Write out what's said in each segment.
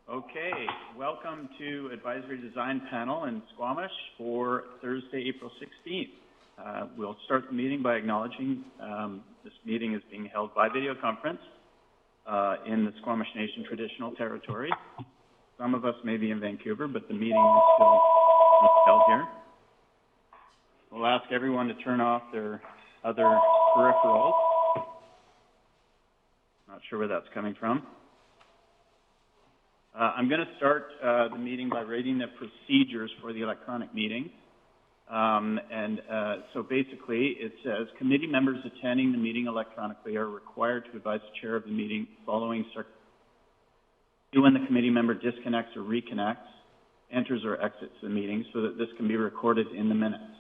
Okay, welcome to Advisory Design Panel in Squamish for Thursday, April 16th. We'll start the meeting by acknowledging this meeting is being held by video conference in the Squamish Nation traditional territory. Some of us may be in Vancouver, but the meeting is still held here. We'll ask everyone to turn off their other peripherals. Not sure where that's coming from. I'm going to start the meeting by reading the procedures for the electronic meeting. So basically, it says, committee members attending the meeting electronically are required to advise the chair of the meeting following when the committee member disconnects or reconnects, enters or exits the meeting so that this can be recorded in the minutes.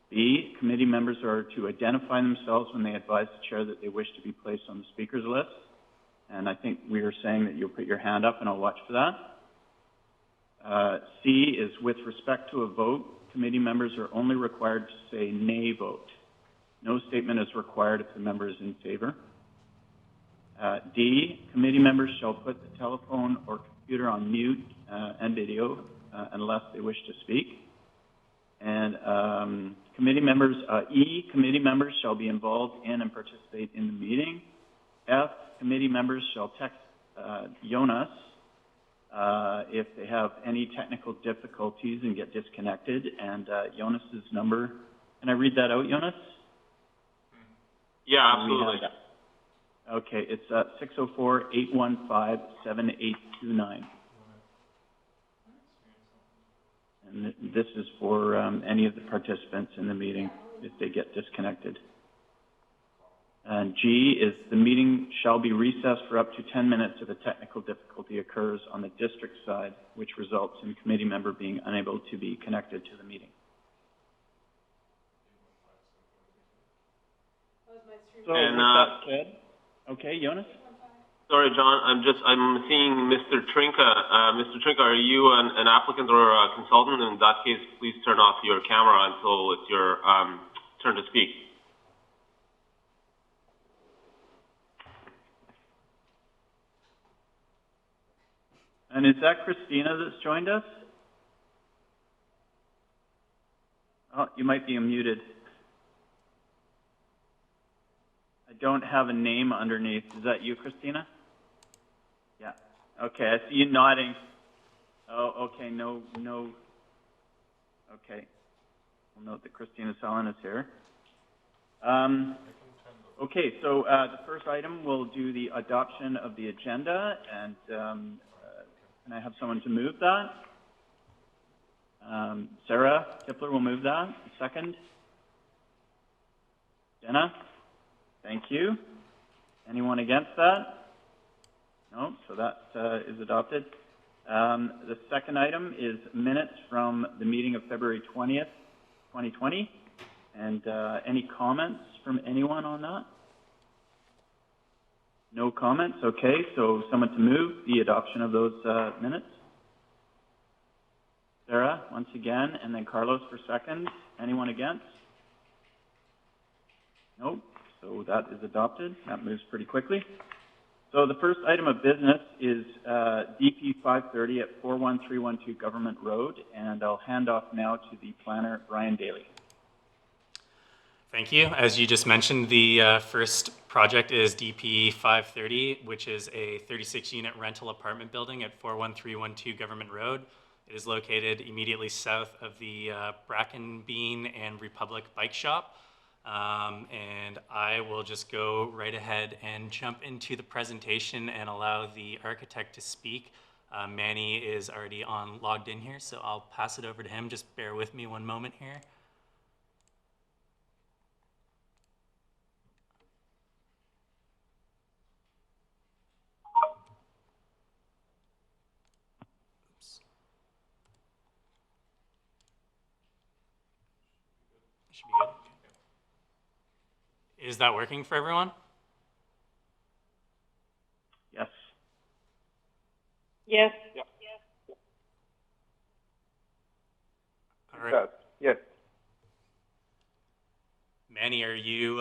B, committee members are to identify themselves when they advise the chair that they wish to be placed on the speakers list. And I think we are saying that you'll put your hand up and I'll watch for that. C is with respect to a vote, committee members are only required to say nay vote. No statement is required if the member is in favor. D, committee members shall put the telephone or computer on mute and video unless they wish to speak. And committee members, E, committee members shall be involved in and participate in the meeting. F, committee members shall text Jonas if they have any technical difficulties and get disconnected. And Jonas's number, can I read that out, Jonas? Yeah, absolutely. Okay, it's 604-815-7829. And this is for any of the participants in the meeting if they get disconnected. And G is the meeting shall be recessed for up to 10 minutes if a technical difficulty occurs on the district side, which results in committee member being unable to be connected to the meeting. So with that said, okay, Jonas? Sorry, John, I'm seeing Mr. Trinka. Mr. Trinka, are you an applicant or a consultant? In that case, please turn off your camera until it's your turn to speak. And is that Christina that's joined us? Oh, you might be unmuted. I don't have a name underneath. Is that you, Christina? Yeah. Okay, I see you nodding. Oh, okay, no. Okay. We'll note that Christina Sellen is here. Okay, so the first item, we'll do the adoption of the agenda, and can I have someone to move that? Sarah Tippler will move that. Second. Jenna? Thank you. Anyone against that? No, so that is adopted. The second item is minutes from the meeting of February 20th, 2020. And any comments from anyone on that? No comments, okay. So someone to move the adoption of those minutes. Sarah, once again, and then Carlos for second. Anyone against? Nope. So that is adopted. That moves pretty quickly. So the first item of business is DP 530 at 41312 Government Road, and I'll hand off now to the planner, Brian Daly. Thank you. As you just mentioned, the first project is DP 530, which is a 36-unit rental apartment building at 41312 Government Road. It is located immediately south of the Bracken Bean and Republic Bike Shop. And I will just go right ahead and jump into the presentation and allow the architect to speak. Manny is already logged in here, so I'll pass it over to him. Just bear with me one moment here. Should be good. Is that working for everyone? Yes. Yes. Yeah. All right. Yes. Manny, are you,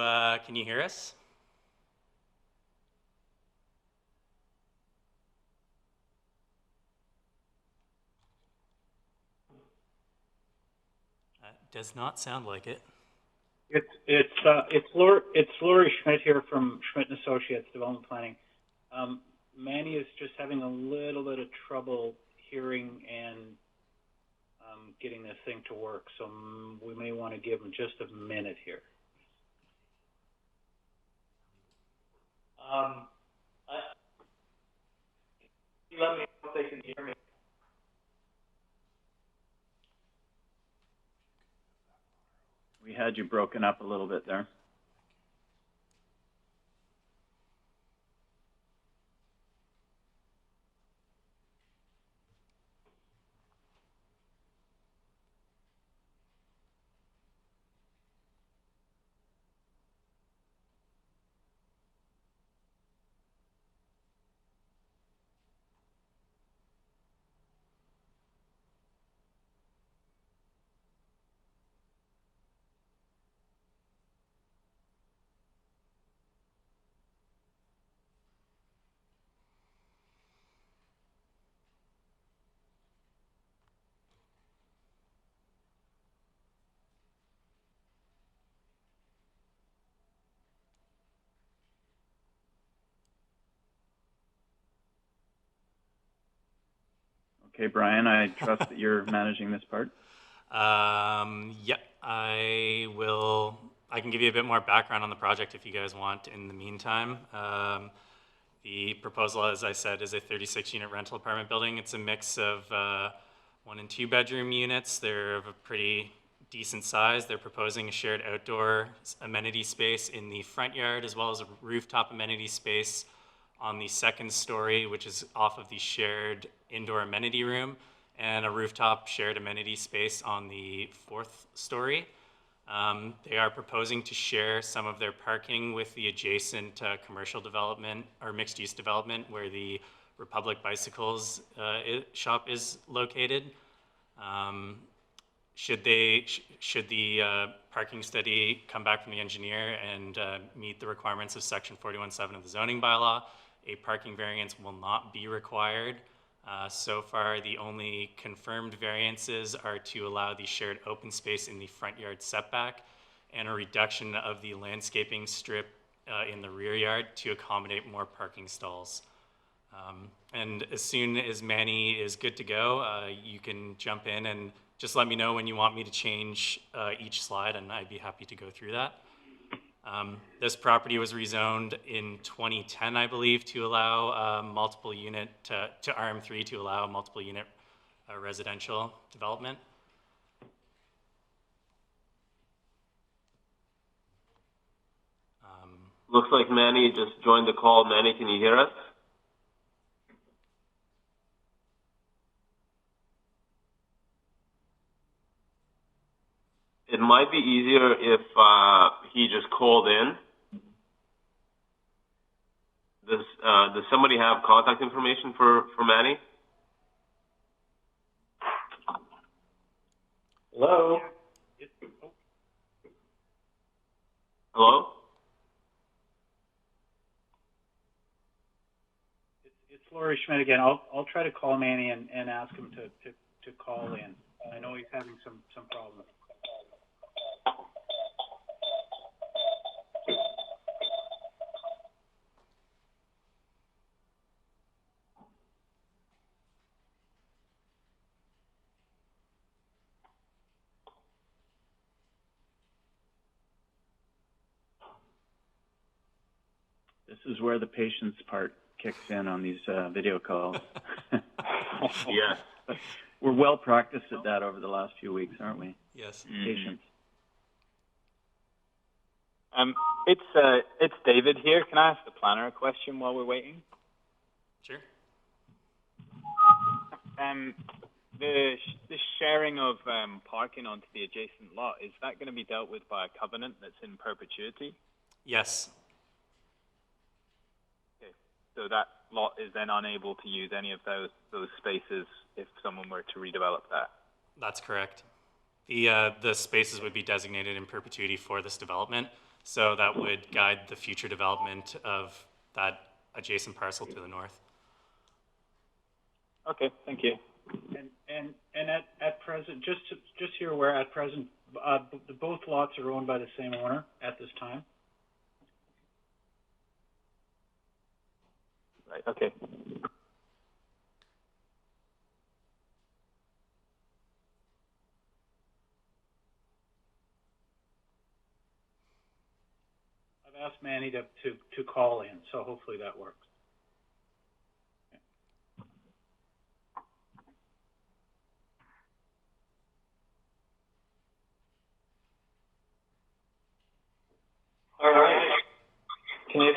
can you hear us? Does not sound like it. It's Laurie Schmidt here from Schmidt and Associates Development Planning. Manny is just having a little bit of trouble hearing and getting this thing to work, so we may want to give him just a minute here. Let me know if they can hear me. We had you broken up a little bit there. Okay, Brian, I trust that you're managing this part. Yeah, I will. I can give you a bit more background on the project if you guys want in the meantime. The proposal, as I said, is a 36-unit rental apartment building. It's a mix of 1 and 2 bedroom units. They're of a pretty decent size. They're proposing a shared outdoor amenity space in the front yard, as well as a rooftop amenity space on the 2nd story, which is off of the shared indoor amenity room, and a rooftop shared amenity space on the 4th story. They are proposing to share some of their parking with the adjacent commercial development or mixed-use development where the Republic Bicycles shop is located. Should the parking study come back from the engineer and meet the requirements of Section 41.7 of the zoning bylaw, a parking variance will not be required. So far, the only confirmed variances are to allow the shared open space in the front yard setback and a reduction of the landscaping strip in the rear yard to accommodate more parking stalls. And as soon as Manny is good to go, you can jump in and just let me know when you want me to change each slide, and I'd be happy to go through that. This property was rezoned in 2010, I believe, to allow multiple unit to RM3 to allow multiple unit residential development. Looks like Manny just joined the call. Manny, can you hear us? It might be easier if he just called in. Does somebody have contact information for Manny? Hello? Hello? It's Laurie Schmidt again. I'll try to call Manny and ask him to call in. I know he's having some problems. This is where the patience part kicks in on these video calls. Yes. We're well practiced at that over the last few weeks, aren't we? Yes. Patience. It's David here. Can I ask the planner a question while we're waiting? Sure. The sharing of parking onto the adjacent lot, is that going to be dealt with by a covenant that's in perpetuity? Yes. Okay. So that lot is then unable to use any of those spaces if someone were to redevelop that? That's correct. The spaces would be designated in perpetuity for this development, so that would guide the future development of that adjacent parcel to the north. Okay, thank you. And at present, just here, where at present Both lots are owned by the same owner at this time. Right. Okay. I've asked Manny to call in, so hopefully that works. All right. Can you?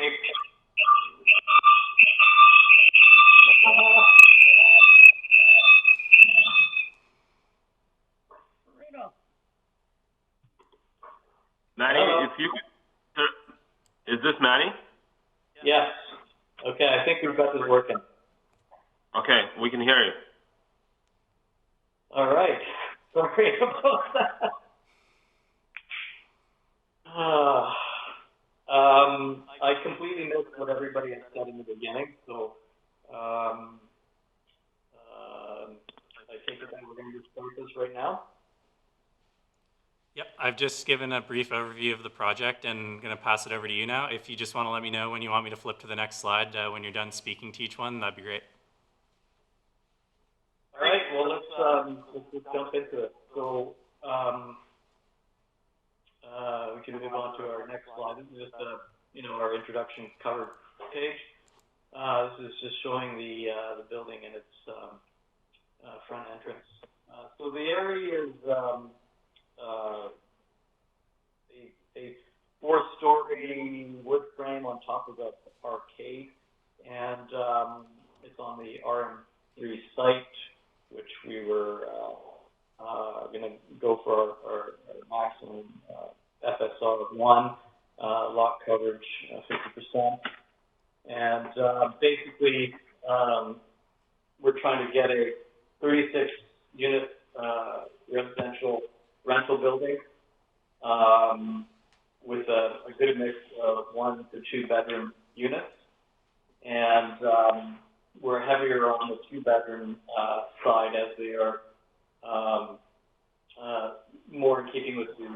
Manny, Hello. if you could, is this Manny? Yes. Okay, I think we've got this working. Okay, we can hear you. All right. Sorry about that. I completely missed what everybody had said in the beginning, so I take it that we're going to start this right now. Yep, I've just given a brief overview of the project and going to pass it over to you now. If you just want to let me know when you want me to flip to the next slide when you're done speaking to each one, that'd be great. All right, well, let's jump into it. So we can move on to our next slide. This is just our introduction cover page. This is just showing the building and its front entrance. So the area is a four-story wood frame on top of a arcade, and it's on the RM3 site, which we were going to go for our maximum FSR of 1, lot coverage 50%. And basically, we're trying to get a 36-unit residential rental building with a good mix of 1 to 2 bedroom units. And we're heavier on the 2-bedroom side, as they are more in keeping with the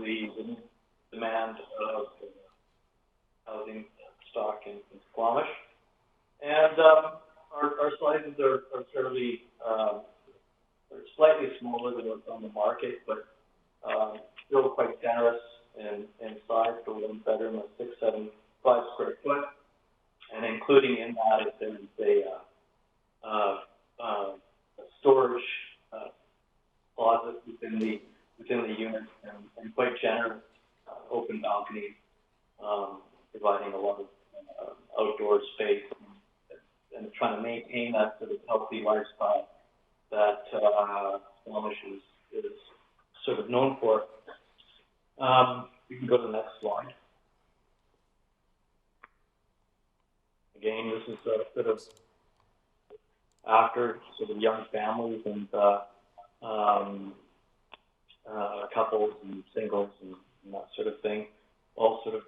demand of housing stock in Squamish. And our sizes are fairly slightly smaller than what's on the market, but still quite generous in size for 1 bedroom of 675 square foot. And including in that is a storage closet within the unit, and quite generous open balcony, providing a lot of outdoor space and trying to maintain that sort of healthy lifestyle that Squamish is sort of known for. We can go to the next slide. Again, this is sort of after sort of young families and couples and singles and that sort of thing, all sort of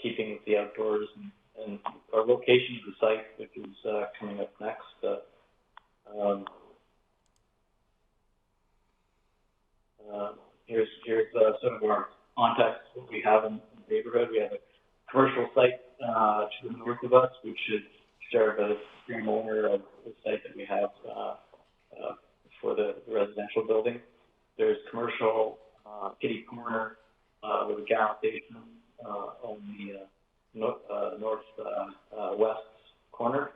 keeping with the outdoors, and our location of the site, which is coming up next. Here's some of our context, what we have in the neighborhood. We have a commercial site to the north of us, which should share the same owner of the site that we have for the residential building. There's commercial kitty corner with a gas station on the northwest corner.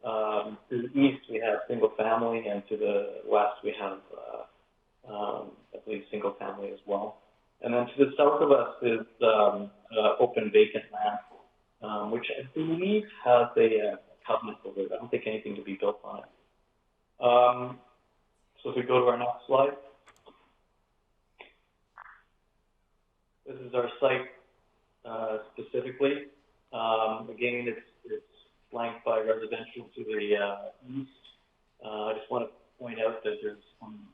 To the east, we have single family, and to the west, we have, I believe, single family as well. And then to the south of us is open vacant land, which I believe has a covenant over it. I don't think anything to be built on it. So if we go to our next slide. This is our site specifically. Again, it's flanked by residential to the east. I just want to point out that there's some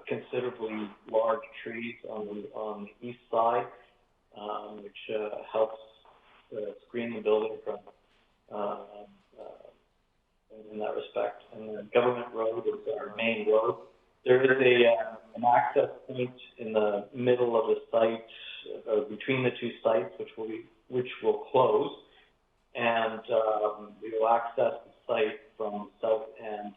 considerably large trees on the east side, which helps screen the building from in that respect. And the Government Road is our main road. There is a an access point in the middle of the site, between the two sites, which will close, and we will access the site from south end,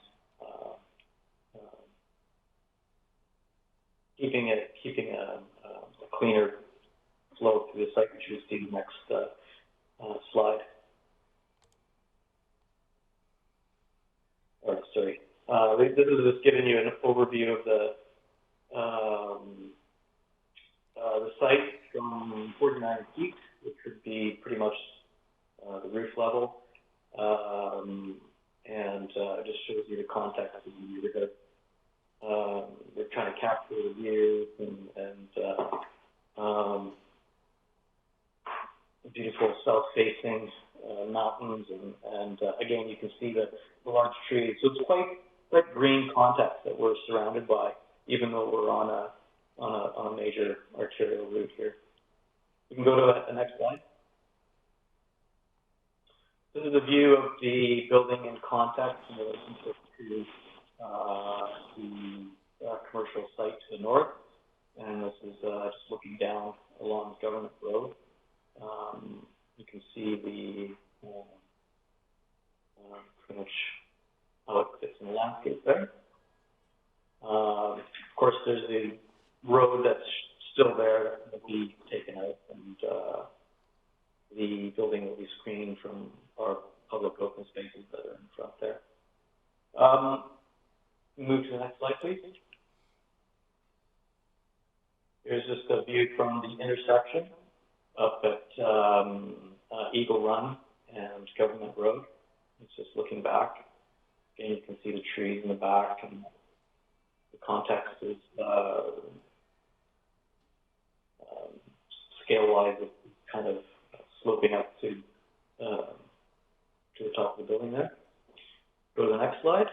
keeping a cleaner flow through the site, which you'll see next slide. This is just giving you an overview of the site from 49 feet, which would be pretty much the roof level, and just shows you the context of the neighborhood. We're trying to capture the views and beautiful south-facing mountains, and again, you can see the large trees. So it's quite green context that we're surrounded by, even though we're on a major arterial route here. We can go to the next slide. This is a view of the building in context in relationship to the commercial site to the north, and this is just looking down along Government Road. You can see the pretty much how it fits in the landscape there. Of course, there's the road that's still there that will be taken out, and the building will be screened from our public open spaces that are in front there. Move to the next slide, please. Here's just a view from the intersection up at Eagle Run and Government Road. It's just looking back. Again, you can see the trees in the back, and the context is scale-wise, it's kind of sloping up to the top of the building there. Go to the next slide.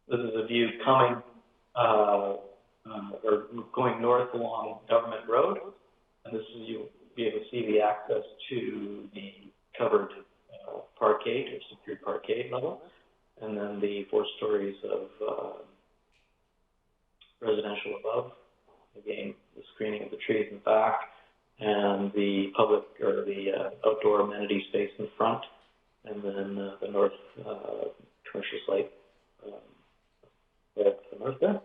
This is a view coming or going north along Government Road, and this is, you'll be able to see the access to the covered parkade or secured parkade level, and then the 4 stories of residential above. Again, the screening of the trees in the back, and the public or the outdoor amenity space in front, and then the north commercial site right to the north there.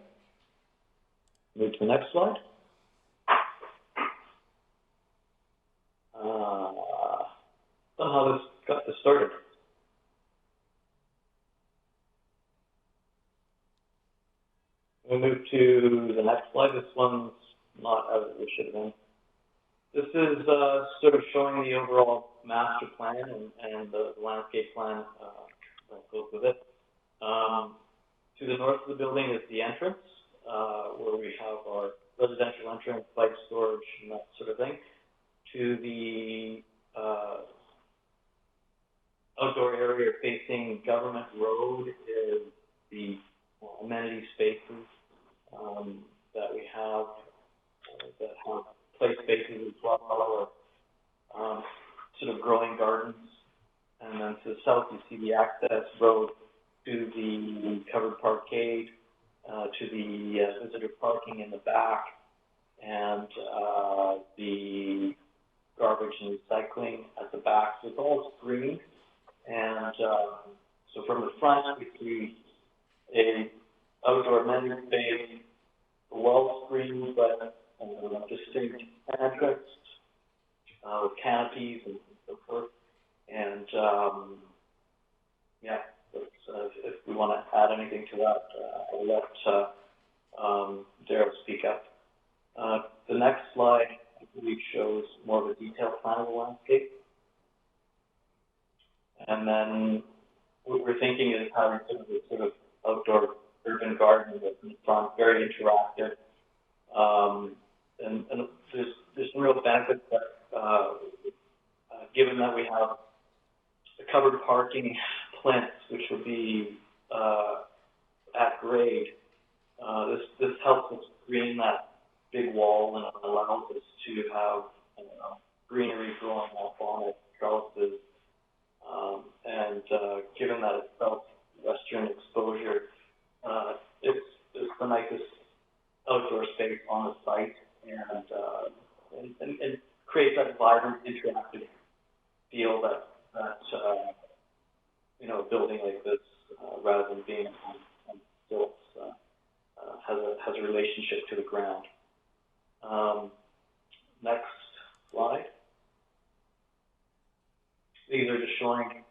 Move to the next slide. Somehow this got this started. We move to the next slide. This one's not as it should have been. This is sort of showing the overall master plan and the landscape plan that goes with it. To the north of the building is the entrance, where we have our residential entrance, bike storage, and that sort of thing. To the outdoor area facing Government Road is the amenity spaces that we have that have play spaces as well, or sort of growing gardens. And then to the south, you see the access road to the covered parkade, to the visitor parking in the back, and the garbage and recycling at the back. So it's all screened. And so from the front, we see a outdoor amenity space, well screened, but distinct entrance with canopies and so forth. And yeah, if we want to add anything to that, I'll let Daryl speak up. The next slide, I believe, shows more of a detailed plan of the landscape. And then what we're thinking is having sort of outdoor urban garden that's in front, very interactive. And there's some real benefits that, given that we have the covered parking plinths, which would be at grade, this helps us screen that big wall and allows us to have greenery growing up on it, trellises, and given that it's southwestern exposure, it's space on the site and create that vibrant, interactive feel that you know, a building like this, rather than being on stilts, has a relationship to the ground. Next slide. These are just showing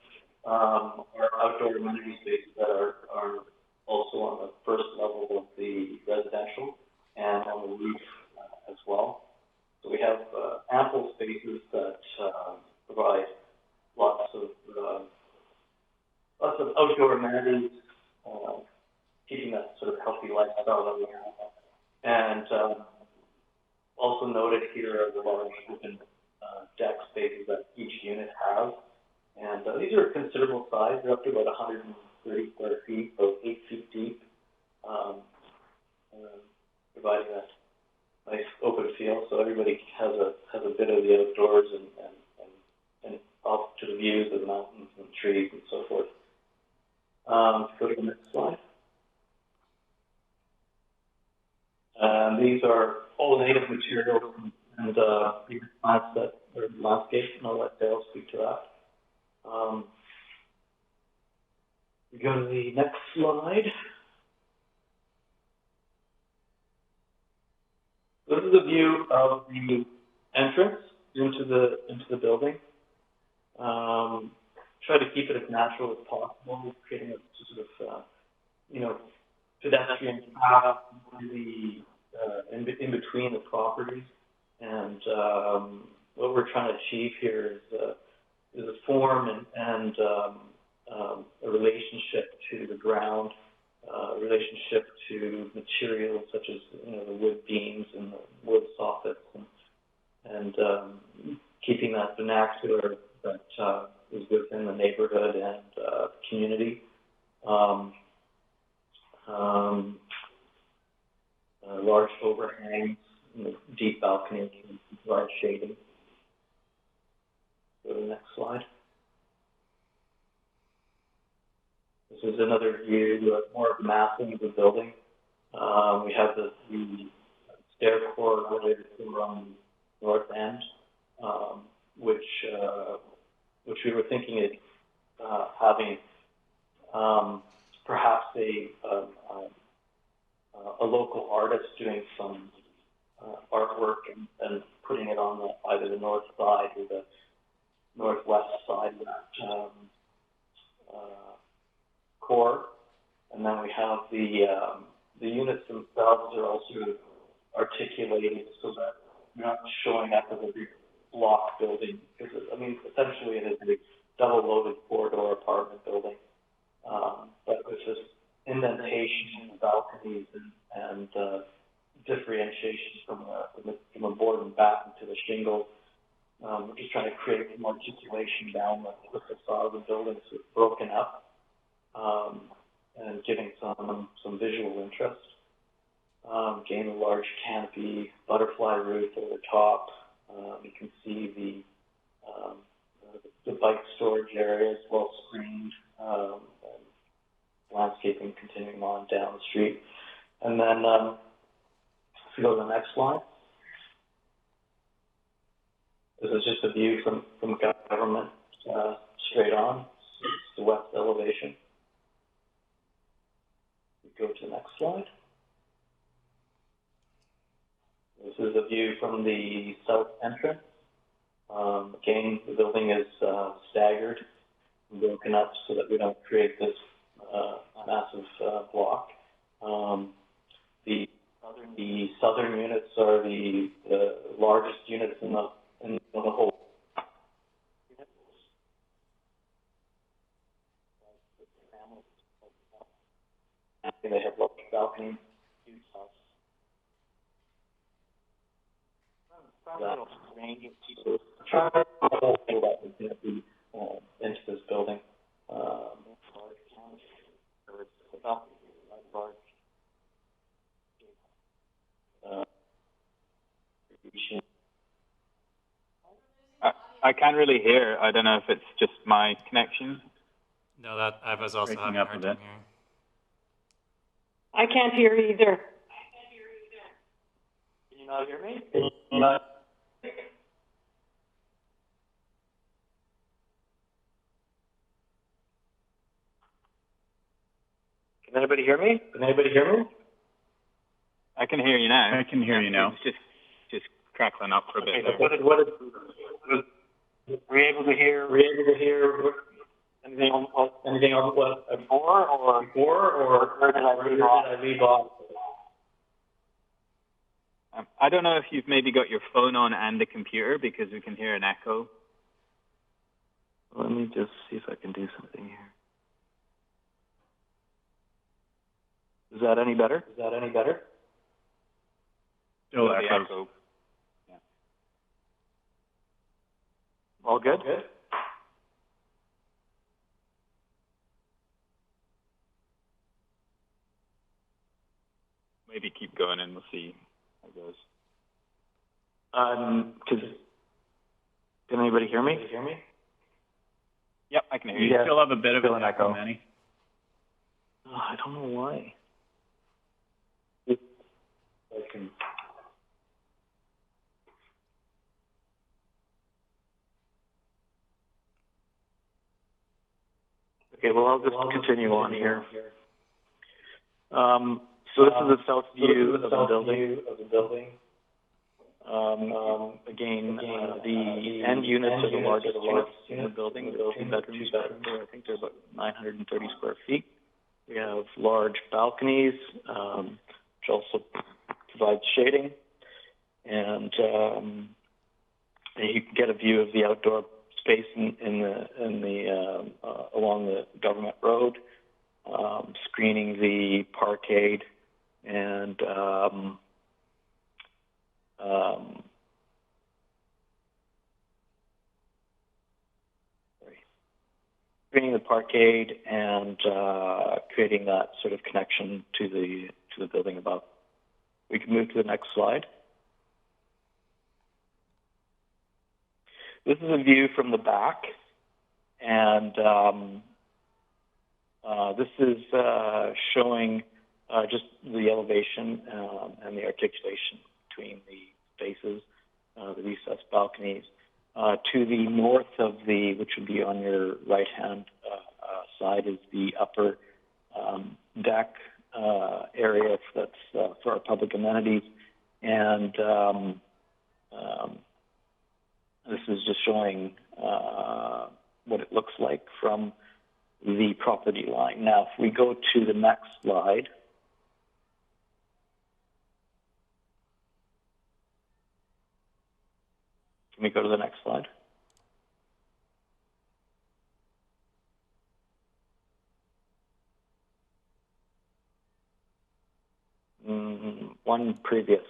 our outdoor amenity spaces that are also on the first level of the residential and on the roof as well. So we have ample spaces that provide lots of outdoor amenities, keeping that sort of healthy lifestyle that we have. And also noted here are the large open deck spaces that each unit has. And these are considerable size. They're up to about 130 square feet, about 8 feet deep, providing that nice open feel. So everybody has a bit of the outdoors and off to the views of the mountains and trees and so forth. Go to the next slide. These are all native materials and plants that are landscape, and I'll let Dale speak to that. We go to the next slide. This is a view of the entrance into the building. Try to keep it as natural as possible, creating a sort of you know, pedestrian path in between the properties. And what we're trying to achieve here is a form and a relationship to the ground, a relationship to materials such as, you know, the wood beams and the wood soffits, and keeping that vernacular that is within the neighborhood and community. Large overhangs, deep balconies can provide shading. Go to the next slide. This is another view, more of massing of the building. We have the stair core related to around the north end, which we were thinking of having perhaps a local artist doing some artwork and putting it on either the north side or the northwest side of that core. And then we have the units themselves are also articulated so that you're not showing up as a big block building, because I mean, essentially it is a double-loaded four-door apartment building, but with this indentation in the balconies and differentiation from a board and batten to the shingle. We're just trying to create some articulation down the facade of the building so it's broken up, and giving some visual interest. Again, a large canopy, butterfly roof over the top. You can see the bike storage areas well screened, and landscaping continuing on down the street. And then if you go to the next slide. This is just a view from government straight on. It's the west elevation. We go to the next slide. This is a view from the south entrance. Again, the building is staggered and broken up so that we don't create this massive block. The southern units are the largest units in the whole. They have large balconies, huge house. Into this building. I can't really hear. I don't know if it's just my connection. No, that I was also Breaking having a up a hard bit. time hearing. I can't hear either. not hear me? Can anybody hear me? Can anybody hear me? I can hear you now. I can hear you now. It's just crackling up for a bit Okay, there. were you able to hear anything on what before or where did I leave off? I don't know if you've maybe got your phone on and the computer because we can hear an echo. Let me just see if I can do something here. Is that any better? Still The echoes. echo. All good? Maybe keep going and we'll see how it goes. Can anybody hear me? Yep, I can hear you. You still have a bit of Still an an echo, echo. Manny. Oh, I don't know why. Okay, well, I'll just continue on here. So this is a south view of the building. Again, the end units are the largest units in the building. They're 2 bedrooms, I think they're about 930 square feet. We have large balconies, which also provides shading. And you can get a view of the outdoor space along the government road, screening the parkade and screening the parkade and creating that sort of connection to the building above. We can move to the next slide. This is a view from the back, and this is showing just the elevation and the articulation between the spaces, the recessed balconies. To the north of which would be on your right-hand side, is the upper deck area that's for our public amenities, and this is just showing what it looks like from the property line. Now, if we go to the next slide, can we go to the next slide? One previous.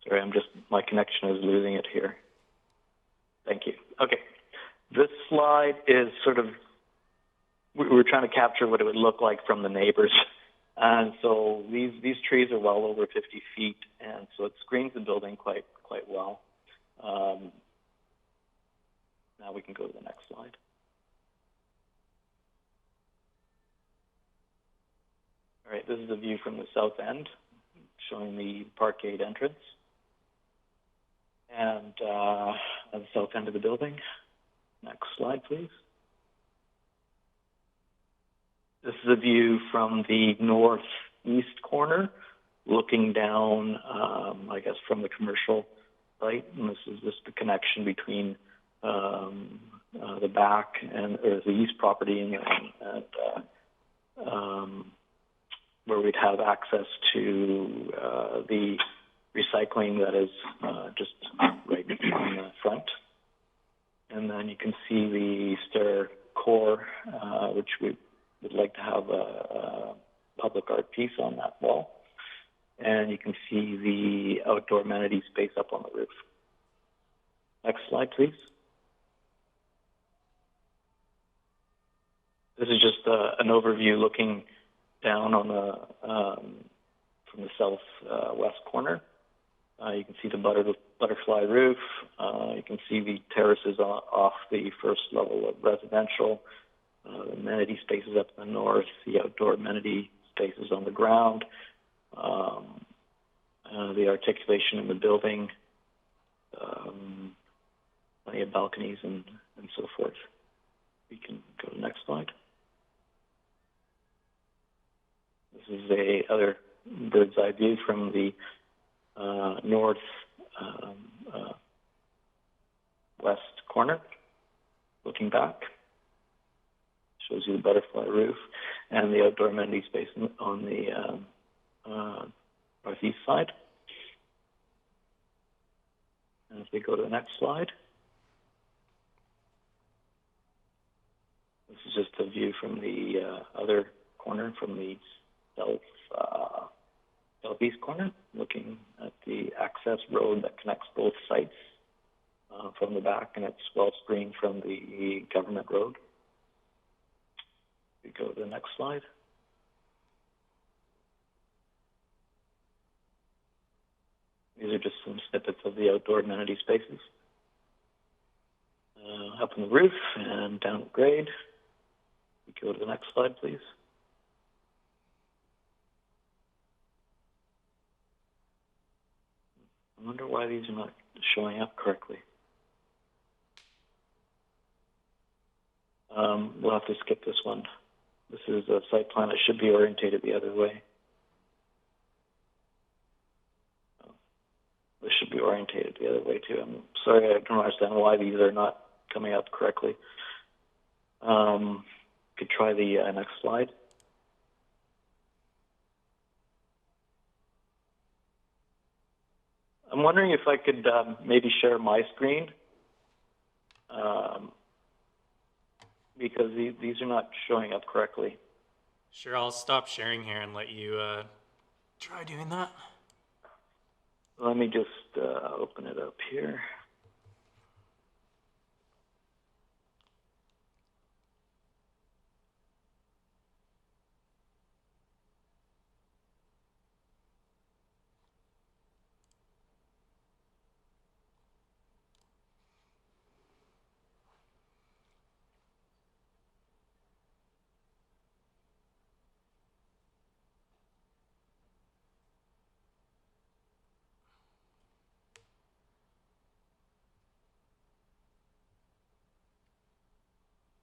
Sorry, my connection is losing it here. Thank you. Okay. This slide is sort of, we're trying to capture what it would look like from the neighbors. And so these trees are well over 50 feet, and so it screens the building quite well. Now we can go to the next slide. All right, this is a view from the south end, showing the parkade entrance. And at the south end of the building. Next slide, please. This is a view from the northeast corner, looking down, I guess, from the commercial site. And this is just the connection between the back or the east property and where we'd have access to the recycling that is just right on the front. And then you can see the stair core, which we would like to have a public art piece on that wall. And you can see the outdoor amenity space up on the roof. Next slide, please. This is just an overview looking down on the from the southwest corner. You can see the butterfly roof. You can see the terraces off the first level of residential. The amenity spaces up in the north, the outdoor amenity spaces on the ground. the articulation in the building, plenty of balconies and so forth. We can go to the next slide. This is a other bird's eye view from the north west corner, looking back. Shows you the butterfly roof and the outdoor amenity space on the northeast side. And if we go to the next slide, this is just a view from the other corner, from the southeast corner, looking at the access road that connects both sites from the back, and it's well screened from the government road. We go to the next slide. These are just some snippets of the outdoor amenity spaces. Up on the roof and down at grade. We go to the next slide, please. I wonder why these are not showing up correctly. We'll have to skip this one. This is a site plan that should be orientated the other way. This should be orientated the other way too. I'm sorry, I don't understand why these are not coming up correctly. Could try the next slide. I'm wondering if I could maybe share my screen, because these are not showing up correctly. Sure, I'll stop sharing here and let you try doing that. Let me just open it up here.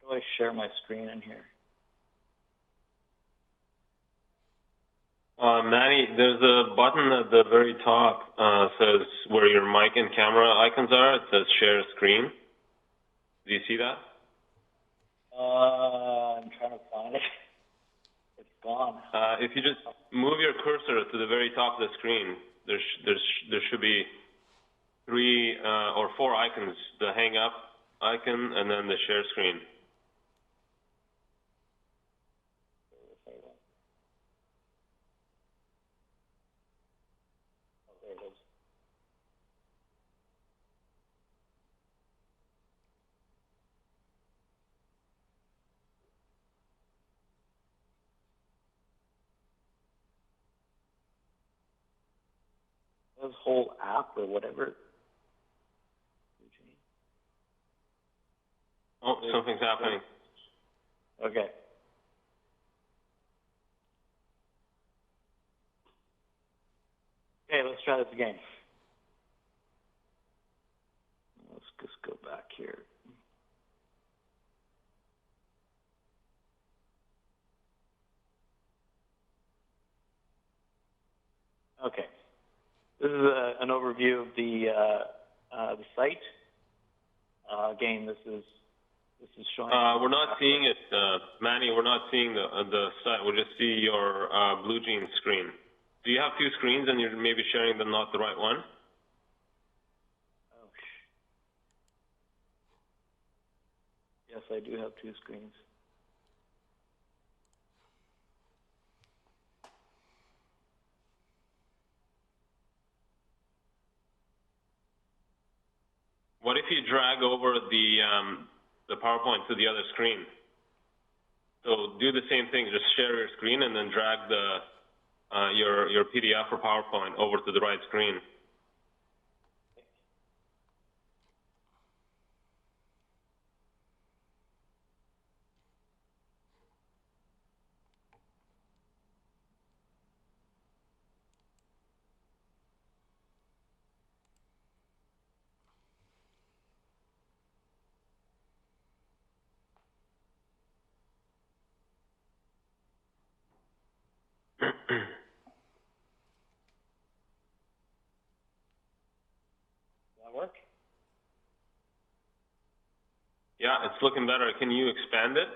How do I share my screen in here? Manny, there's a button at the very top, says where your mic and camera icons are. It says share screen. Do you see that? I'm trying to find it. It's gone. If you just move your cursor to the very top of the screen, there should be 3 or 4 icons: the hang up icon and then the share screen. This whole app or whatever. Oh, something's happening. Okay. Okay, let's try this again. Let's just go back here. Okay. This is an overview of the site. Again, this is showing. We're not seeing it, Manny. We're not seeing the site. We just see your BlueJeans screen. Do you have 2 screens and you're maybe sharing them not the right one? Oh. Yes, I do have 2 screens. What if you drag over the PowerPoint to the other screen? So do the same thing. Just share your screen and then drag your PDF or PowerPoint over to the right screen. Yeah, it's looking better. Can you expand it?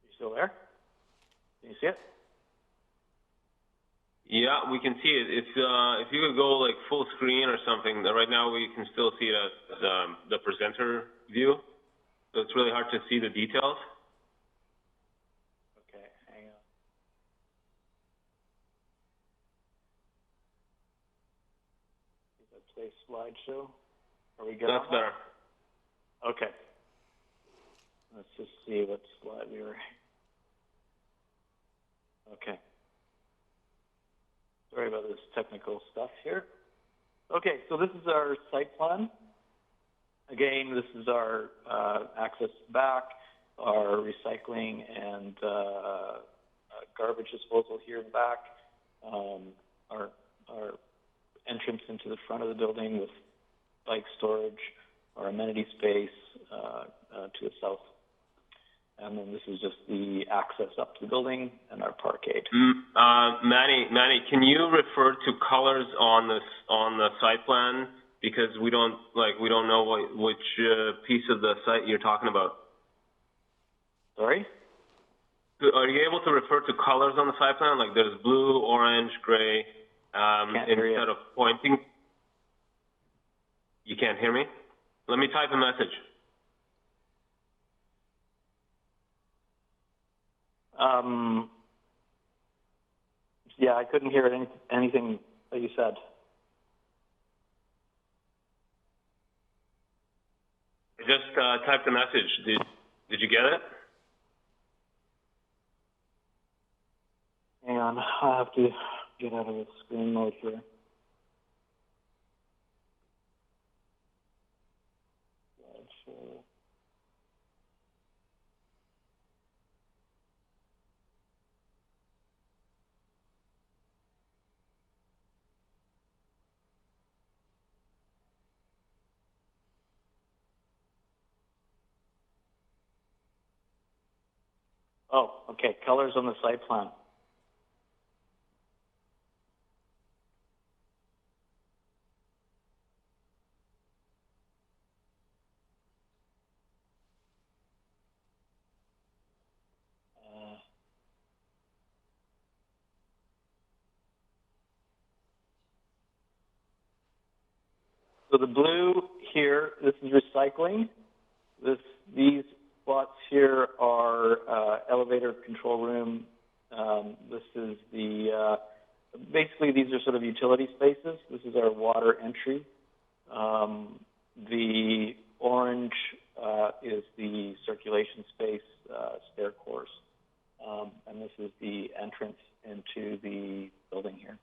You still there? Can you see it? Yeah, we can see it. If you could go like full screen or something. Right now we can still see it as the presenter view, so it's really hard to see the details. Okay, hang on. Let's say slideshow. Are we good? That's on that? better. Okay. Let's just see what slide we were. Okay. Sorry about this technical stuff here. Okay, so this is our site plan. Again, this is our access back, our recycling and garbage disposal here in the back, our entrance into the front of the building with bike storage, our amenity space to the south. And then this is just the access up to the building and our parkade. Manny, can you refer to colors on the site plan, because we don't know which piece of the site you're talking about. Sorry? Are you able to refer to colors on the site plan? Like there's blue, orange, gray, instead of pointing. You can't hear me? Let me type a message. Yeah, I couldn't hear anything that you said. I just typed a message. Did you get it? Hang on, I have to get out of the screen mode here. Oh, okay, colors on the site plan. So the blue here, this is recycling. These spots here are elevator control room. This is basically these are sort of utility spaces. This is our water entry. The orange is the circulation space, stair course. And this is the entrance into the building here.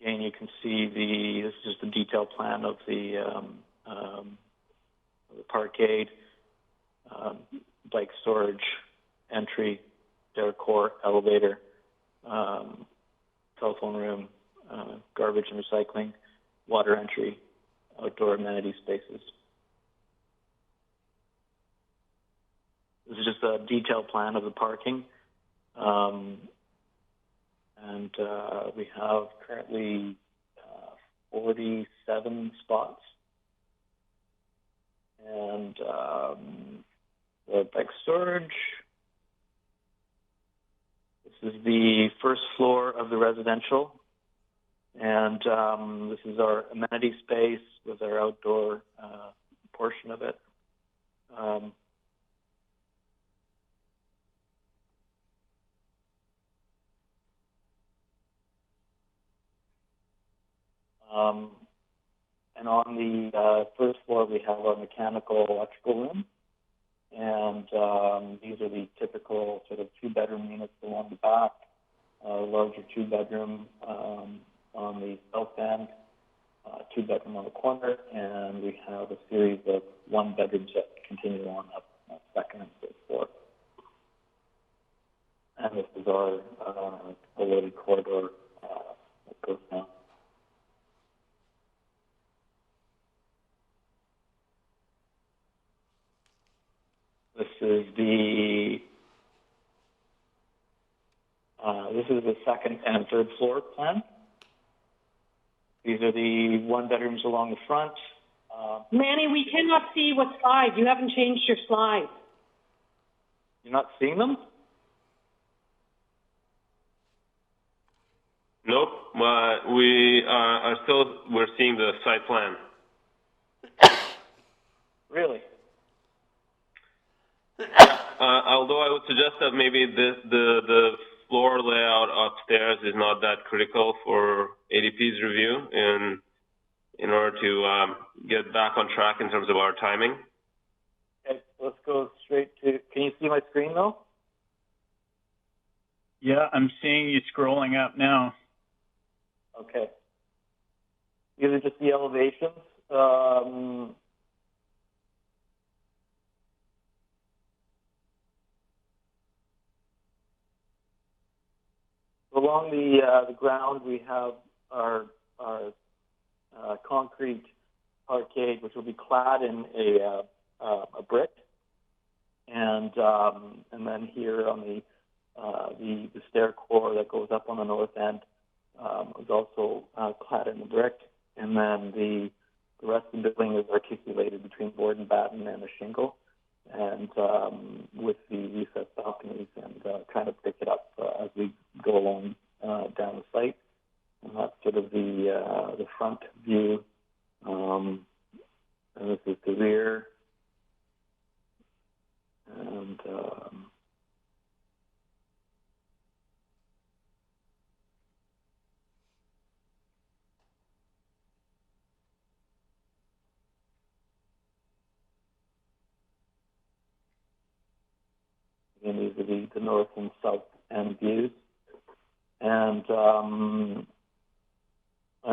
Again, you can see this is just the detailed plan of the parkade, bike storage, entry, stair core, elevator, telephone room, garbage and recycling, water entry, outdoor amenity spaces. This is just a detailed plan of the parking. And we have currently 47 spots. And the bike storage, this is the first floor of the residential. And this is our amenity space with our outdoor portion of it. And on the first floor, we have our mechanical electrical room. And these are the typical sort of two-bedroom units along the back, larger two-bedroom on the south end, two-bedroom on the corner, and we have a series of one-bedrooms that continue on up second and third floor. And this is our loaded corridor that goes down. is the second and third floor plan. These are the one bedrooms along the front. Manny, we cannot see what slide. You haven't changed your slide. You're not seeing them? Nope. We're seeing the site plan. Really? Although I would suggest that maybe the floor layout upstairs is not that critical for ADP's review in order to get back on track in terms of our timing. Okay, let's go straight to, can you see my screen though? Yeah, I'm seeing you scrolling up now. Okay. These are just the elevations. Along the ground, we have our concrete parkade, which will be clad in a brick, and then here on the stair core that goes up on the north end is also clad in the brick, and then the rest of the building is articulated between board and batten and a shingle, and with the recessed balconies, and kind of pick it up as we go along down the site. And that's sort of the front view. And this is the rear. And again, these are the north and south end views. And our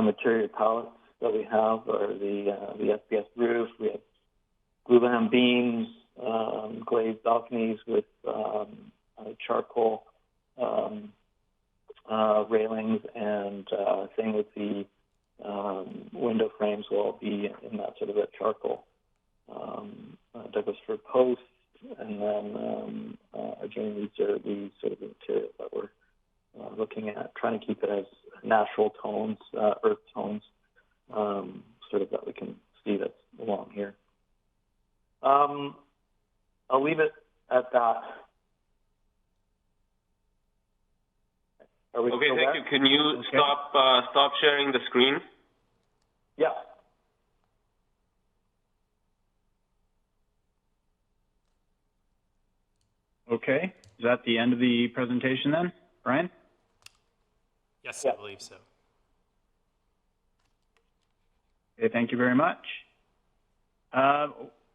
material palettes that we have are the SBS roof. We have glulam beams, glazed balconies with charcoal railings, and same with the window frames will all be in that sort of a charcoal Douglas fir posts. And then again, these are the sort of materials that we're looking at, trying to keep it as natural tones, earth tones, sort of that we can see that's along here. I'll leave it at that. Are we Okay, still thank there? you. Can you stop sharing the screen? Yeah. Okay. Is that the end of the presentation then, Brian? Yes, Yeah. I believe so. Okay, thank you very much. I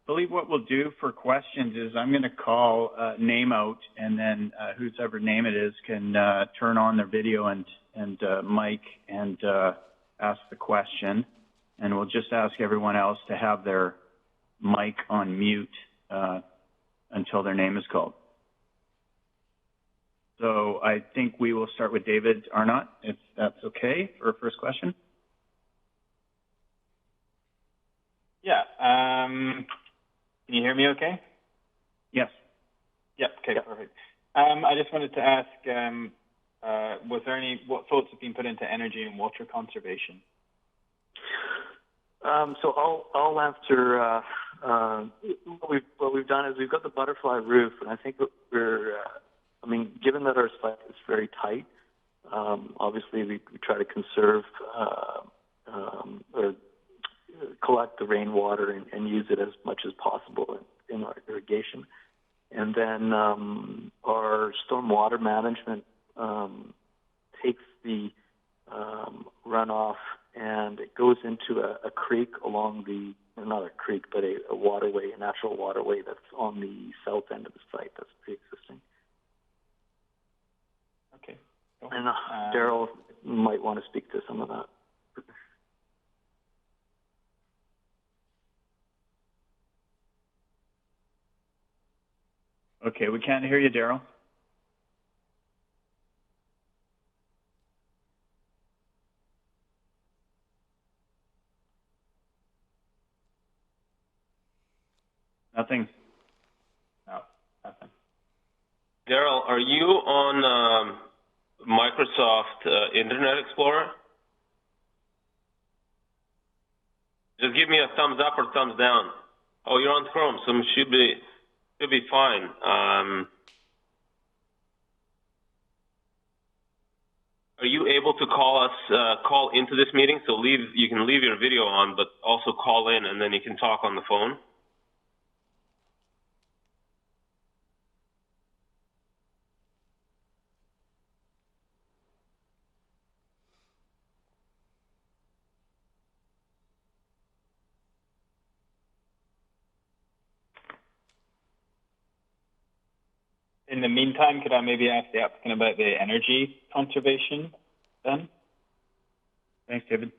believe what we'll do for questions is I'm going to call name out, and then whoever name it is can turn on their video and mic and ask the question. And we'll just ask everyone else to have their mic on mute until their name is called. So I think we will start with David Arnott, if that's okay for our first question. Yeah. Can you hear me okay? Yes. Yep. Okay, perfect. I just wanted to ask, what thoughts have been put into energy and water conservation? So I'll answer. What we've done is we've got the butterfly roof, and I think given that our site is very tight, obviously we try to conserve or collect the rainwater and use it as much as possible in our irrigation. And then our stormwater management takes the runoff and it goes into a creek along not a creek, but a waterway, a natural waterway that's on the south end of the site that's pre-existing. Okay. Cool. And Daryl might want to speak to some of that. Okay, we can't hear you, Daryl. Nothing. No. Daryl, are you on Microsoft Internet Explorer? Just give me a thumbs up or thumbs down. Oh, you're on Chrome, so it should be fine. Are you able to call into this meeting? So you can leave your video on, but also call in, and then you can talk on the phone. In the meantime, could I maybe ask the applicant about the energy conservation then? Thanks, David.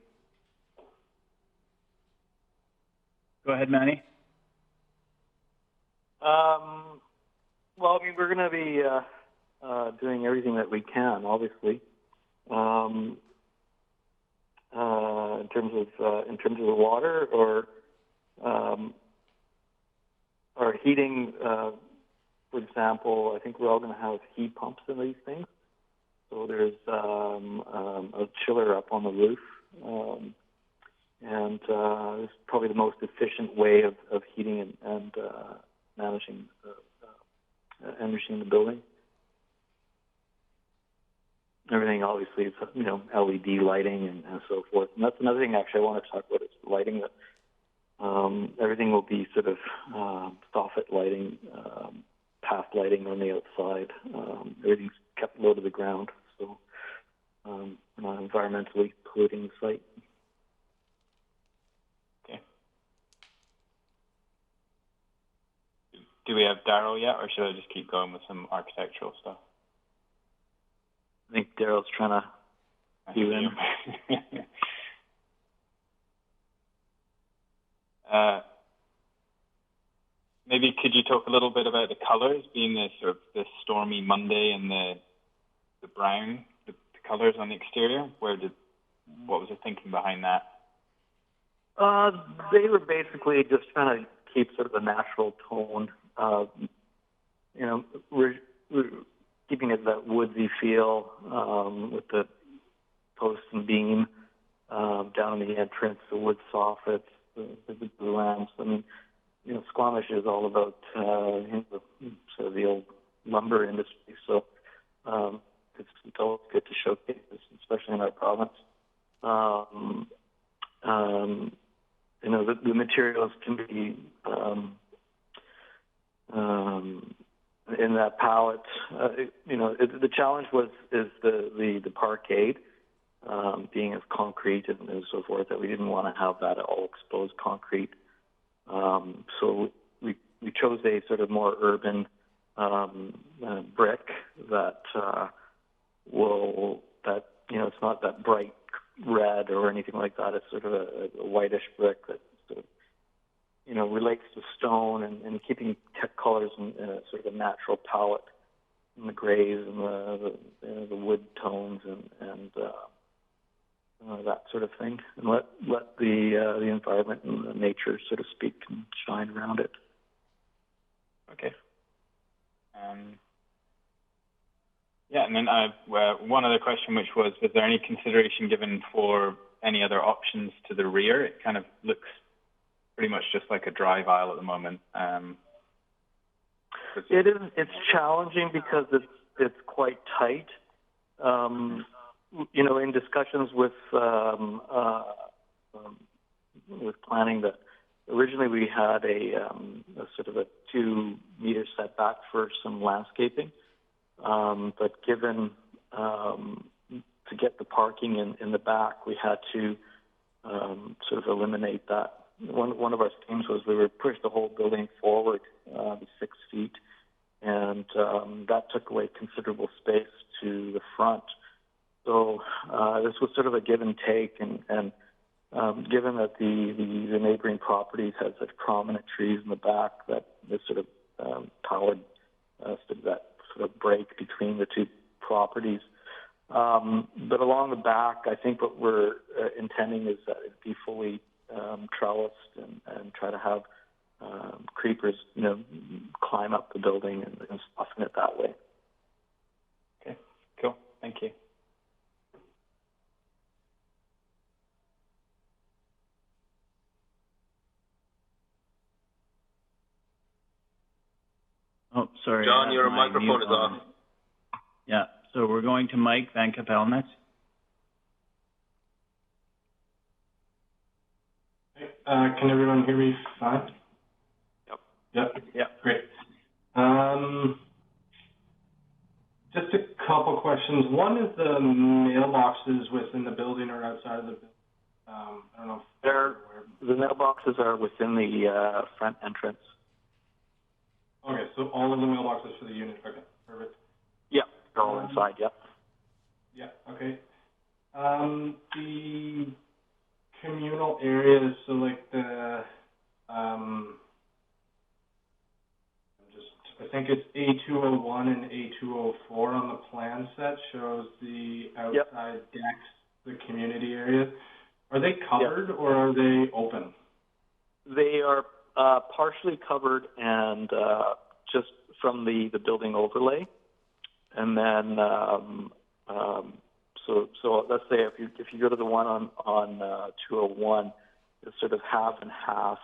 Go ahead, Manny. Well, I mean, we're going to be doing everything that we can, obviously. In terms of the water or heating. For example, I think we're all going to have heat pumps in these things. So there's a chiller up on the roof, and it's probably the most efficient way of heating and managing energy in the building. Everything obviously is, LED lighting and so forth. And that's another thing actually I want to talk about is lighting. Everything will be sort of soffit lighting, path lighting on the outside. Everything's kept low to the ground, so we're not environmentally polluting the site. Okay. Do we have Daryl yet, or should I just keep going with some architectural stuff? I think Daryl's trying to do in. Maybe could you talk a little bit about the colors, being the sort of the stormy Monday and the brown, the colors on the exterior? What was the thinking behind that? They were basically just trying to keep sort of a natural tone. We're keeping it that woodsy feel with the post and beam down in the entrance, the wood soffits, the lamps. I mean, Squamish is all about sort of the old lumber industry, so it's always good to showcase this, especially in our province. The materials can be in that palette. The challenge is the parkade being of concrete and so forth, that we didn't want to have that all exposed concrete. So we chose a sort of more urban brick that it's not that bright red or anything like that. It's sort of a whitish brick that sort of relates to stone and keeping tech colors in a sort of a natural palette in the grays and the wood tones and that sort of thing, and let the environment and the nature sort of speak and shine around it. Okay. And then one other question, which was there any consideration given for any other options to the rear? It kind of looks pretty much just like a drive aisle at the moment. It is. It's challenging because it's quite tight. In discussions with planning, that originally we had a sort of a 2-meter setback for some landscaping, but given to get the parking in the back, we had to sort of eliminate that. One of our schemes was we would push the whole building forward 6 feet, and that took away considerable space to the front. So this was sort of a give and take, and given that the neighboring properties had such prominent trees in the back that this sort of powered that sort of break between the two properties. But along the back, I think what we're intending is that it be fully trellised and try to have creepers, climb up the building and soften it that way. Thank you. Oh, sorry. I John, had your my microphone mute is on. off. Yeah, so we're going to Mike Van Capel next. Can everyone hear me fine? Yep. Yep. Yep. Great. Just a couple questions. One is the mailboxes within the building or outside of the building. I don't know if The mailboxes are within the front entrance. Okay, so all of the mailboxes for the unit. Okay, perfect. Yep, they're all inside. Yep. Yeah, okay. The communal areas, so like the, I think it's A201 and A204 on the plan set shows the outside decks, the community areas. Are they covered or are they open? They are partially covered and just from the building overlay, and then so let's say if you go to the one on 201, it's sort of half and half.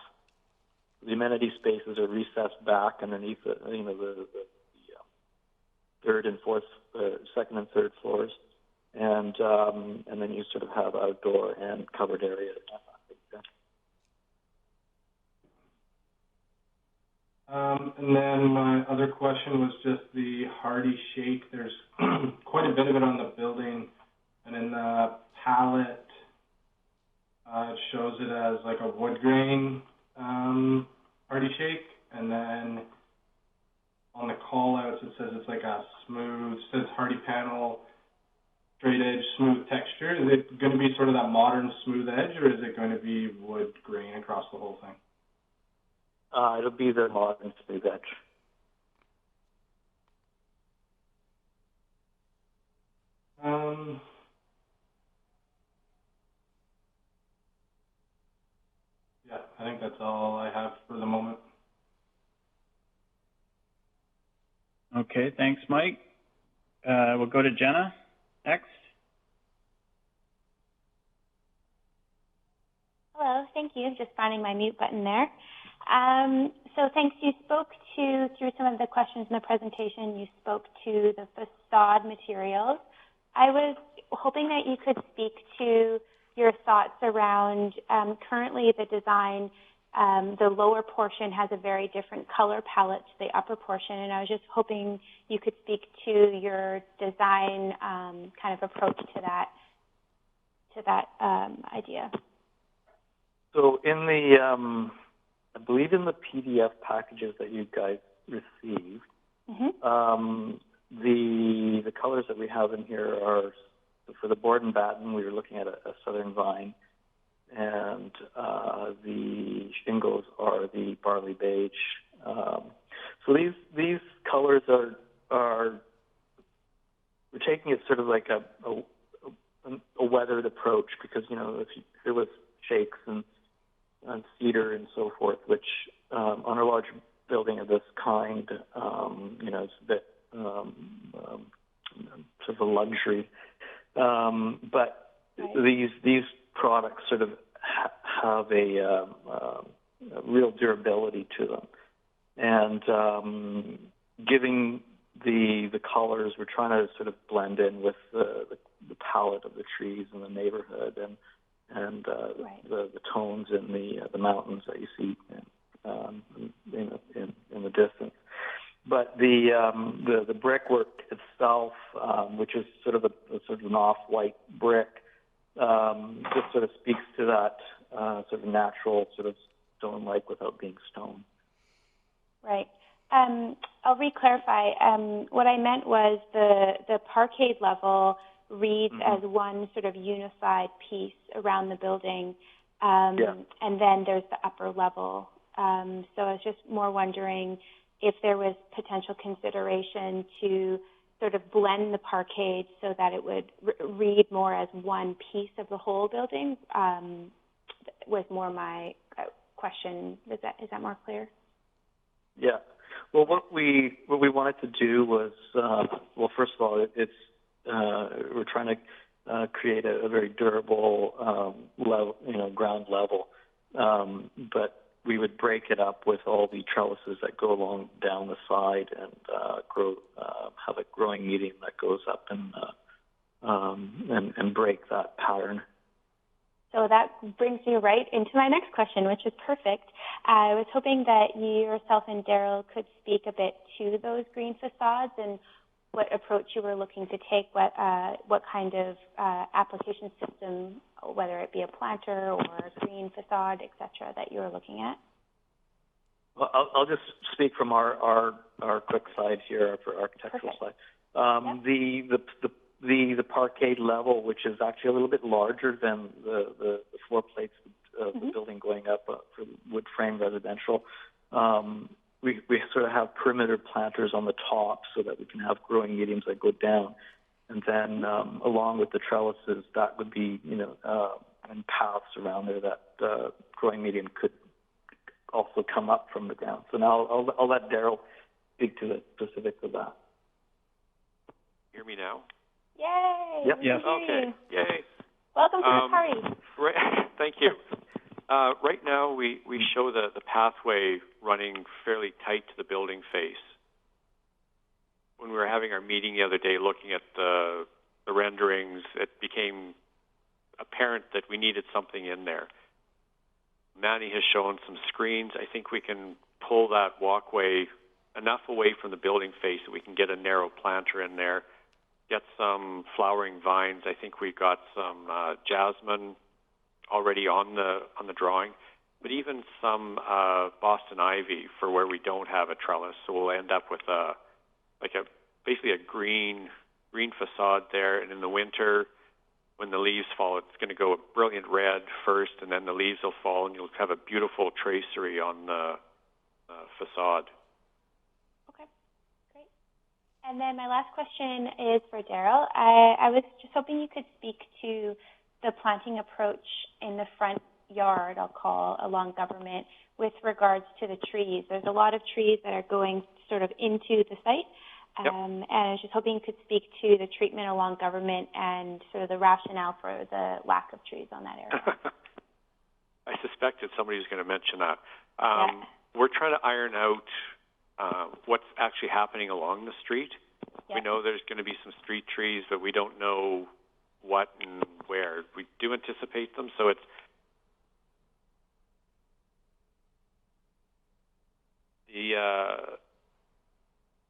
The amenity spaces are recessed back underneath the third and fourth, second and third floors, and then you sort of have outdoor and covered areas. And then my other question was just the hardy shake. There's quite a bit of it on the building, and in the palette, it shows it as like a wood grain hardy shake, and then on the call outs it says it's like a smooth, says hardy panel, straight edge, smooth texture. Is it going to be sort of that modern smooth edge, or is it going to be wood grain across the whole thing? It'll be the modern smooth edge. Yeah, I think that's all I have for the moment. Okay, thanks, Mike. We'll go to Jenna next. Hello, thank you. Just finding my mute button there. So thanks. You spoke through some of the questions in the presentation, you spoke to the facade materials. I was hoping that you could speak to your thoughts around currently the design. The lower portion has a very different color palette to the upper portion, and I was just hoping you could speak to your design kind of approach to that idea. So in the, I believe in the PDF packages that you guys received, the colors that we have in here are, for the board and batten, we were looking at a southern vine, and the shingles are the barley beige. So these colors are we're taking it sort of like a weathered approach, because if there was shakes and cedar and so forth, which on a large building of this kind, it's a bit sort of a luxury. But these products sort of have a real durability to them, and giving the colors, we're trying to sort of blend in with the palette of the trees in the neighborhood and the tones in the mountains that you see in the distance. But the brickwork itself, which is sort of an off-white brick, just sort of speaks to that sort of natural sort of stone-like without being stone. Right. I'll re-clarify. What I meant was the parkade level reads as one sort of unified piece around the building, and then there's the upper level. So I was just more wondering if there was potential consideration to sort of blend the parkade so that it would read more as one piece of the whole building, was more my question. Is that more clear? Yeah. Well, what we wanted to do was, well, first of all, it's we're trying to create a very durable level, ground level. But we would break it up with all the trellises that go along down the side and have a growing medium that goes up and break that pattern. So that brings me right into my next question, which is perfect. I was hoping that you yourself and Daryl could speak a bit to those green facades and what approach you were looking to take, what kind of application system, whether it be a planter or a green facade, et cetera, that you were looking at. Well, I'll just speak from our quick side here, our architectural Perfect. side. The parquet level, which is actually a little bit larger than the floor plates of the building going up for wood frame residential. We sort of have perimeter planters on the top so that we can have growing mediums that go down, and then along with the trellises, that would be and paths around there that growing medium could also come up from the ground. So now I'll let Daryl speak to the specifics of that. Hear me now? Yay! Yep. Yes. Okay. Yay. Welcome to the party. Right. Thank you. Right now, we show the pathway running fairly tight to the building face. When we were having our meeting the other day looking at the renderings, it became apparent that we needed something in there. Manny has shown some screens. I think we can pull that walkway enough away from the building face that we can get a narrow planter in there, get some flowering vines. I think we've got some jasmine already on the drawing, but even some Boston ivy for where we don't have a trellis. So we'll end up with basically a green facade there, and in the winter, when the leaves fall, it's going to go a brilliant red first, and then the leaves will fall, and you'll have a beautiful tracery on the facade. Okay, great. And then my last question is for Daryl. I was just hoping you could speak to the planting approach in the front yard, I'll call, along Government, with regards to the trees. There's a lot of trees that are going sort of into the site. Yep. And I was just hoping you could speak to the treatment along Government and sort of the rationale for the lack of trees on that area. I suspected somebody was going to mention that. Yeah. We're trying to iron out what's actually happening along the street. Yep. We know there's going to be some street trees, but we don't know what and where. We do anticipate them, so it's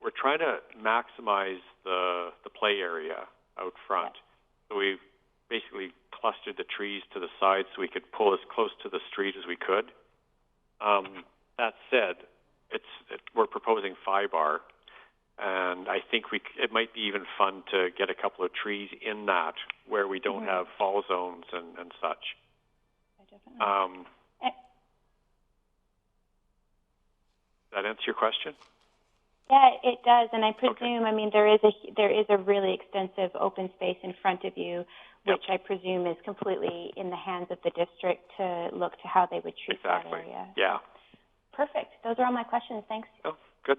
we're trying to maximize the play area out front. So we've basically clustered the trees to the side so we could pull as close to the street as we could. That said, we're proposing 5R, and I think it might be even fun to get a couple of trees in that where we don't have fall zones and such. Definitely. Does that answer your question? Yeah, it does, and I presume, I mean, there is a really extensive open space in front of you, which I presume is completely in the hands of the district to look to how they would treat that area. Yeah. Perfect. Those are all my questions. Thanks. Oh, good.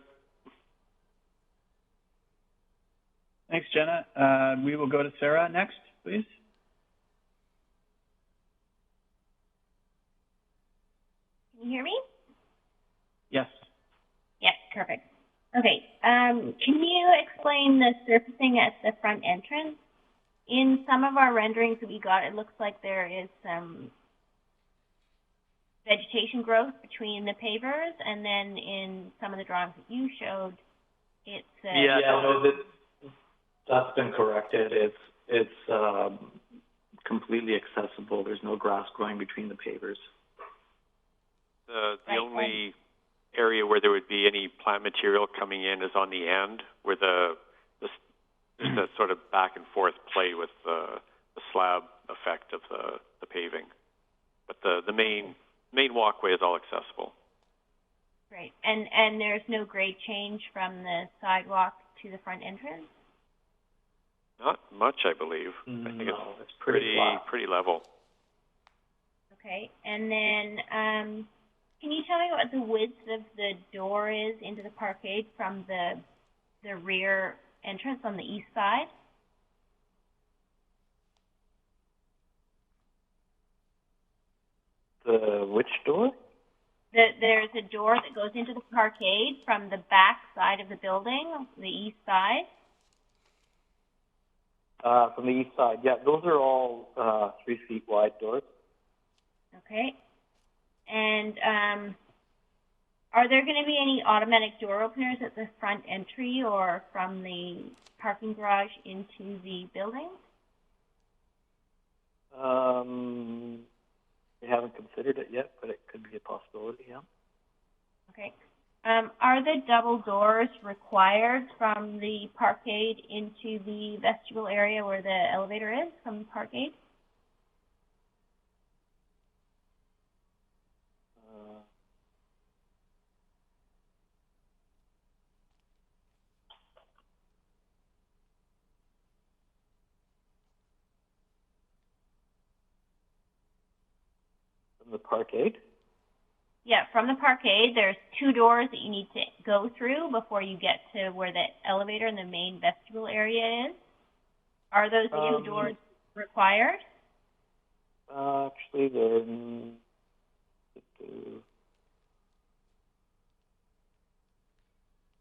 Thanks, Jenna. We will go to Sarah next, please. Can you hear me? Yes. Yes, perfect. Okay, can you explain the surfacing at the front entrance? In some of our renderings that we got, it looks like there is some vegetation growth between the pavers, and then in some of the drawings that you showed, it says... That's been corrected. It's completely accessible. There's no grass growing between the pavers. The only area where there would be any plant material coming in is on the end, where there's a sort of back and forth play with the slab effect of the paving. But the main walkway is all accessible. Great. And there's no grade change from the sidewalk to the front entrance? Not much, I believe. I think it's pretty level. Okay. And then can you tell me what the width of the door is into the parkade from the rear entrance on the east side? The which door? There's a door that goes into the parkade from the back side of the building, the east side. From the east side. Yeah, those are all 3 feet wide doors. Okay. And are there going to be any automatic door openers at the front entry or from the parking garage into the building? We haven't considered it yet, but it could be a possibility, yeah. Okay. Are the double doors required from the parkade into the vestibule area where the elevator is from the parkade? From the parkade? Yeah, from the parkade, there's 2 doors that you need to go through before you get to where the elevator and the main vestibule area is. Are those 2 doors required? Actually, they're...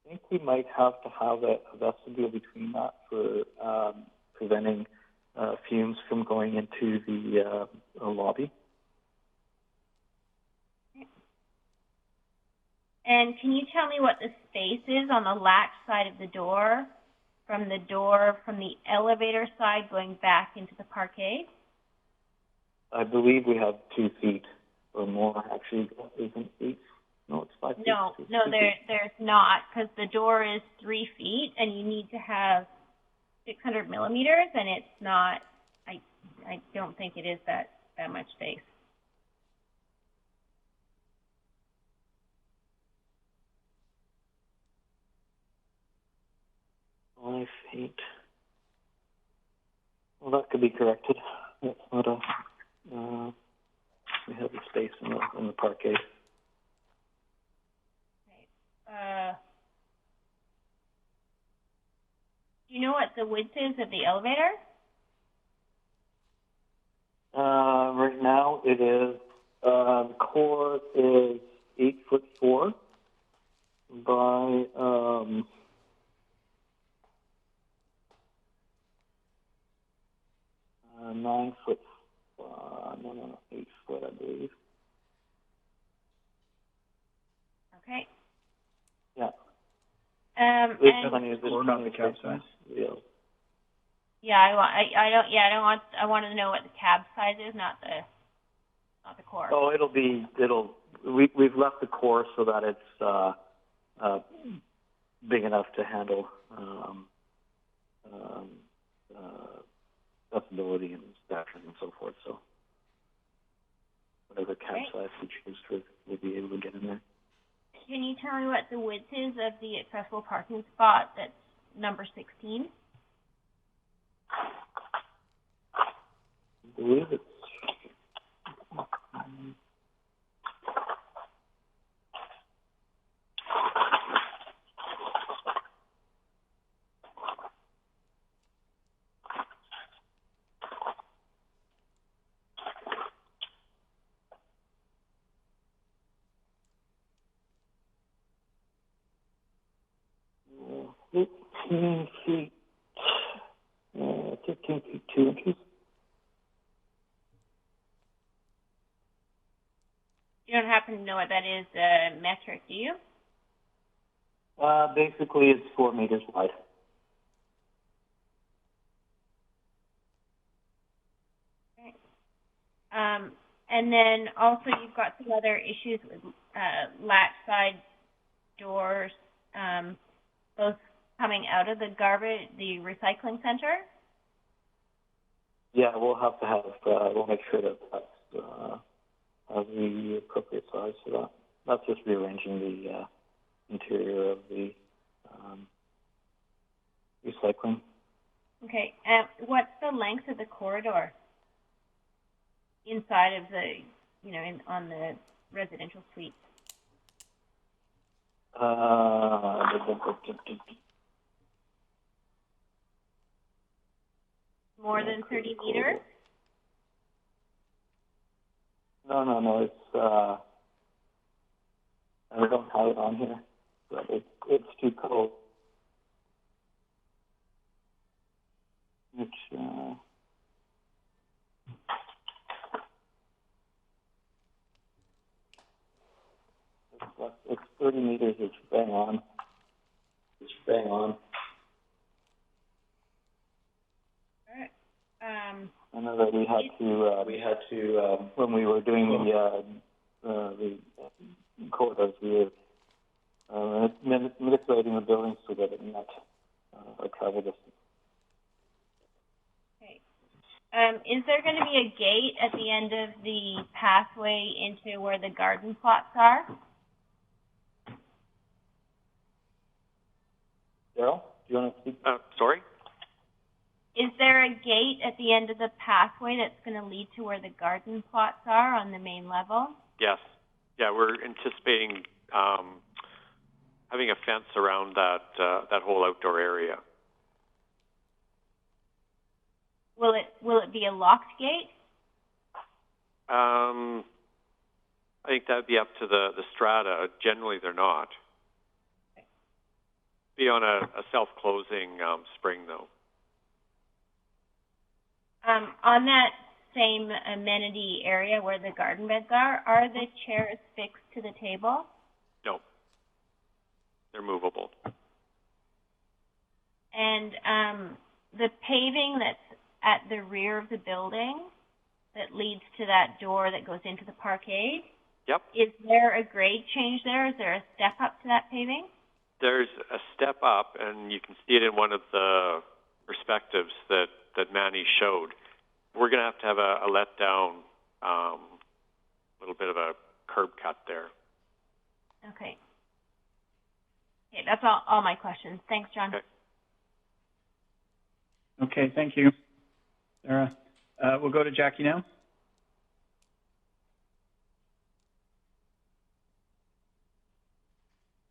I think we might have to have a vestibule between that for preventing fumes from going into the lobby. And can you tell me what the space is on the latch side of the door from the elevator side going back into the parkade? I believe we have 2 feet or more. Actually, isn't 8? No, it's 5 feet. No, there's not, because the door is 3 feet, and you need to have 600 millimeters, and it's not. I don't think it is that much space. Feet. Well, that could be corrected. That's not a. We have the space in the parkade. Do you know what the width is of the elevator? Right now it is. The core is 8'4" by 9 foot. 8 foot, I believe. Okay. Yeah. And Or not the cab size? Yeah. yeah, I wanted to know what the cab size is, not the core. Oh, we've left the core so that it's big enough to handle accessibility and staffing and so forth. So whatever cab size we choose to, we'll be able to get in there. Can you tell me what the width is of the accessible parking spot that's number 16? I believe it's feet, 15 feet 2 inches. You don't happen to know what that is metric, do you? Basically, it's 4 meters wide. Okay. And then also you've got some other issues with latch side doors, both coming out of the recycling center. Yeah, we'll have to have. We'll make sure that that's the appropriate size for that. That's just rearranging the interior of the recycling. Okay. What's the length of the corridor inside of the, on the residential suite? More than 30 meters? No, it's, I don't have it on here, but it's too cold. Which, it's 30 meters, it's bang on. It's bang on. Alright. I know that we had to, when we were doing the corridors, we were manipulating the buildings so that it met a travel distance. Okay. Is there going to be a gate at the end of the pathway into where the garden plots are? Daryl, do you want to speak? Sorry? Is there a gate at the end of the pathway that's going to lead to where the garden plots are on the main level? Yes. Yeah, we're anticipating having a fence around that whole outdoor area. Will it be a locked gate? I think that'd be up to the strata. Generally, they're not. Be on a self-closing spring, though. On that same amenity area where the garden beds are the chairs fixed to the table? No. They're movable. And the paving that's at the rear of the building that leads to that door that goes into the parkade? Yep. Is there a grade change there? Is there a step up to that paving? There's a step up, and you can see it in one of the perspectives that Manny showed. We're going to have a let down, little bit of a curb cut there. Okay. Okay, that's all my questions. Thanks, John. Okay. Okay, thank you, Sarah. We'll go to Jackie now.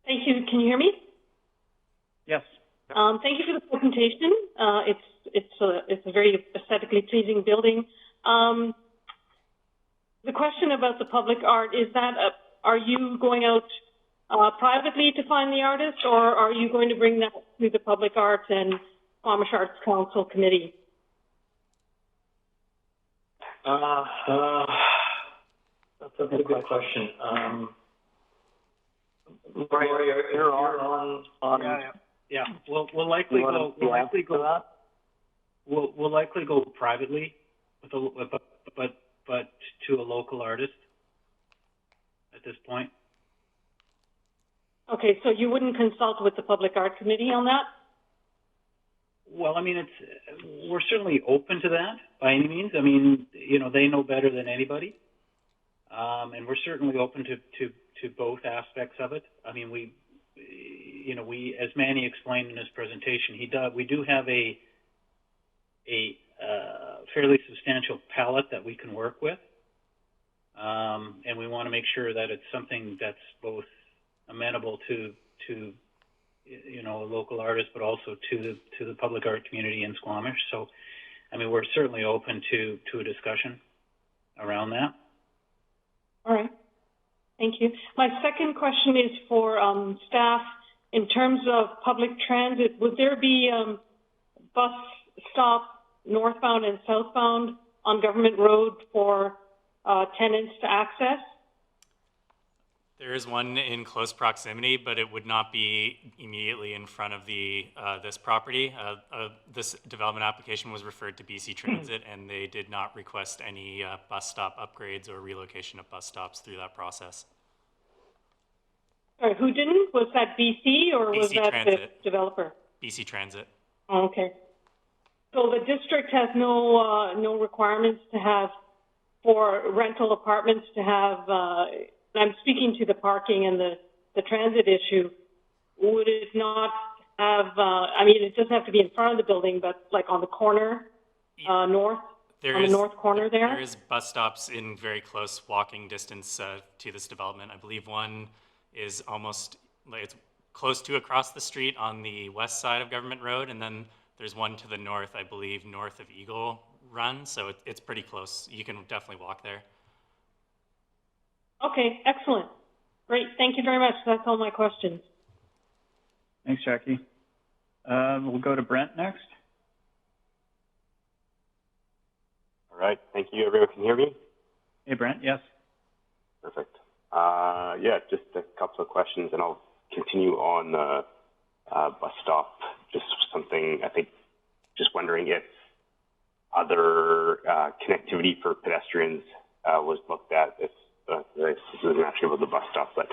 Thank you. Can you hear me? Yes. Thank you for the presentation. It's a very aesthetically pleasing building. The question about the public art is that are you going out privately to find the artist, or are you going to bring that to the Public Arts and Squamish Arts Council Committee? That's a good question. Lori, you're on. Yeah. We'll likely go privately but to a local artist at this point. Okay, so you wouldn't consult with the Public Art Committee on that? Well, I mean, we're certainly open to that by any means. I mean, they know better than anybody. And we're certainly open to both aspects of it. I mean, we, as Manny explained in his presentation, we do have a fairly substantial palette that we can work with. And we want to make sure that it's something that's both amenable to a local artist, but also to the public art community in Squamish. So, I mean, we're certainly open to a discussion around that. All right. Thank you. My second question is for staff. In terms of public transit, would there be bus stop northbound and southbound on Government Road for tenants to access? There is one in close proximity, but it would not be immediately in front of this property. This development application was referred to BC Transit, and they did not request any bus stop upgrades or relocation of bus stops through that process. Sorry, who didn't? Was that BC or was BC that Transit. the developer? BC Transit. Oh, okay. So the district has no requirements to have for rental apartments to have. I'm speaking to the parking and the transit issue. Would it not have? I mean, it doesn't have to be in front of the building, but like on the corner, north. On the north corner there? There is bus stops in very close walking distance to this development. I believe one is it's close to across the street on the west side of Government Road, and then there's one to the north, I believe, north of Eagle Run, so it's pretty close. You can definitely walk there. Okay, excellent. Great, thank you very much. That's all my questions. Thanks, Jackie. We'll go to Brent next. All right. Thank you. Everyone can hear me? Hey, Brent, yes. Perfect. Yeah, just a couple of questions, and I'll continue on the bus stop. Just something, I think, just wondering if other connectivity for pedestrians was looked at. If this isn't actually about the bus stop, but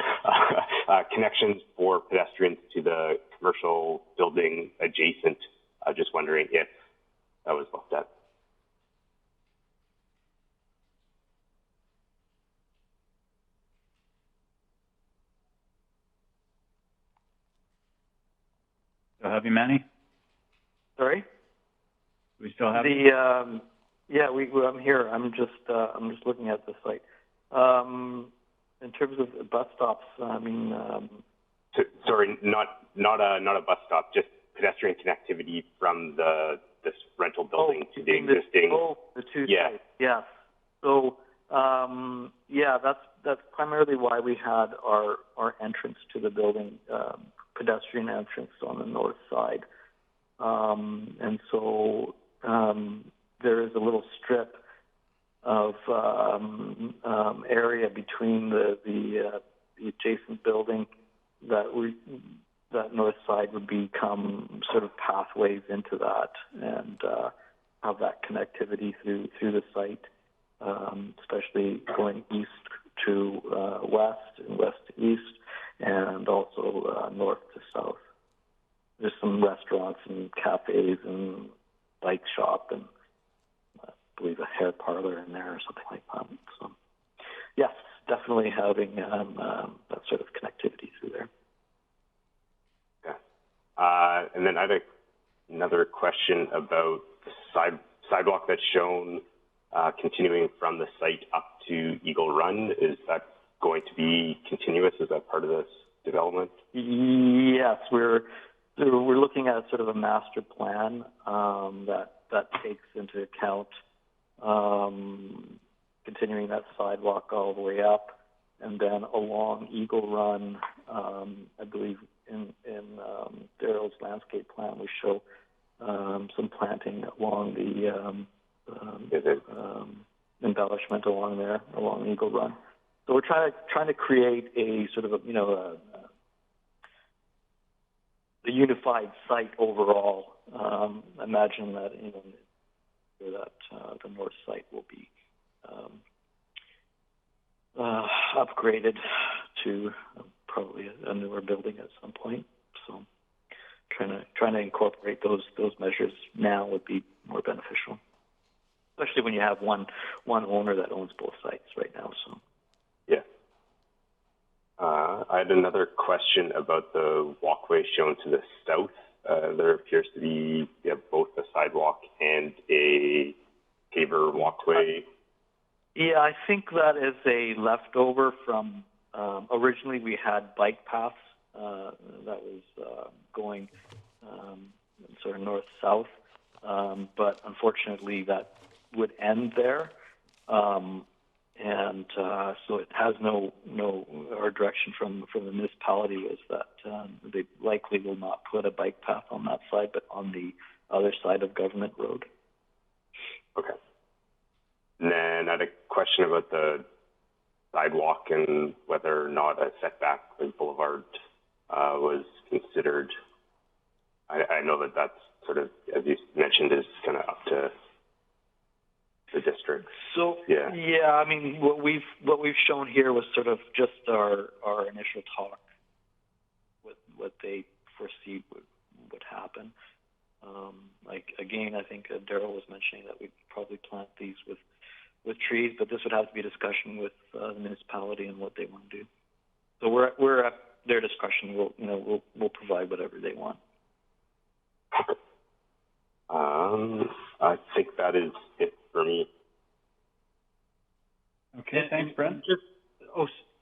connections for pedestrians to the commercial building adjacent. Just wondering if that was looked at. Still have you, Manny? Sorry? We still have you? Yeah, I'm here. I'm just looking at the site. In terms of the bus stops, I mean, Sorry, not a bus stop, just pedestrian connectivity from this rental building to the existing. The two Yeah. sites. Yes. So, yeah, that's primarily why we had our entrance to the building, pedestrian entrance on the north side. And so there is a little strip of area between the adjacent building that north side would become sort of pathways into that and have that connectivity through the site, especially going east to west and west to east, and also north to south. There's some restaurants and cafes and bike shop and I believe a hair parlor in there or something like that. So, yes, definitely having that sort of connectivity through there. Okay. And then I had another question about the sidewalk that's shown continuing from the site up to Eagle Run. Is that going to be continuous? Is that part of this development? Yes, we're looking at sort of a master plan that takes into account continuing that sidewalk all the way up, and then along Eagle Run. I believe in Daryl's landscape plan we show some planting along the embellishment along there, along Eagle Run. So we're trying to create a sort of a unified site overall. Imagine that the north site will be upgraded to probably a newer building at some point. So trying to incorporate those measures now would be more beneficial, especially when you have one owner that owns both sites right now. So. Yeah. I had another question about the walkway shown to the south. There appears to be both a sidewalk and a paver walkway. Yeah, I think that is a leftover from originally we had bike paths that was going sort of north-south, but unfortunately that would end there. And so it has our direction from the municipality is that they likely will not put a bike path on that side, but on the other side of Government Road. Okay. And then I had a question about the sidewalk and whether or not a setback with boulevard was considered. I know that that's sort of, as you mentioned, is kind of up to the district. So yeah, I mean, what we've shown here was sort of just our initial talk with what they foresee would happen. Like again, I think Daryl was mentioning that we'd probably plant these with trees, but this would have to be a discussion with the municipality and what they want to do. So we're at their discretion. We'll provide whatever they want. I think that is it for me. Okay, thanks, Brent.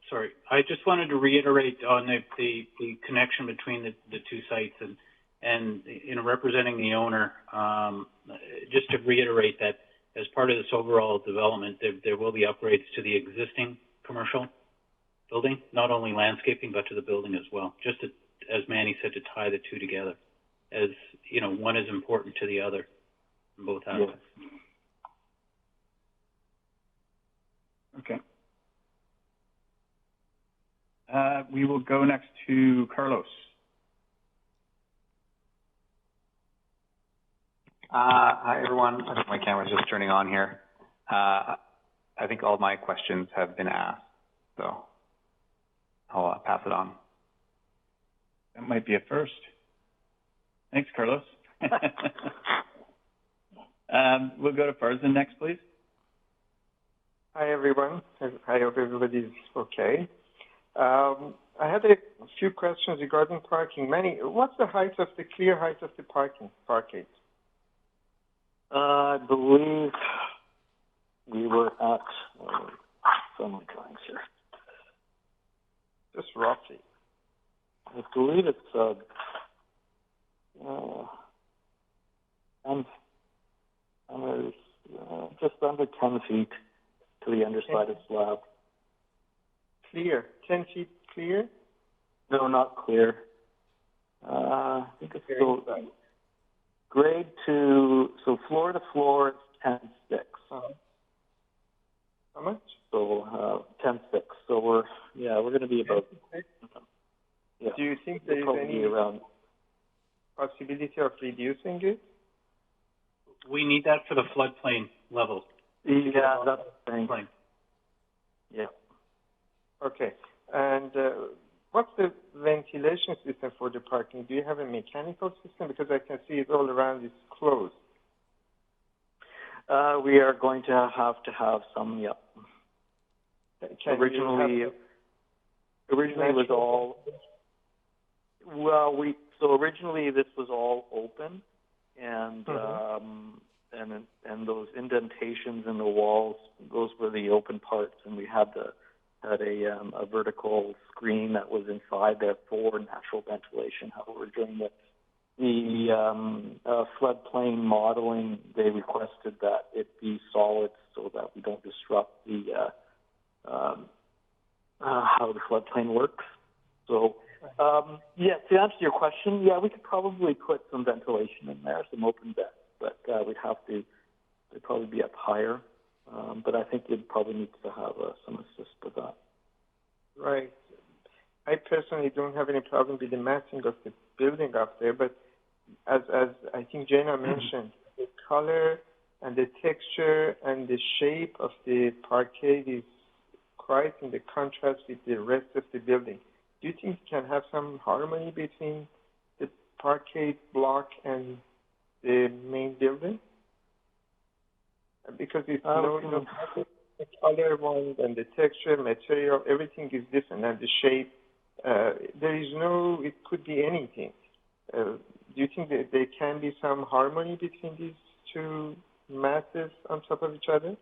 Sorry. I just wanted to reiterate on the connection between the two sites and representing the owner, just to reiterate that as part of this overall development, there will be upgrades to the existing commercial building, not only landscaping, but to the building as well. Just to, as Manny said, to tie the two together, as, you know, one is important to the other in both aspects. Okay. We will go next to Carlos. Hi, everyone. I think my camera's just turning on here. I think all my questions have been asked, so I'll pass it on. That might be a first. Thanks, Carlos. We'll go to Farzan next, please. Hi, everyone. I hope everybody's okay. I had a few questions regarding parking. Manny, what's the height of the clear height of the parkade? I believe we were at, some of my drawings here. Just roughly. I believe it's, just under 10 feet to the underside of slab. Clear, 10 feet clear? No, not clear. I think it's still grade to, so floor to floor, it's 10.6. How much? So, 10.6. So we're going to be about, yeah. Do you think there is any possibility of reducing it? We need that for the floodplain level. Yeah, that's the thing. Yeah. Okay. And what's the ventilation system for the parking? Do you have a mechanical system? Because I can see it all around is closed. We are going to have some, yeah. Originally it was all, so originally this was all open, and and those indentations in the walls, those were the open parts, and we had a vertical screen that was inside there for natural ventilation. However, during the floodplain modeling, they requested that it be solid so that we don't disrupt the how the floodplain works. So, to answer your question, we could probably put some ventilation in there, some open vents, but they'd probably be up higher. But I think you'd probably need to have some assist with that. Right. I personally don't have any problem with the massing of the building up there, but as I think Jenna mentioned, the color and the texture and the shape of the parquet is quite in the contrast with the rest of the building. Do you think you can have some harmony between the parquet block and the main building? Because it's the color one and the texture, material, everything is different, and the shape. It could be anything. Do you think that there can be some harmony between these two masses on top of each other?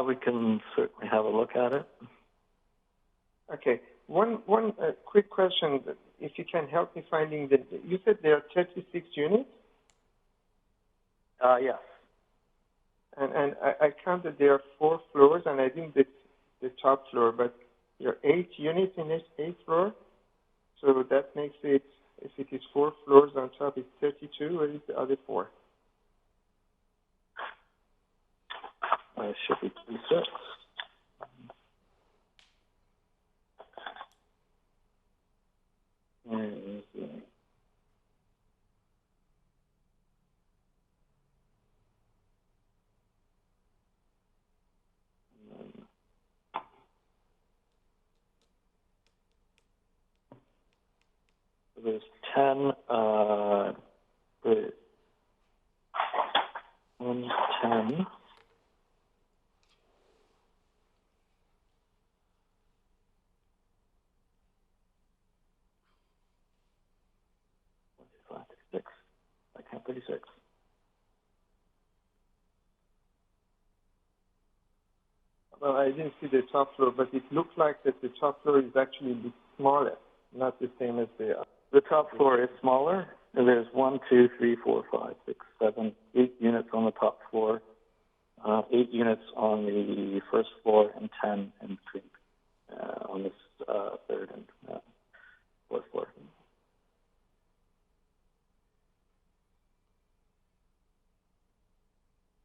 We can certainly have a look at it. Okay. One quick question, if you can help me finding you said there are 36 units? Yes. And I counted there are 4 floors, and I think that's the top floor, but there are 8 units in this 8th floor. So that makes it, if it is 4 floors on top, it's 32. Where is the other 4? It should be 26. There's 10, 110. I count 36. Well, I didn't see the top floor, but it looked like that the top floor is actually a bit smaller, not the same as the other. The top floor is smaller. There's 1, 2, 3, 4, 5, 6, 7, 8 units on the top floor, 8 units on the first floor, and 10 in between. on this third and fourth floor.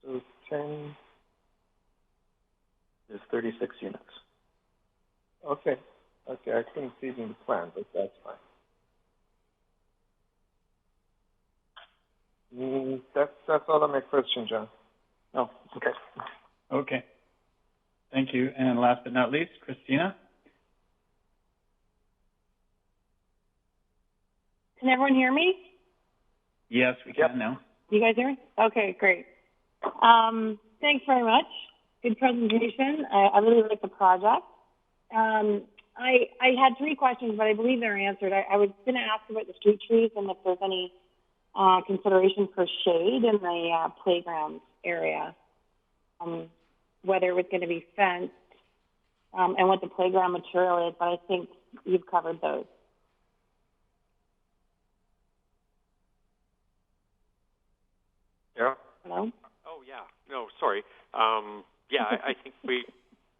So 10. There's 36 units. Okay. Okay, I couldn't see it in the plan, but that's fine. That's all of my question, John. Oh, okay. Okay. Thank you. And last but not least, Christina? Can everyone hear me? Yes, we can now. You guys hear me? Okay, great. Thanks very much. Good presentation. I really like the project. I had 3 questions, but I believe they're answered. I was going to ask about the street trees and if there's any consideration for shade in the playground area, whether it was going to be fenced, and what the playground material is, but I think you've covered those. Yeah. Hello? Oh, yeah. No, sorry. Yeah, I think we,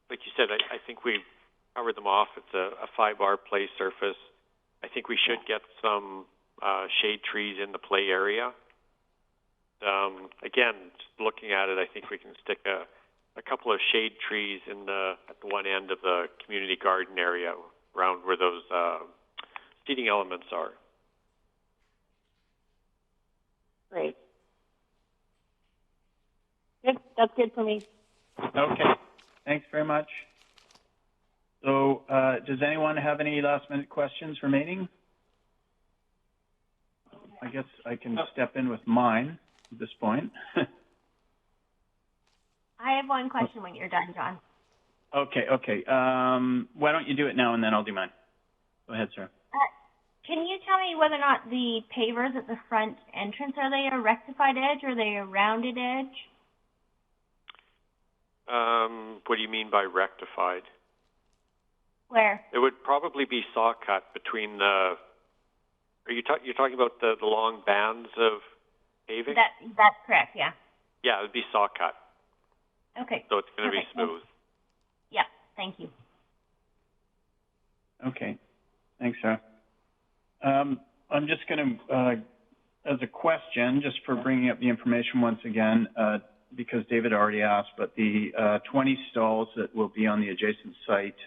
like you said, I think we covered them off. It's a 5-bar play surface. I think we should get some shade trees in the play area. Again, just looking at it, I think we can stick a couple of shade trees at the one end of the community garden area around where those seating elements are. Great. Good. That's good for me. Okay. Thanks very much. So, does anyone have any last-minute questions remaining? I guess I can step in with mine at this point. I have one question when you're done, John. Okay. Why don't you do it now, and then I'll do mine. Go ahead, sir. Can you tell me whether or not the pavers at the front entrance, are they a rectified edge or are they a rounded edge? What do you mean by rectified? Where? It would probably be saw cut between the. Are you you're talking about the long bands of paving? That's correct. Yeah. Yeah, it would be saw cut. Okay. So it's going to be smooth. Yeah. Thank you. Okay. Thanks, Sarah. I'm just going to, as a question, just for bringing up the information once again, because David already asked, but the 20 stalls that will be on the adjacent site,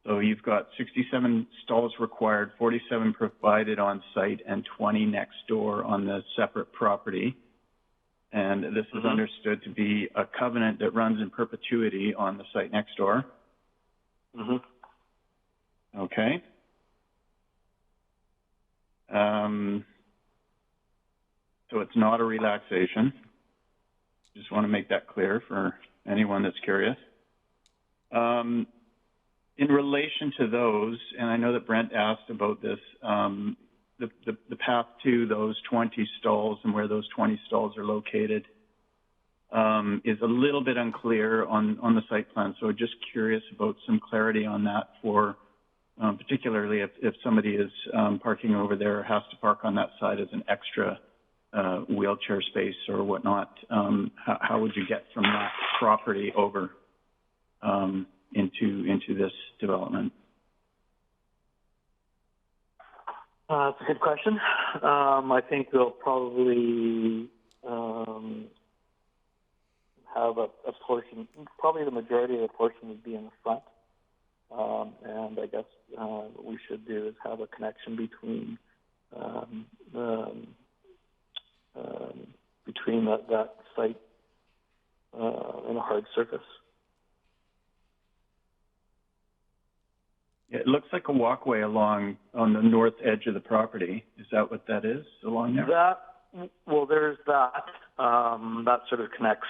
so you've got 67 stalls required, 47 provided on site, and 20 next door on the separate property. And this is understood to be a covenant that runs in perpetuity on the site next door. Okay. So it's not a relaxation. Just want to make that clear for anyone that's curious. In relation to those, and I know that Brent asked about this, the path to those 20 stalls and where those 20 stalls are located is a little bit unclear on the site plan. So just curious about some clarity on that for particularly if somebody is parking over there or has to park on that side as an extra wheelchair space or whatnot. How would you get from that property over into this development? That's a good question. I think we'll probably have a portion, probably the majority of the portion would be in the front. And I guess what we should do is have a connection between that site and a hard surface. It looks like a walkway along on the north edge of the property. Is that what that is along there? There's that. That sort of connects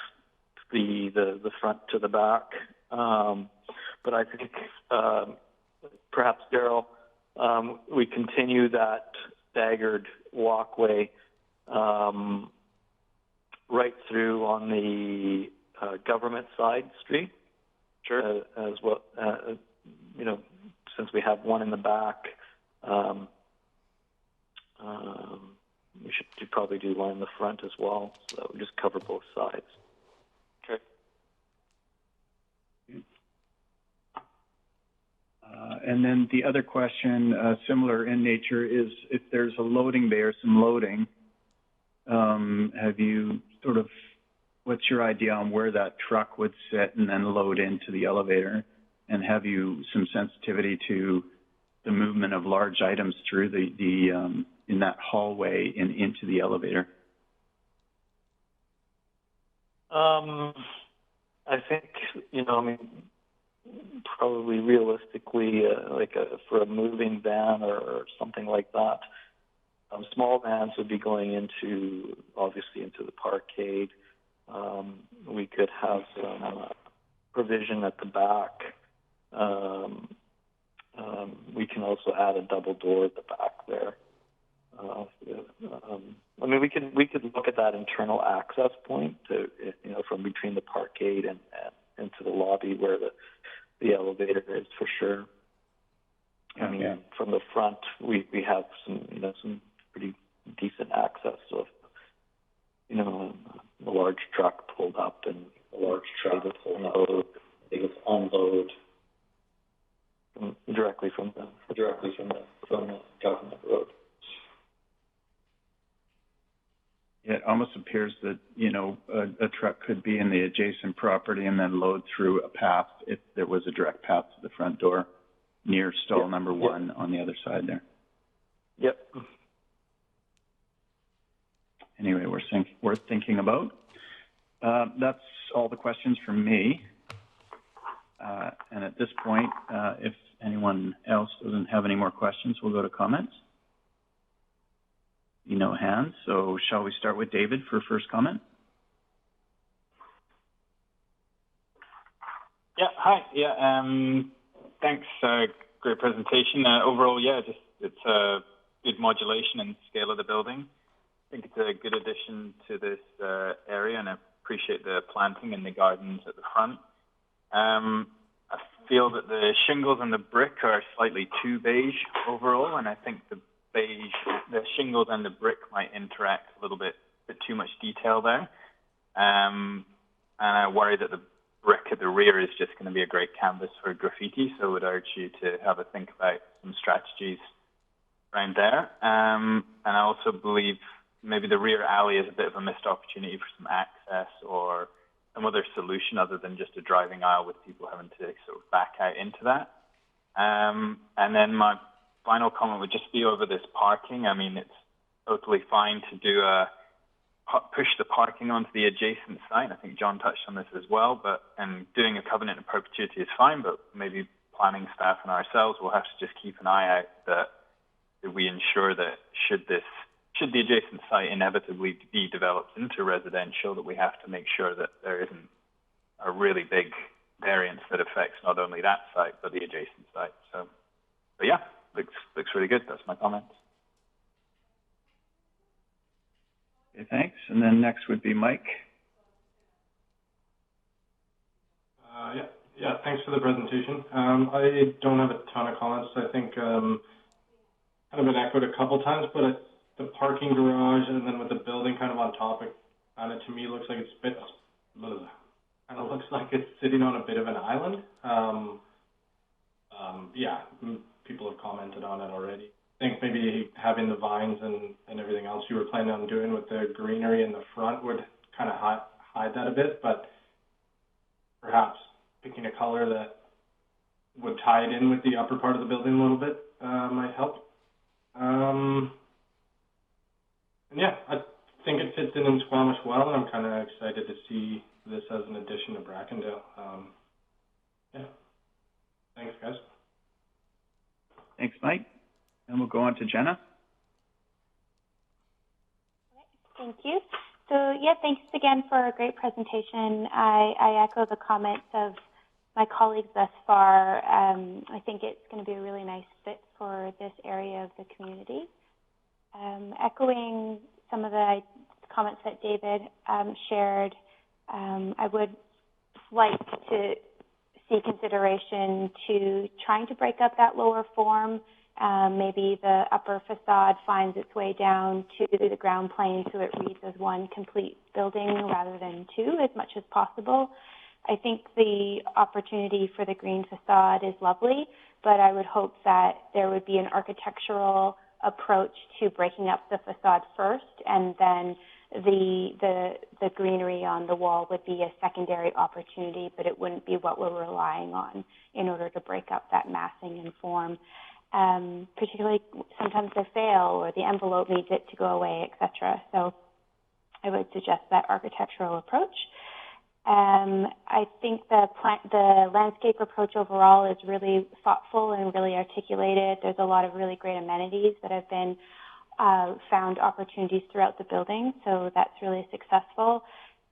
the front to the back. But I think perhaps, Daryl, we continue that staggered walkway right through on the government side street. Sure. As well, since we have one in the back, we should probably do one in the front as well, so that we just cover both sides. Okay. And then the other question, similar in nature, is if there's a loading bay or some loading, have you sort of, what's your idea on where that truck would sit and then load into the elevator? And have you some sensitivity to the movement of large items through in that hallway and into the elevator? I think, probably realistically, for a moving van or something like that, small vans would be going obviously into the parkade. We could have some provision at the back. We can also add a double door at the back there. We could look at that internal access point to, from between the parkade and into the lobby where the elevator is for sure. From the front, we have some pretty decent access. So, a large truck pulled up and they just unload directly from the government road. It almost appears that, a truck could be in the adjacent property and then load through a path if there was a direct path to the front door near stall number 1 on the other side there. Yep. Anyway, worth thinking about. That's all the questions from me. And at this point, if anyone else doesn't have any more questions, we'll go to comments. No hands, so shall we start with David for first comment? Yeah, hi. Yeah, thanks. Great presentation. Overall, it's a good modulation and scale of the building. I think it's a good addition to this area, and I appreciate the planting and the gardens at the front. I feel that the shingles and the brick are slightly too beige overall, and I think the shingles and the brick might interact a little bit too much detail there. And I worry that the brick at the rear is just going to be a great canvas for graffiti, so I would urge you to have a think about some strategies around there. And I also believe maybe the rear alley is a bit of a missed opportunity for some access or some other solution other than just a driving aisle with people having to sort of back out into that. And then my final comment would just be over this parking. It's totally fine to push the parking onto the adjacent site. I think John touched on this as well, and doing a covenant of perpetuity is fine, but maybe planning staff and ourselves will have to just keep an eye out that we ensure that should the adjacent site inevitably be developed into residential, that we have to make sure that there isn't a really big variance that affects not only that site, but the adjacent site. But yeah, looks really good. That's my comment. Okay, thanks. And then next would be Mike. Yeah, thanks for the presentation. I don't have a ton of comments. I think kind of been echoed a couple times, but the parking garage and then with the building kind of on top, it kind of to me looks like looks like it's sitting on a bit of an island. People have commented on it already. I think maybe having the vines and everything else you were planning on doing with the greenery in the front would kind of hide that a bit, but perhaps picking a color that would tie it in with the upper part of the building a little bit might help. And yeah, I think it fits in Squamish well, and I'm kind of excited to see this as an addition to Brackendale. Thanks, guys. Thanks, Mike. And we'll go on to Jenna. Thank you. So, thanks again for a great presentation. I echo the comments of my colleagues thus far. I think it's going to be a really nice fit for this area of the community. Echoing some of the comments that David shared, I would like to see consideration to trying to break up that lower form. Maybe the upper facade finds its way down to the ground plane so it reads as one complete building rather than two as much as possible. I think the opportunity for the green facade is lovely, but I would hope that there would be an architectural approach to breaking up the facade first, and then the greenery on the wall would be a secondary opportunity, but it wouldn't be what we're relying on in order to break up that massing and form. Particularly, sometimes they fail or the envelope needs it to go away, etc. So I would suggest that architectural approach. I think the landscape approach overall is really thoughtful and really articulated. There's a lot of really great amenities that have been found opportunities throughout the building, so that's really successful.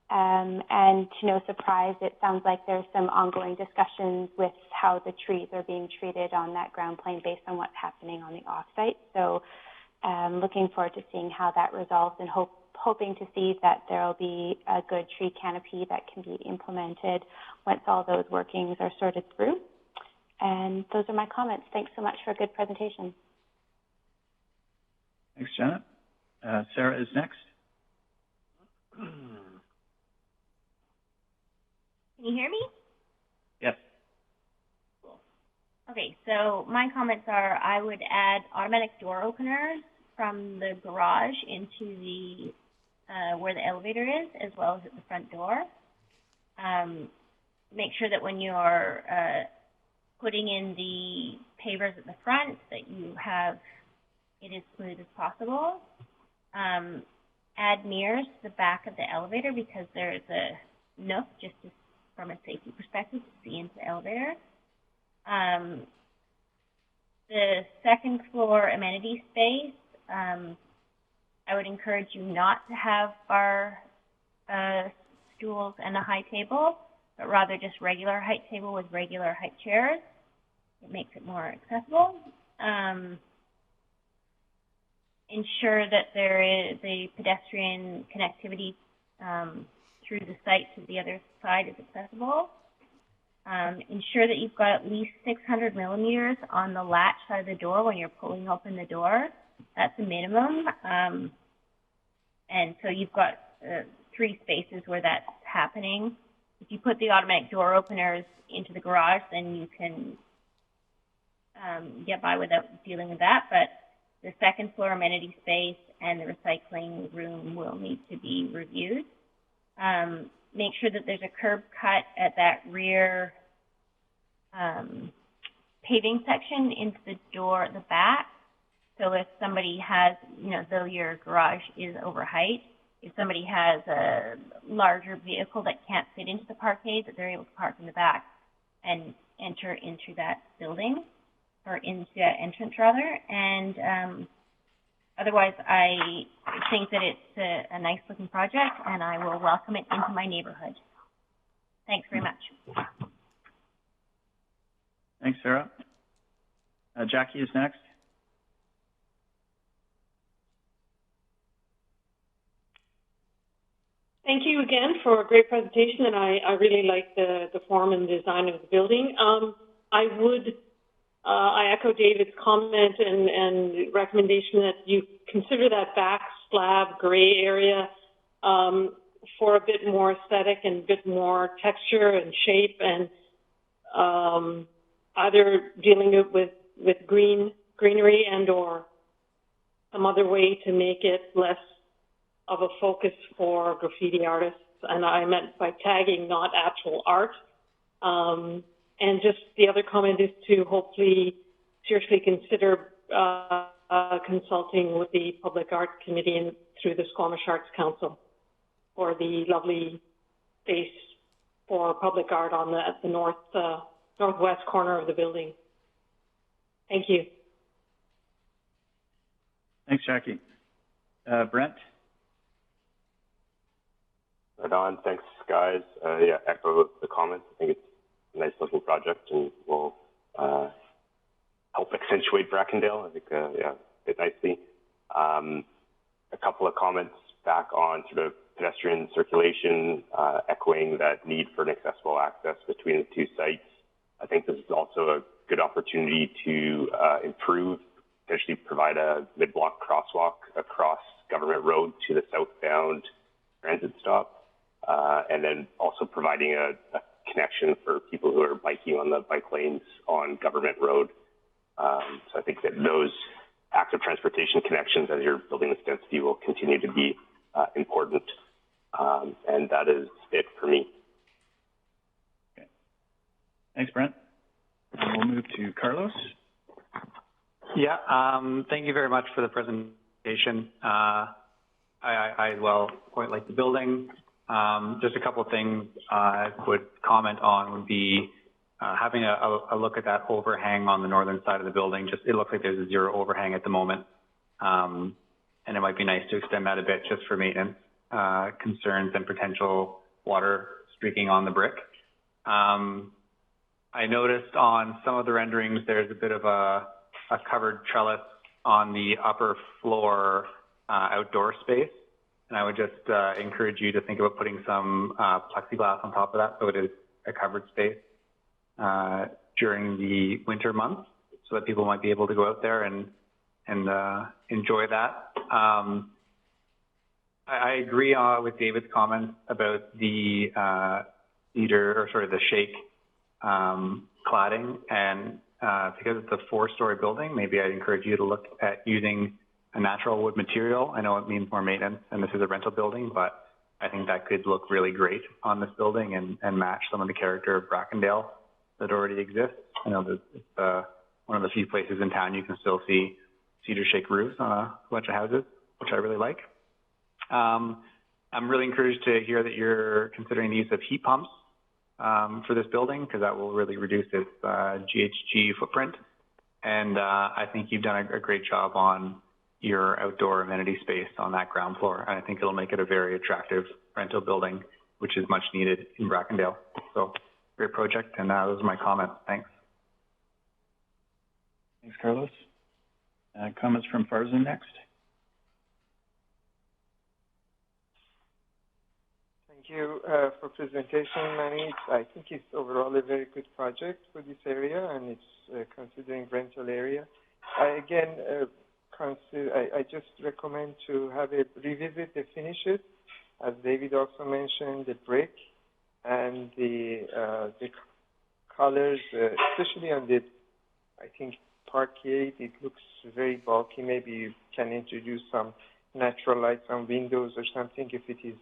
And to no surprise, it sounds like there's some ongoing discussions with how the trees are being treated on that ground plane based on what's happening on the offsite. So looking forward to seeing how that resolves, and hoping to see that there will be a good tree canopy that can be implemented once all those workings are sorted through. And those are my comments. Thanks so much for a good presentation. Thanks, Janet. Sarah is next. Can you hear me? Yes. Cool. Okay, so my comments are I would add automatic door openers from the garage into the where the elevator is, as well as at the front door. Make sure that when you're putting in the pavers at the front, that you have it as smooth as possible. Add mirrors to the back of the elevator because there's a nook just from a safety perspective to see into the elevator. The second floor amenity space, I would encourage you not to have bar stools and a high table, but rather just regular height table with regular height chairs. It makes it more accessible. Ensure that there is a pedestrian connectivity through the site to the other side is accessible. Ensure that you've got at least 600 millimeters on the latch side of the door when you're pulling open the door. That's a minimum. And so you've got 3 spaces where that's happening. If you put the automatic door openers into the garage, then you can get by without dealing with that. But the second floor amenity space and the recycling room will need to be reviewed. Make sure that there's a curb cut at that rear paving section into the door at the back. So if somebody has, though your garage is over height, if somebody has a larger vehicle that can't fit into the parkade, that they're able to park in the back and enter into that building, or into that entrance rather. And otherwise, I think that it's a nice looking project, and I will welcome it into my neighborhood. Thanks very much. Thanks, Sarah. Jackie is next. Thank you again for a great presentation, and I really like the form and design of the building. I echo David's comment and recommendation that you consider that back slab gray area for a bit more aesthetic and a bit more texture and shape, and either dealing it with greenery and or some other way to make it less of a focus for graffiti artists. And I meant by tagging, not actual art. And just the other comment is to hopefully seriously consider consulting with the Public Art Committee and through the Squamish Arts Council for the lovely space for public art on the northwest corner of the building. Thank you. Thanks, Jackie. Brent? Right on. Thanks, guys. Echo the comments. I think it's a nice looking project and will help accentuate Brackendale. I think, fit nicely. A couple of comments back on sort of pedestrian circulation, echoing that need for an accessible access between the 2 sites. I think this is also a good opportunity to improve, potentially provide a mid-block crosswalk across Government Road to the southbound transit stop. And then also providing a connection for people who are biking on the bike lanes on Government Road So I think that those active transportation connections as you're building this density will continue to be important. And that is it for me. Okay. Thanks, Brent. And we'll move to Carlos. Yeah, thank you very much for the presentation. I as well quite like the building. Just a couple of things I would comment on would be having a look at that overhang on the northern side of the building. Just it looks like there's a zero overhang at the moment, and it might be nice to extend that a bit just for maintenance concerns and potential water streaking on the brick. I noticed on some of the renderings there's a bit of a covered trellis on the upper floor outdoor space. And I would just encourage you to think about putting some plexiglass on top of that so it is a covered space during the winter months so that people might be able to go out there and enjoy that. I agree with David's comments about the the shake cladding, and because it's a 4-story building, maybe I'd encourage you to look at using a natural wood material. I know it means more maintenance, and this is a rental building, but I think that could look really great on this building and match some of the character of Brackendale that already exists. I know that it's one of the few places in town you can still see cedar shake roofs on a bunch of houses, which I really like. I'm really encouraged to hear that you're considering the use of heat pumps for this building, because that will really reduce its GHG footprint. And I think you've done a great job on your outdoor amenity space on that ground floor. And I think it'll make it a very attractive rental building, which is much needed in Brackendale. So great project, and those are my comments. Thanks. Thanks, Carlos. Comments from Farzan next. Thank you for presentation, Manny. I think it's overall a very good project for this area, and it's considering rental area. I just recommend to have a revisit the finishes, as David also mentioned, the brick and the colors, especially on the, I think, parquet. It looks very bulky. Maybe you can introduce some natural lights on windows or something if it is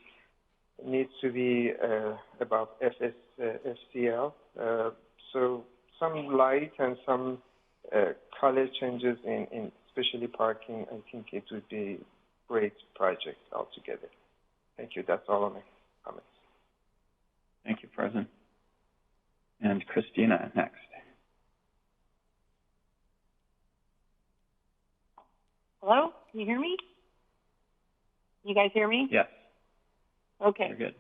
needs to be above FCL. So some light and some color changes in especially parking, I think it would be a great project altogether. Thank you. That's all of my comments. Thank you, Farzan. And Christina next. Hello? Can you hear me? You guys hear me? Yes. Okay. You're good.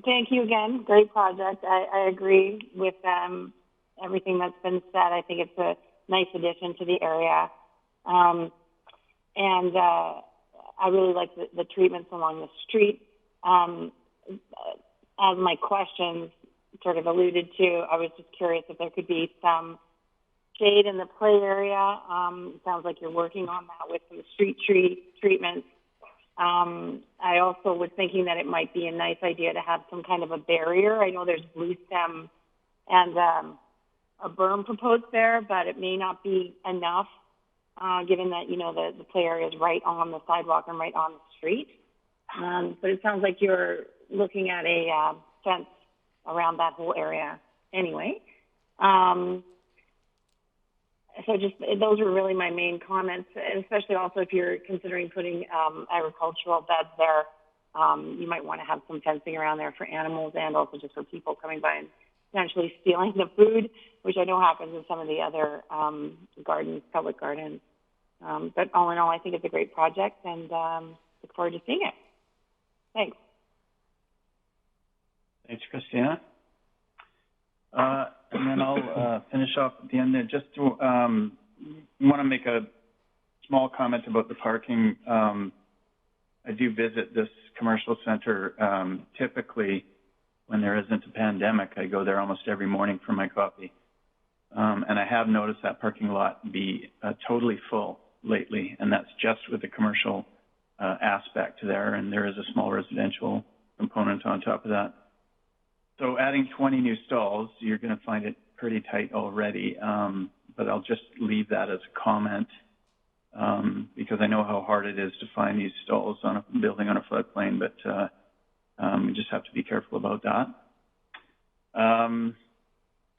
Thank you again. Great project. I agree with everything that's been said. I think it's a nice addition to the area. And I really like the treatments along the street. As my questions sort of alluded to, I was just curious if there could be some shade in the play area. It sounds like you're working on that with some street treatments. I also was thinking that it might be a nice idea to have some kind of a barrier. I know there's blue stem and a berm proposed there, but it may not be enough, given that, the play area is right on the sidewalk and right on the street. But it sounds like you're looking at a fence around that whole area anyway. So just those were really my main comments, and especially also if you're considering putting agricultural beds there, you might want to have some fencing around there for animals and also just for people coming by and potentially stealing the food, which I know happens in some of the other gardens, public gardens. But all in all, I think it's a great project, and look forward to seeing it. Thanks. Thanks, Christina. And then I'll finish off at the end there. Just to want to make a small comment about the parking. I do visit this commercial center typically when there isn't a pandemic. I go there almost every morning for my coffee. And I have noticed that parking lot be totally full lately, and that's just with the commercial aspect there, and there is a small residential component on top of that. So adding 20 new stalls, you're going to find it pretty tight already. but I'll just leave that as a comment, because I know how hard it is to find these stalls on a building on a floodplain, but we just have to be careful about that.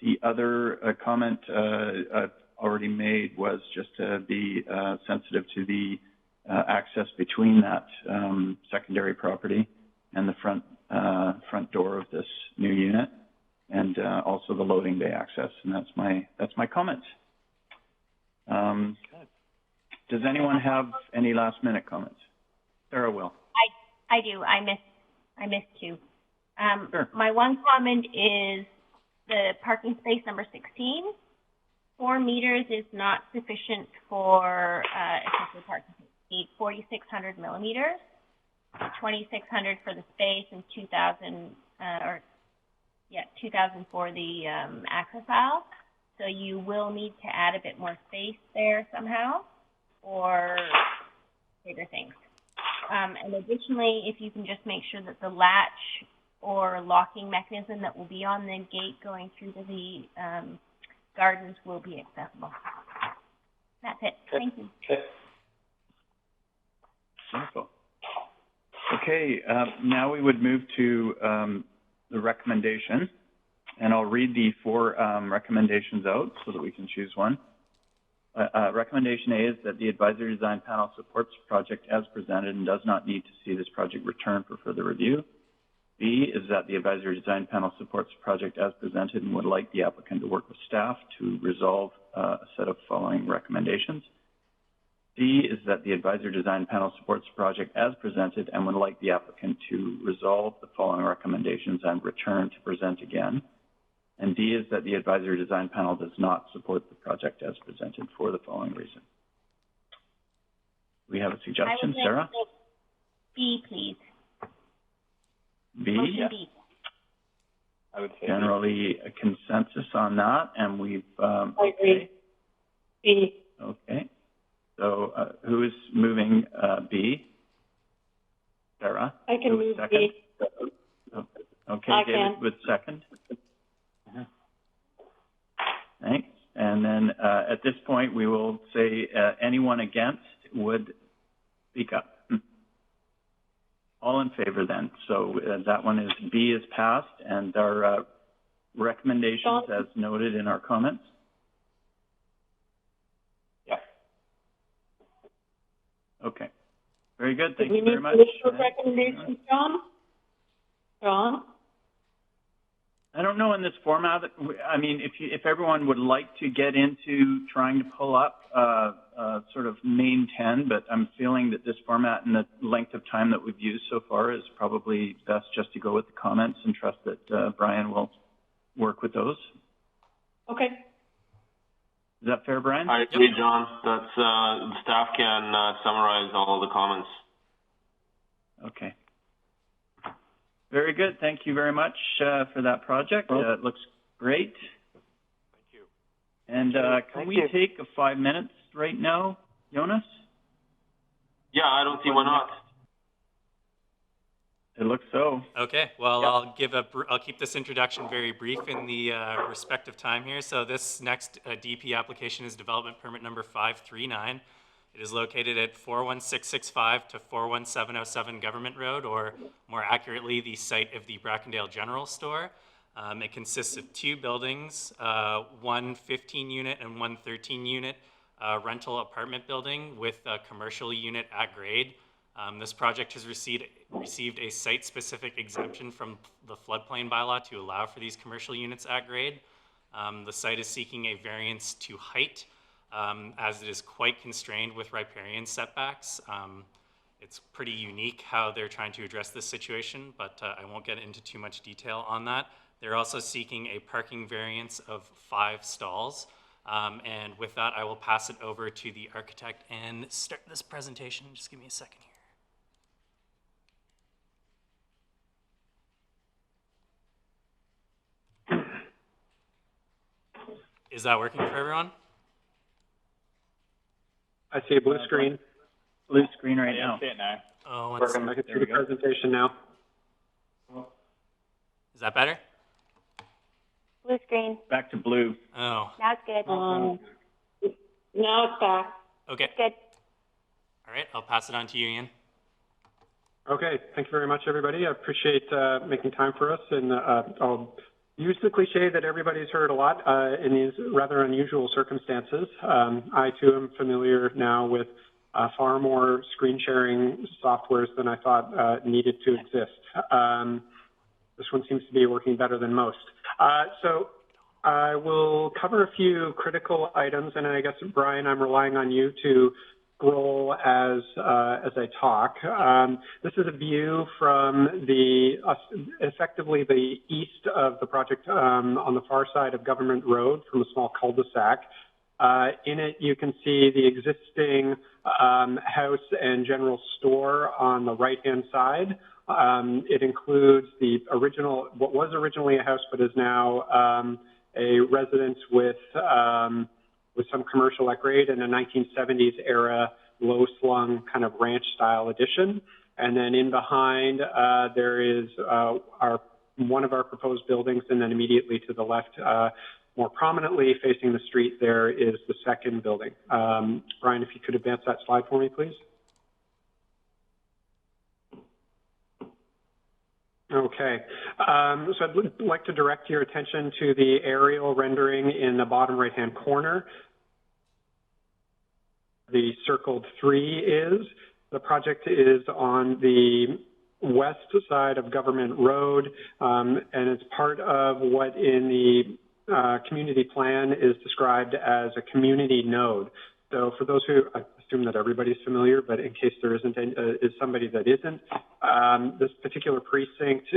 The other comment I've already made was just to be sensitive to the access between that secondary property and the front door of this new unit, and also the loading bay access. And that's my comment. Does anyone have any last minute comments? Sarah will. I do. I missed two. Sure. My one comment is the parking space number 16. 4 meters is not sufficient for accessory parking. You need 4,600 millimeters, 2,600 for the space, and 2,000 for the access aisle. So you will need to add a bit more space there somehow, or bigger things. And additionally, if you can just make sure that the latch or locking mechanism that will be on the gate going through to the gardens will be accessible. That's it. Thank you. Okay. Wonderful. Okay, now we would move to the recommendation, and I'll read the 4 recommendations out so that we can choose one. Recommendation A is that the advisory design panel supports the project as presented and does not need to see this project returned for further review. B is that the advisory design panel supports the project as presented and would like the applicant to work with staff to resolve a set of following recommendations. C is that the advisory design panel supports the project as presented and would like the applicant to resolve the following recommendations and return to present again. And D is that the advisory design panel does not support the project as presented for the following reason. We have a suggestion, Sarah? B, please. B? Motion B. I would say Generally a consensus on that, and we've... I agree. B. Okay. So who is moving B? Sarah? I can move B. Okay, I David can. with second. Thanks. And then at this point, we will say anyone against would speak up. All in favor then. So that one is B is passed, and our recommendations as noted in our comments. Yeah. Okay. Very good. Thank you Do we very much. need to list those recommendations, John? John? I don't know in this format. I mean, if everyone would like to get into trying to pull up sort of main 10, but I'm feeling that this format and the length of time that we've used so far is probably best just to go with the comments and trust that Brian will work with those. Okay. Is that fair, Brian? I agree, John. That's the staff can summarize all of the comments. Okay. Very good. Thank you very much for that project. It looks great. Thank you. And can we take 5 minutes right now, Jonas? Yeah, I don't see why not. It looks so. Okay, well, I'll keep this introduction very brief in the respective time here. So this next DP application is development permit number 539. It is located at 41665 to 41707 Government Road, or more accurately, the site of the Brackendale General Store. It consists of 2 buildings, one 15-unit and one 13-unit rental apartment building with a commercial unit at grade. This project has received a site-specific exemption from the floodplain bylaw to allow for these commercial units at grade. The site is seeking a variance to height, as it is quite constrained with riparian setbacks. It's pretty unique how they're trying to address this situation, but I won't get into too much detail on that. They're also seeking a parking variance of 5 stalls. And with that, I will pass it over to the architect and start this presentation. Just give me a second here. Is that working for everyone? I see a blue screen. Blue screen right now. I see it now. Oh, I can see the presentation now. Is that better? Blue screen. Back to blue. Oh. Now it's good. Now it's back. Okay. Good. All right, I'll pass it on to you, Ian. Okay, thank you very much, everybody. I appreciate making time for us, and I'll use the cliche that everybody's heard a lot in these rather unusual circumstances. I, too, am familiar now with far more screen sharing softwares than I thought needed to exist. This one seems to be working better than most. So I will cover a few critical items, and I guess, Brian, I'm relying on you to scroll as I talk. This is a view from the effectively the east of the project on the far side of Government Road from a small cul-de-sac. In it, you can see the existing house and general store on the right-hand side. It includes the original, what was originally a house, but is now a residence with some commercial at grade and a 1970s era low-slung kind of ranch-style addition. And then in behind, there is one of our proposed buildings, and then immediately to the left, more prominently facing the street, there is the second building. Brian, if you could advance that slide for me, please. Okay, so I'd like to direct your attention to the aerial rendering in the bottom right-hand corner. The circled 3 is. The project is on the west side of Government Road, and it's part of what in the community plan is described as a community node. So for those who, I assume that everybody's familiar, but in case there isn't, is somebody that isn't, this particular precinct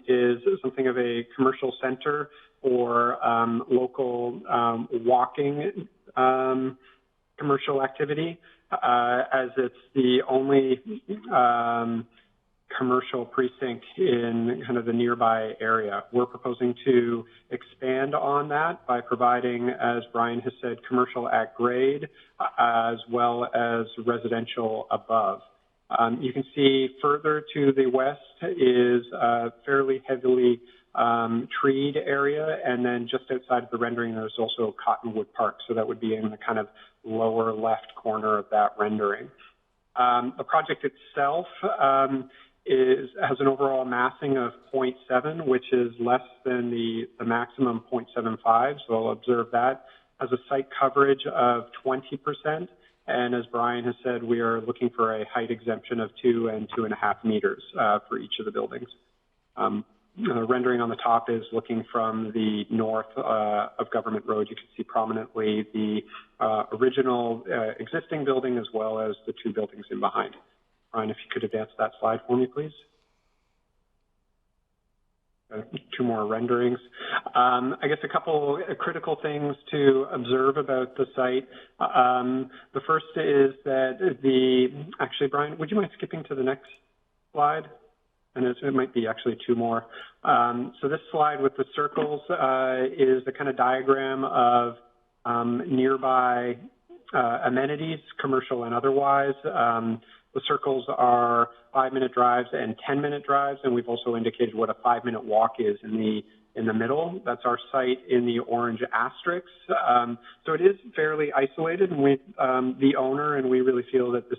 is something of a commercial center or local walking commercial activity, as it's the only commercial precinct in kind of the nearby area. We're proposing to expand on that by providing, as Brian has said, commercial at grade, as well as residential above. You can see further to the west is a fairly heavily treed area, and then just outside of the rendering there's also Cottonwood Park, so that would be in the kind of lower left corner of that rendering. The project itself has an overall massing of 0.7, which is less than the maximum 0.75, so I'll observe that. Has a site coverage of 20%, and as Brian has said, we are looking for a height exemption of 2 and 2.5 meters for each of the buildings. The rendering on the top is looking from the north of Government Road. You can see prominently the original existing building as well as the 2 buildings in behind. Brian, if you could advance that slide for me, please. 2 more renderings. I guess a couple critical things to observe about the site. The first is that actually, Brian, would you mind skipping to the next slide? And it might be actually 2 more. So this slide with the circles is the kind of diagram of nearby amenities, commercial and otherwise. The circles are 5-minute drives and 10-minute drives, and we've also indicated what a 5-minute walk is in the middle. That's our site in the orange asterisks. So it is fairly isolated, and we, the owner, and we really feel that this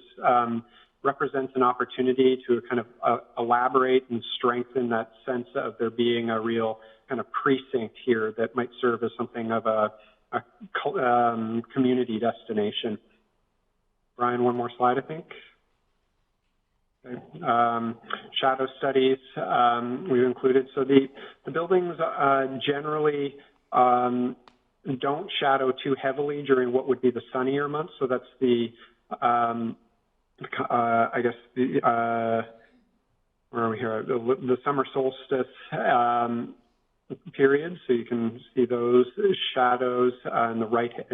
represents an opportunity to kind of elaborate and strengthen that sense of there being a real kind of precinct here that might serve as something of a community destination. Brian, one more slide, I think. Okay. Shadow studies we've included. So the buildings generally don't shadow too heavily during what would be the sunnier months. So that's the I guess where are we here? The summer solstice period. So you can see those shadows in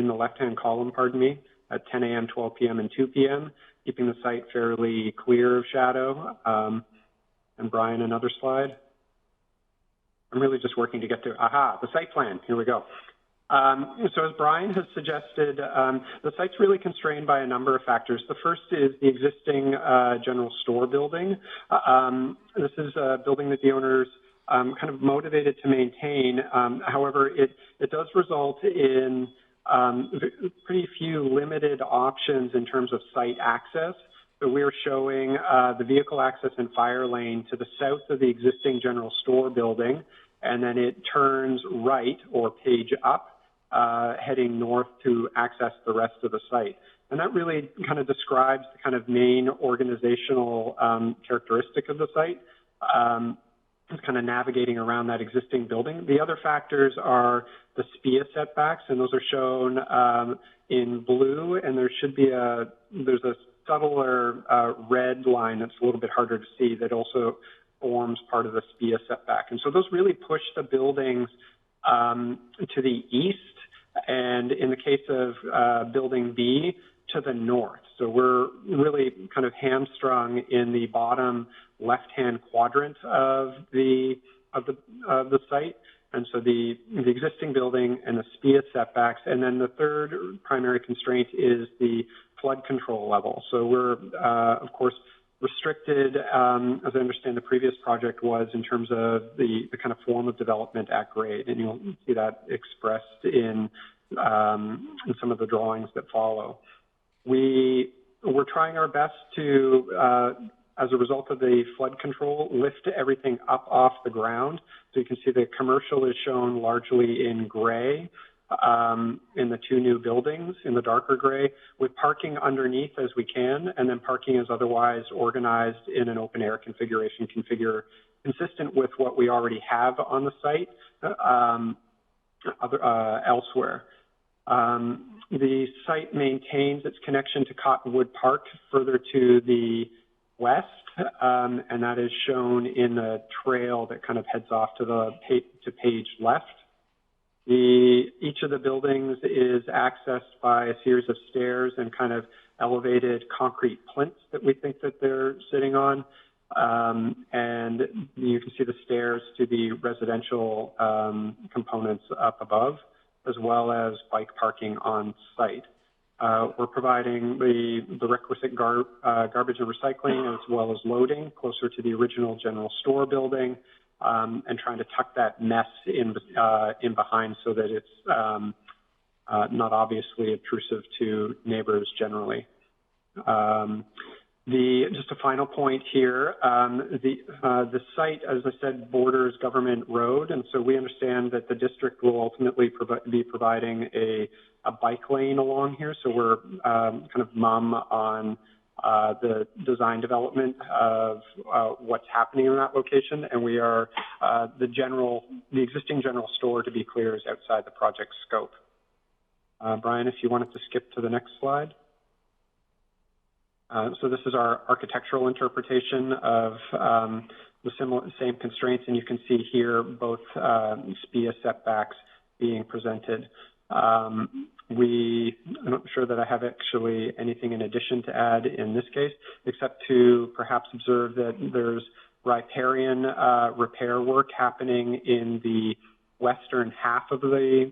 the left-hand column, pardon me, at 10 a.m., 12 p.m., and 2 p.m., keeping the site fairly clear of shadow. And Brian, another slide. I'm really just working to get to, the site plan. Here we go. So as Brian has suggested, the site's really constrained by a number of factors. The first is the existing general store building. This is a building that the owners kind of motivated to maintain. However, it does result in pretty few limited options in terms of site access. So we're showing the vehicle access and fire lane to the south of the existing general store building, and then it turns right or page up, heading north to access the rest of the site. And that really kind of describes the kind of main organizational characteristic of the site. It's kind of navigating around that existing building. The other factors are the SPIA setbacks, and those are shown in blue, and there's a subtler red line that's a little bit harder to see that also forms part of the SPIA setback. And so those really push the buildings to the east, and in the case of Building B, to the north. So we're really kind of hamstrung in the bottom left-hand quadrant of the site. And so the existing building and the SPIA setbacks. And then the third primary constraint is the flood control level. So we're, of course, restricted, as I understand the previous project was, in terms of the kind of form of development at grade. And you'll see that expressed in some of the drawings that follow. We're trying our best to, as a result of the flood control, lift everything up off the ground. So you can see the commercial is shown largely in gray in the two new buildings in the darker gray, with parking underneath as we can, and then parking is otherwise organized in an open air configuration, consistent with what we already have on the site elsewhere. The site maintains its connection to Cottonwood Park further to the west, and that is shown in the trail that kind of heads off to page left. Each of the buildings is accessed by a series of stairs and kind of elevated concrete plinths that we think that they're sitting on. And you can see the stairs to the residential components up above, as well as bike parking on site. We're providing the requisite garbage and recycling, as well as loading closer to the original general store building, and trying to tuck that mess in behind so that it's not obviously obtrusive to neighbors generally. Just a final point here, the site, as I said, borders Government Road, and so we understand that the district will ultimately be providing a bike lane along here, so we're kind of mum on the design development of what's happening in that location, and we are, the existing general store, to be clear, is outside the project scope. Brian, if you wanted to skip to the next slide. So this is our architectural interpretation of the same constraints, and you can see here both SPIA setbacks being presented. I'm not sure that I have actually anything in addition to add in this case, except to perhaps observe that there's riparian repair work happening in the western half of the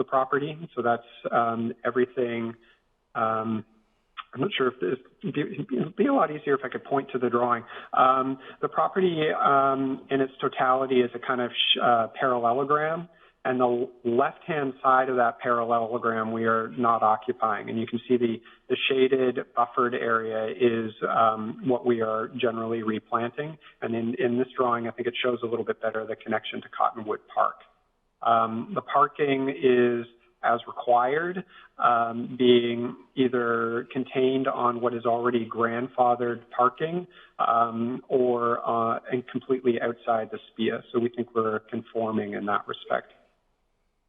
property. So that's everything. I'm not sure if this it'd be a lot easier if I could point to the drawing. The property in its totality is a kind of parallelogram, and the left-hand side of that parallelogram we are not occupying. And you can see the shaded buffered area is what we are generally replanting. And in this drawing, I think it shows a little bit better the connection to Cottonwood Park. The parking is as required, being either contained on what is already grandfathered parking or and completely outside the SPIA. So we think we're conforming in that respect.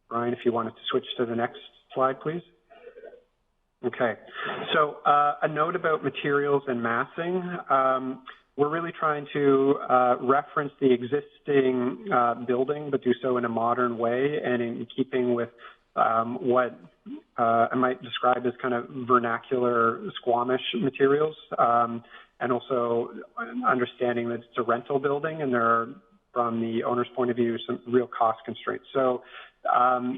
Brian, if you wanted to switch to the next slide, please. Okay, so a note about materials and massing. We're really trying to reference the existing building, but do so in a modern way and in keeping with what I might describe as kind of vernacular Squamish materials, and also understanding that it's a rental building and there are, from the owner's point of view, some real cost constraints. So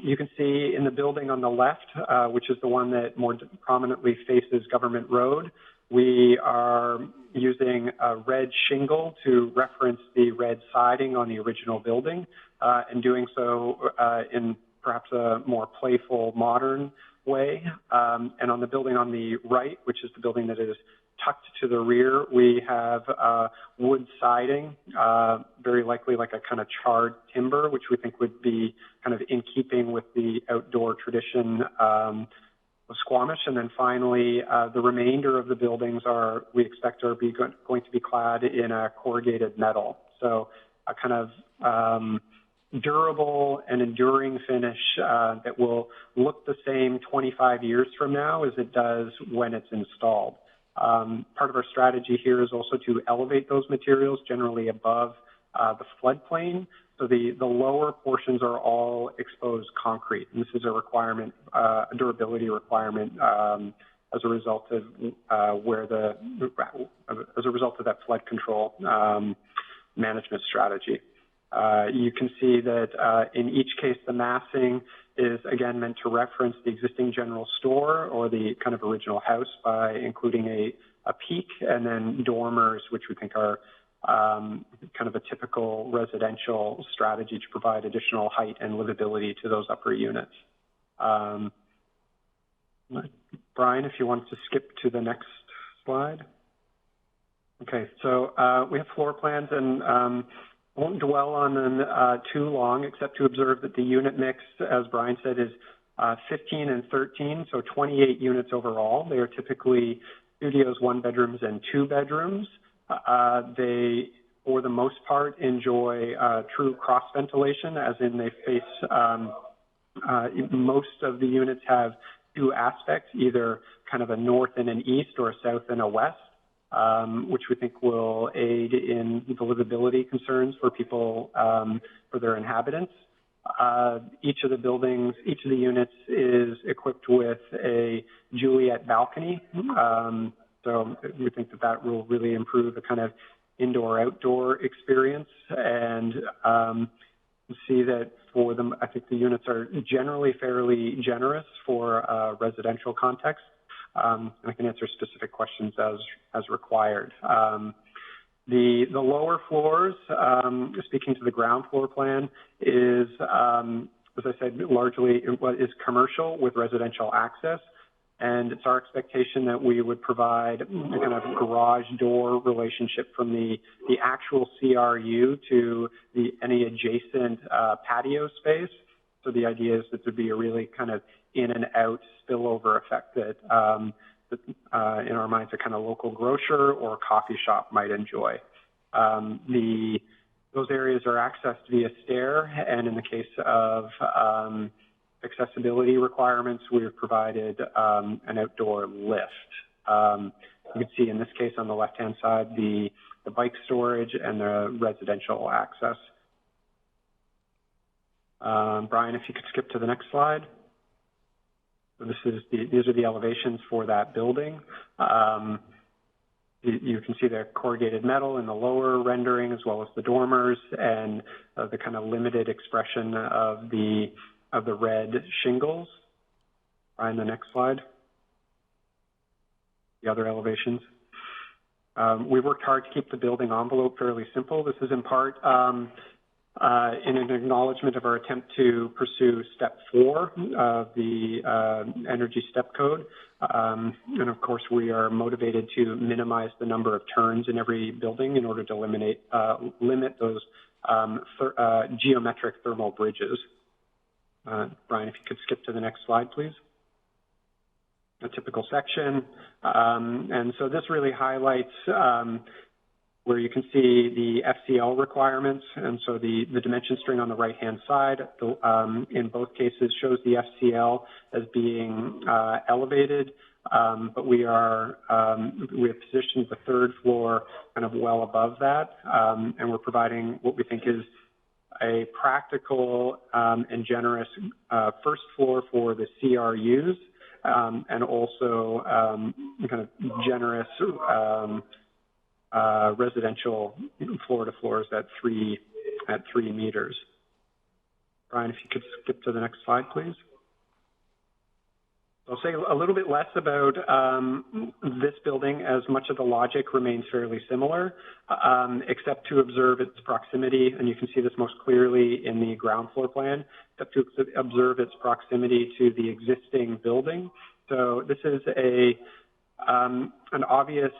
you can see in the building on the left, which is the one that more prominently faces Government Road, we are using a red shingle to reference the red siding on the original building, and doing so in perhaps a more playful, modern way. And on the building on the right, which is the building that is tucked to the rear, we have wood siding, very likely like a kind of charred timber, which we think would be kind of in keeping with the outdoor tradition of Squamish. And then finally, the remainder of the buildings we expect are going to be clad in a corrugated metal. So a kind of durable and enduring finish that will look the same 25 years from now as it does when it's installed. Part of our strategy here is also to elevate those materials generally above the floodplain. So the lower portions are all exposed concrete. And this is a requirement, a durability requirement as a result of that flood control management strategy. You can see that in each case, the massing is again meant to reference the existing general store or the kind of original house by including a peak, and then dormers, which we think are kind of a typical residential strategy to provide additional height and livability to those upper units. Brian, if you want to skip to the next slide. Okay, so we have floor plans, and won't dwell on them too long, except to observe that the unit mix, as Brian said, is 15 and 13, so 28 units overall. They are typically studios, 1 bedrooms, and 2 bedrooms. They, for the most part, enjoy true cross ventilation, as in they face, most of the units have 2 aspects, either kind of a north and an east or a south and a west. Which we think will aid in the livability concerns for people, for their inhabitants. Each of the units is equipped with a Juliet balcony. So we think that will really improve the kind of indoor-outdoor experience. And see that for them, I think the units are generally fairly generous for a residential context. And I can answer specific questions as required. The lower floors, speaking to the ground floor plan, is, as I said, largely is commercial with residential access. And it's our expectation that we would provide a kind of garage door relationship from the actual CRU to any adjacent patio space. So the idea is that there'd be a really kind of in and out spillover effect that in our minds a kind of local grocer or coffee shop might enjoy. Those areas are accessed via stair, and in the case of accessibility requirements, we have provided an outdoor lift. You can see in this case on the left-hand side the bike storage and the residential access. Brian, if you could skip to the next slide. So these are the elevations for that building. You can see the corrugated metal in the lower rendering, as well as the dormers and the kind of limited expression of the red shingles. Brian, the next slide. The other elevations. We worked hard to keep the building envelope fairly simple. This is in part in an acknowledgement of our attempt to pursue step 4 of the energy step code. And of course, we are motivated to minimize the number of turns in every building in order to limit those geometric thermal bridges. Brian, if you could skip to the next slide, please. A typical section. And so this really highlights where you can see the FCL requirements. And so the dimension string on the right-hand side, in both cases, shows the FCL as being elevated, but we have positioned the 3rd floor kind of well above that, and we're providing what we think is a practical and generous 1st floor for the CRUs, and also kind of generous residential floor to floors at 3 meters. Brian, if you could skip to the next slide, please. I'll say a little bit less about this building, as much of the logic remains fairly similar, except to observe its proximity, and you can see this most clearly in the ground floor plan, except to observe its proximity to the existing building. So this is an obvious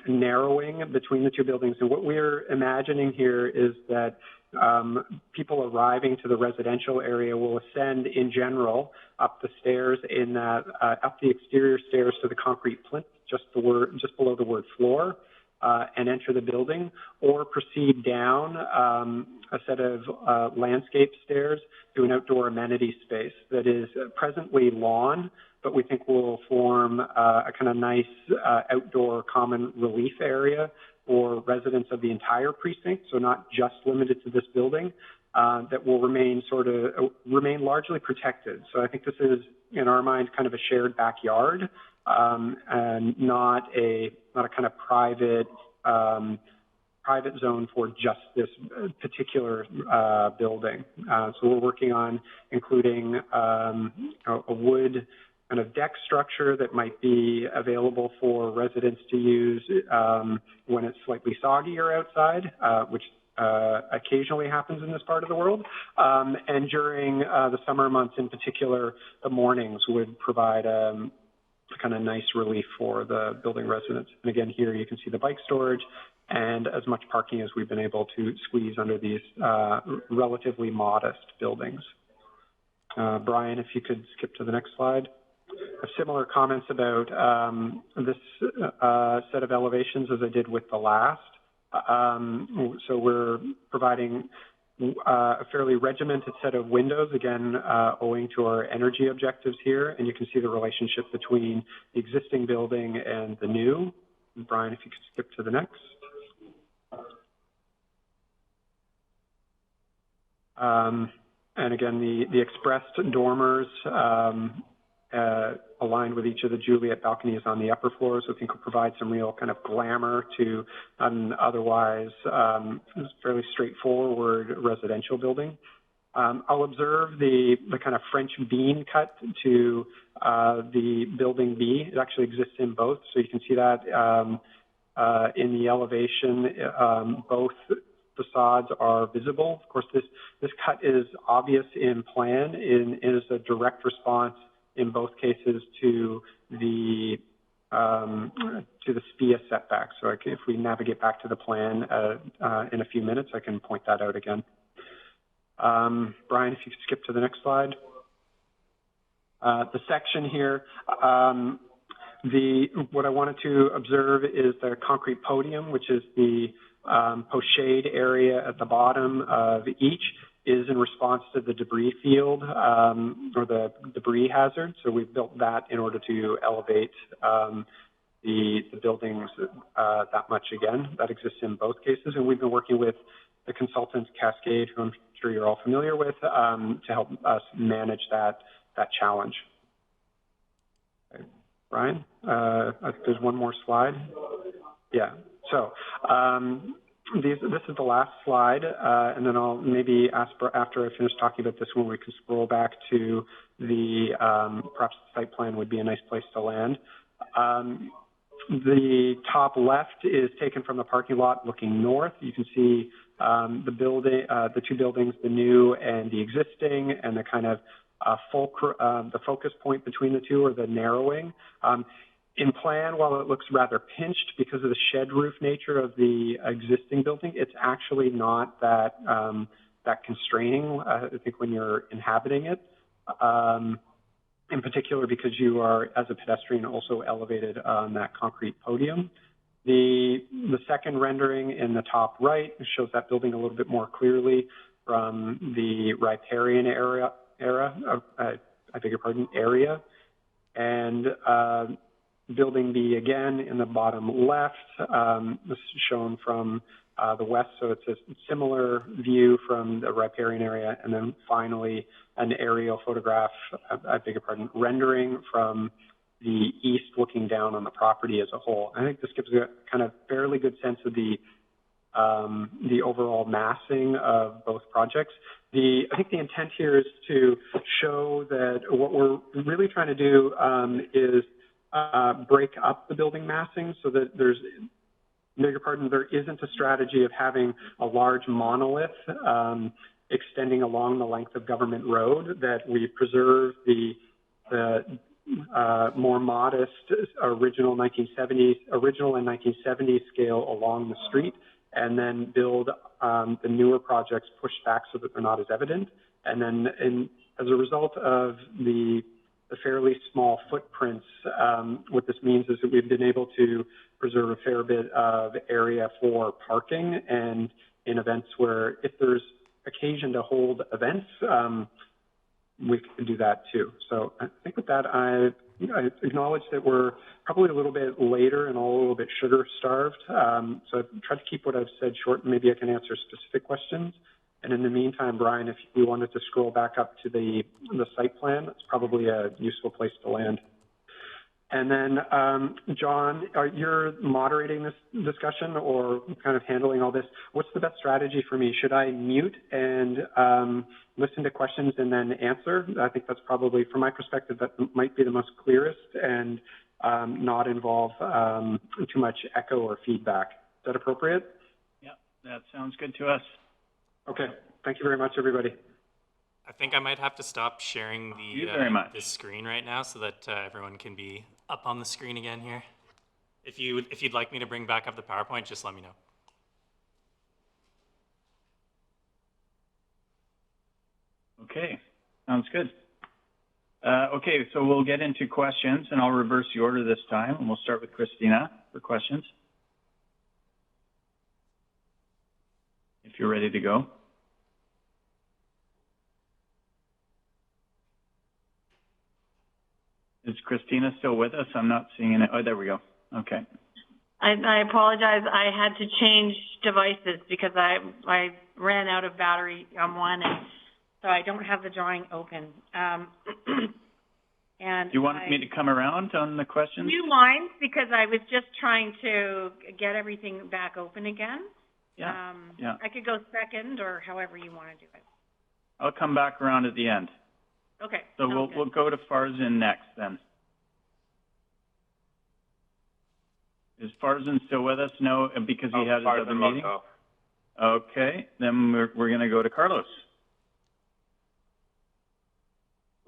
narrowing between the two buildings, and what we're imagining here is that people arriving to the residential area will ascend in general up the stairs up the exterior stairs to the concrete plinth just below the word floor, and enter the building, or proceed down a set of landscape stairs to an outdoor amenity space that is presently lawn, but we think will form a kind of nice outdoor common relief area for residents of the entire precinct, so not just limited to this building, that will remain largely protected. So I think this is, in our mind, kind of a shared backyard, and not a kind of private zone for just this particular building. So we're working on including a wood kind of deck structure that might be available for residents to use when it's slightly soggier outside, which occasionally happens in this part of the world. And during the summer months in particular, the mornings would provide kind of nice relief for the building residents. And again, here you can see the bike storage and as much parking as we've been able to squeeze under these relatively modest buildings. Brian, if you could skip to the next slide. Similar comments about this set of elevations as I did with the last. So we're providing a fairly regimented set of windows, again, owing to our energy objectives here, and you can see the relationship between the existing building and the new. Brian, if you could skip to the next. And again, the expressed dormers aligned with each of the Juliet balconies on the upper floors, I think will provide some real kind of glamour to an otherwise fairly straightforward residential building. I'll observe the kind of French bean cut to the building B. It actually exists in both, so you can see that in the elevation. Both facades are visible. Of course, this cut is obvious in plan and is a direct response in both cases to the SPIA setback. So if we navigate back to the plan in a few minutes, I can point that out again. Brian, if you could skip to the next slide. The section here, what I wanted to observe is the concrete podium, which is the post-shade area at the bottom of each, is in response to the debris field or the debris hazard. So we've built that in order to elevate the buildings that much again. That exists in both cases. And we've been working with the consultant Cascade, who I'm sure you're all familiar with, to help us manage that challenge. Okay. Brian, I think there's one more slide. Yeah. So this is the last slide, and then I'll maybe ask after I finish talking about this one, we can scroll back to the perhaps the site plan would be a nice place to land. The top left is taken from the parking lot looking north. You can see the two buildings, the new and the existing, and the kind of the focus point between the two, or the narrowing. In plan, while it looks rather pinched because of the shed roof nature of the existing building, it's actually not that constraining, I think, when you're inhabiting it. In particular, because you are, as a pedestrian, also elevated on that concrete podium. The second rendering in the top right shows that building a little bit more clearly from the riparian area. And building B again in the bottom left, this is shown from the west, so it's a similar view from the riparian area, and then finally an aerial photograph, rendering from the east looking down on the property as a whole. I think this gives a kind of fairly good sense of the the overall massing of both projects. I think the intent here is to show that what we're really trying to do is break up the building massing so that there isn't a strategy of having a large monolith extending along the length of Government Road, that we preserve the more modest original and 1970s scale along the street, and then build the newer projects pushed back so that they're not as evident. And then as a result of the fairly small footprints, what this means is that we've been able to preserve a fair bit of area for parking, and in events where if there's occasion to hold events, we can do that too. So I think with that, I acknowledge that we're probably a little bit later and all a little bit sugar starved. So I've tried to keep what I've said short, and maybe I can answer specific questions. And in the meantime, Brian, if you wanted to scroll back up to the site plan, that's probably a useful place to land. And then, John, you're moderating this discussion or kind of handling all this. What's the best strategy for me? Should I mute and listen to questions and then answer? I think that's probably, from my perspective, that might be the most clearest and not involve too much echo or feedback. Is that appropriate? Yeah, that sounds good to us. Okay. Thank you very much, everybody. I think I might have to stop sharing the screen right now so that everyone can be up on the screen again here. If you'd like me to bring back up the PowerPoint, just let me know. Okay, sounds good. Okay, so we'll get into questions, and I'll reverse the order this time, and we'll start with Christina for questions. If you're ready to go. Is Christina still with us? I'm not seeing it. Oh, there we go. Okay. I apologize. I had to change devices because I ran out of battery on one, and so I don't have the drawing open. And Do you want me to come around on the questions? Few lines, because I was just trying to get everything back open again. Yeah. I could go second or however you want to do it. I'll come back around at the end. Okay. So we'll go to Farzin next then. Is Farzin still with us? No, because he had his other meeting? Okay, then we're going to go to Carlos.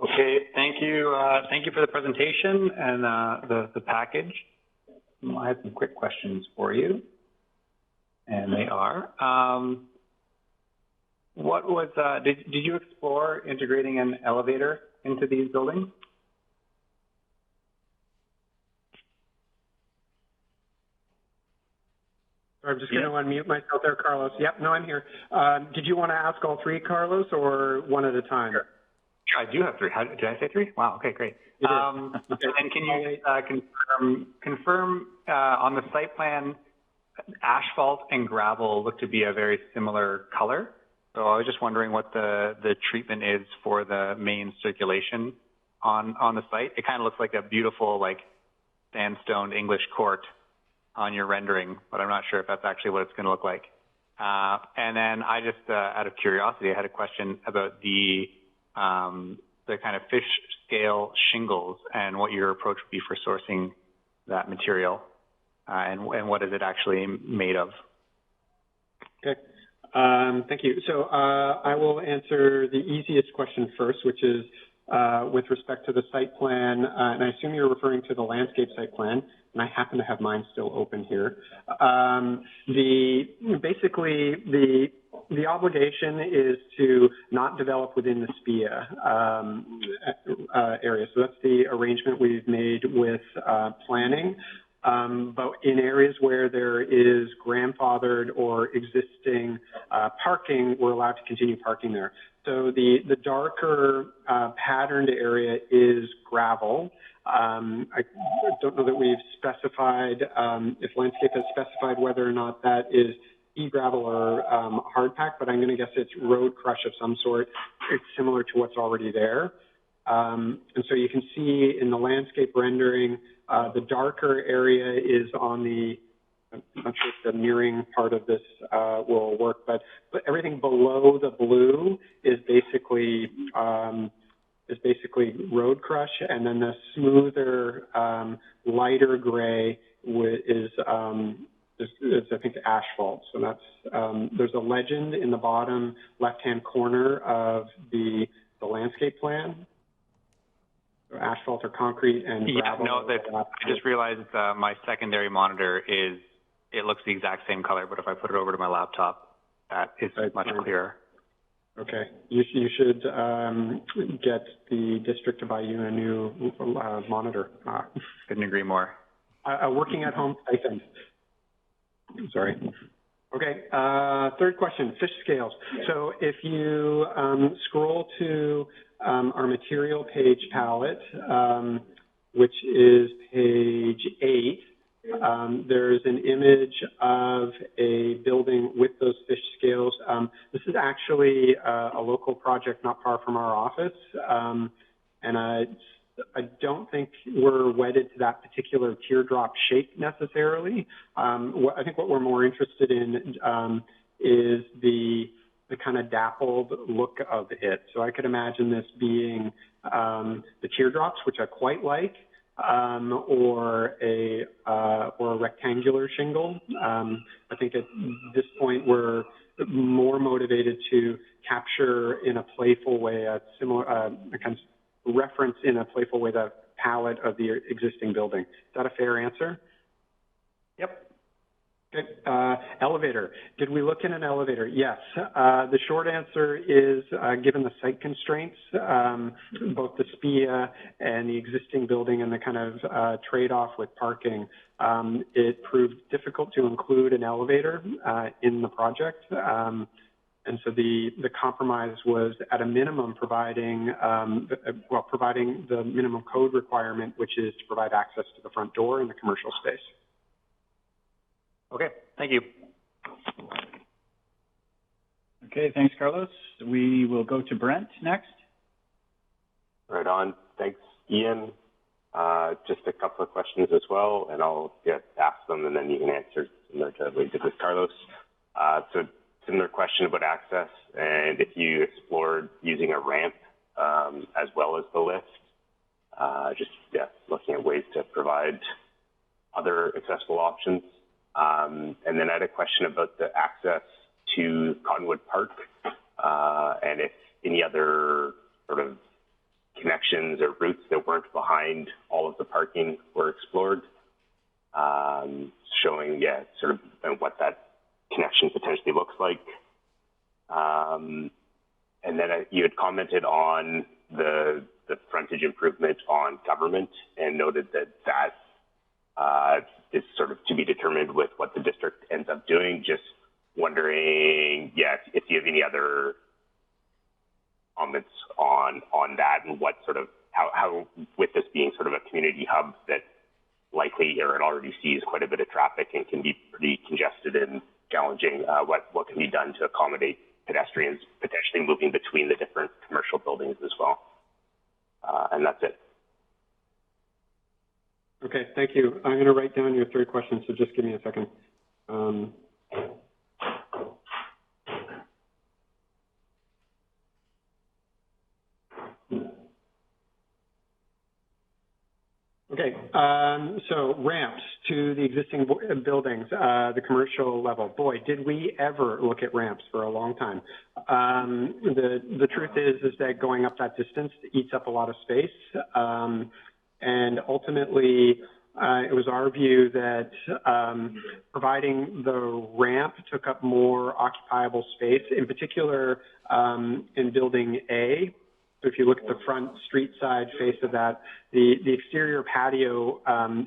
Okay, thank you. Thank you for the presentation and the package. I have some quick questions for you, and they are: what was did you explore integrating an elevator into these buildings? I'm just going to unmute myself there, Carlos. Yep, no, I'm here. Did you want to ask all three, Carlos, or one at a time? Sure. I do have three. Did I say three? Wow, okay, great. And can you confirm on the site plan, asphalt and gravel look to be a very similar color? So I was just wondering what the treatment is for the main circulation on the site. It kind of looks like a beautiful, like, sandstone English court on your rendering, but I'm not sure if that's actually what it's going to look like. And then I just, out of curiosity, I had a question about the kind of fish scale shingles and what your approach would be for sourcing that material, and what is it actually made of? Okay, thank you. So I will answer the easiest question first, which is with respect to the site plan, and I assume you're referring to the landscape site plan, and I happen to have mine still open here. Basically, the obligation is to not develop within the SPIA area. So that's the arrangement we've made with planning. But in areas where there is grandfathered or existing parking, we're allowed to continue parking there. So the darker patterned area is gravel. I don't know that we've specified, if landscape has specified whether or not that is e-gravel or hard pack, but I'm going to guess it's road crush of some sort. It's similar to what's already there. And so you can see in the landscape rendering, the darker area is on the I'm not sure if the mirroring part of this will work, but everything below the blue is basically road crush, and then the smoother, lighter gray is I think asphalt. So that's there's a legend in the bottom left-hand corner of the landscape plan. So asphalt or concrete and gravel. No, I just realized my secondary monitor it looks the exact same color, but if I put it over to my laptop, that is much clearer. Okay, you should get the district to buy you a new monitor. Couldn't agree more. A working at home stipend. Sorry. Okay, third question, fish scales. So if you scroll to our material page palette, which is page 8, there's an image of a building with those fish scales. This is actually a local project not far from our office, and I don't think we're wedded to that particular teardrop shape necessarily. I think what we're more interested in is the kind of dappled look of it. So I could imagine this being the teardrops, which I quite like, or a rectangular shingle. I think at this point we're more motivated to capture in a playful way a similar kind of reference in a playful way the palette of the existing building. Is that a fair answer? Yep. Okay. Elevator. Did we look in an elevator? Yes. The short answer is, given the site constraints, both the SPIA and the existing building and the kind of trade-off with parking, it proved difficult to include an elevator in the project. And so the compromise was, at a minimum, providing the minimum code requirement, which is to provide access to the front door in the commercial space. Okay, thank you. Okay, thanks, Carlos. We will go to Brent next. Right on. Thanks, Ian. Just a couple of questions as well, and I'll ask them, and then you can answer similar to what we did with Carlos. So similar question about access, and if you explored using a ramp as well as the lift, looking at ways to provide other accessible options. And then I had a question about the access to Cottonwood Park, and if any other sort of connections or routes that weren't behind all of the parking were explored, showing, sort of what that connection potentially looks like. And then you had commented on the frontage improvement on Government and noted that is sort of to be determined with what the district ends up doing. Just wondering, if you have any other comments on that, and what sort of, how with this being sort of a community hub that likely, or it already sees quite a bit of traffic and can be pretty congested and challenging, what can be done to accommodate pedestrians potentially moving between the different commercial buildings as well. And that's it. Okay, thank you. I'm going to write down your third question, so just give me a second. Okay, so ramps to the existing buildings, the commercial level. Boy, did we ever look at ramps for a long time. The truth is that going up that distance eats up a lot of space. And ultimately, it was our view that providing the ramp took up more occupiable space, in particular in Building A. So if you look at the front street side face of that, the exterior patio,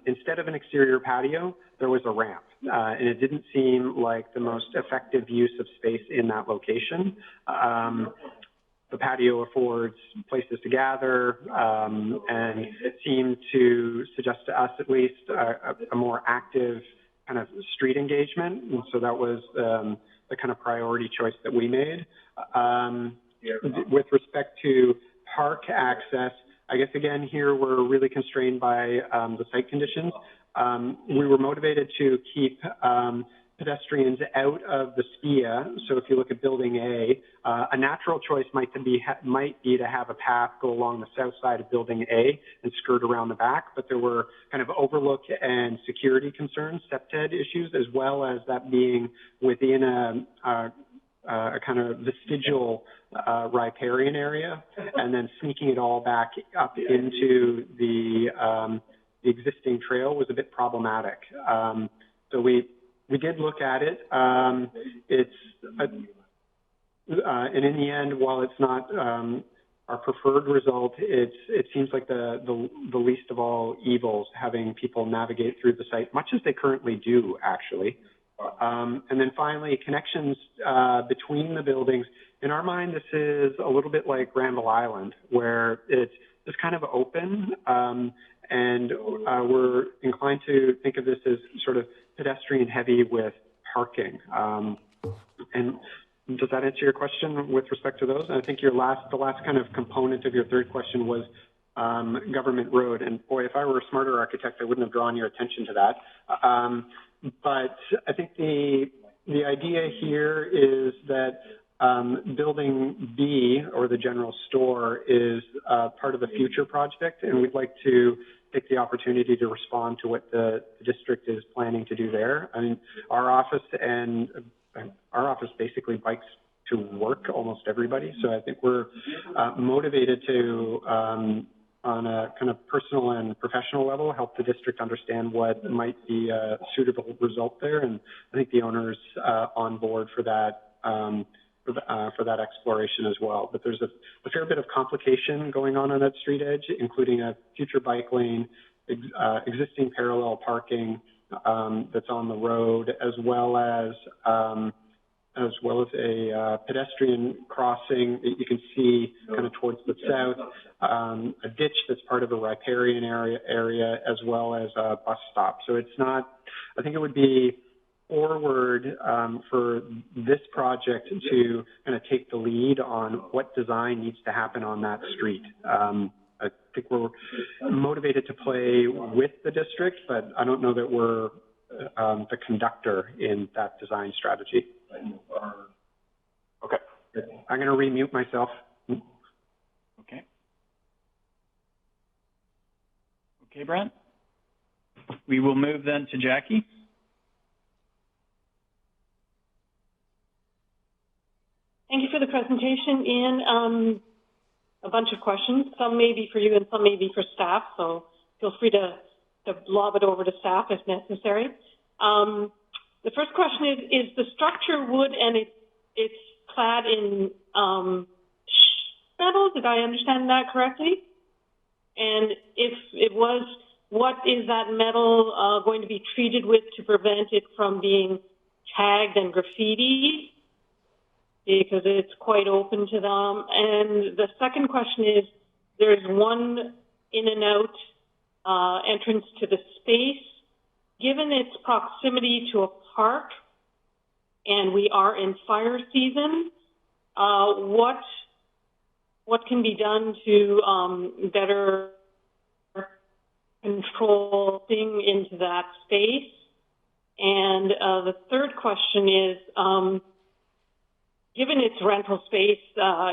instead of an exterior patio, there was a ramp. And it didn't seem like the most effective use of space in that location. The patio affords places to gather, and it seemed to suggest to us at least a more active kind of street engagement. And so that was the kind of priority choice that we made. With respect to park access, I guess again here we're really constrained by the site conditions. we were motivated to keep pedestrians out of the SPIA. So if you look at Building A, a natural choice might be to have a path go along the south side of Building A and skirt around the back, but there were kind of overlook and security concerns, SEPTED issues, as well as that being within a kind of vestigial riparian area, and then sneaking it all back up into the existing trail was a bit problematic. So we did look at it. And in the end, while it's not our preferred result, it seems like the least of all evils, having people navigate through the site, much as they currently do, actually. And then finally, connections between the buildings. In our mind, this is a little bit like Randall Island, where it's just kind of open, and we're inclined to think of this as sort of pedestrian heavy with parking. And does that answer your question with respect to those? And I think the last kind of component of your third question was government road. And boy, if I were a smarter architect, I wouldn't have drawn your attention to that. But I think the idea here is that Building B, or the general store, is part of a future project, and we'd like to take the opportunity to respond to what the district is planning to do there. I mean, our office basically bikes to work almost everybody, so I think we're motivated to, on a kind of personal and professional level, help the district understand what might be a suitable result there, and I think the owner's on board for that. For that exploration as well. But there's a fair bit of complication going on that street edge, including a future bike lane, existing parallel parking that's on the road, as well as a pedestrian crossing that you can see kind of towards the south, a ditch that's part of a riparian area, as well as a bus stop. So it's not, I think it would be forward for this project to kind of take the lead on what design needs to happen on that street. I think we're motivated to play with the district, but I don't know that we're the conductor in that design strategy. Okay. I'm going to remute myself. Okay. Okay, Brent. We will move then to Jackie. Thank you for the presentation, Ian. A bunch of questions. Some may be for you and some may be for staff, so feel free to lob it over to staff if necessary. The first question is the structure wood and it's clad in metal? Did I understand that correctly? And if it was, what is that metal going to be treated with to prevent it from being tagged and graffitied? Because it's quite open to them. And the second question is, there's one in and out entrance to the space. Given its proximity to a park, and we are in fire season, what can be done to better control thing into that space? And the third question is, given its rental space,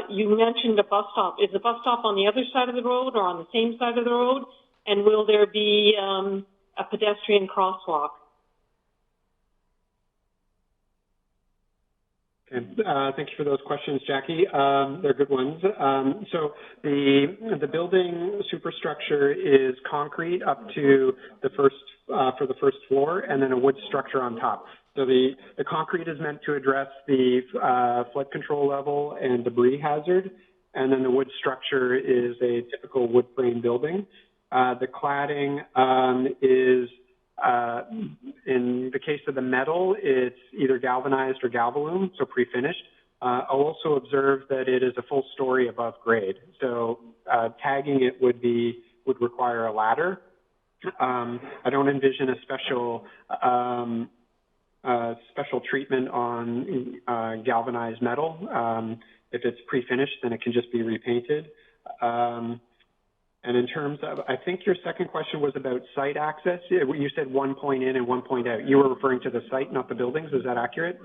you mentioned a bus stop. Is the bus stop on the other side of the road or on the same side of the road? And will there be a pedestrian crosswalk? Okay. Thank you for those questions, Jackie. They're good ones. So the building superstructure is concrete up to the first for the first floor, and then a wood structure on top. So the concrete is meant to address the flood control level and debris hazard, and then the wood structure is a typical wood frame building. The cladding is, in the case of the metal, it's either galvanized or galvalume, so pre-finished. I'll also observe that it is a full story above grade, so tagging it would require a ladder. I don't envision a special treatment on galvanized metal. If it's pre-finished, then it can just be repainted. And in terms of, I think your second question was about site access. You said 1 point in and 1 point out. You were referring to the site, not the buildings. Is that accurate?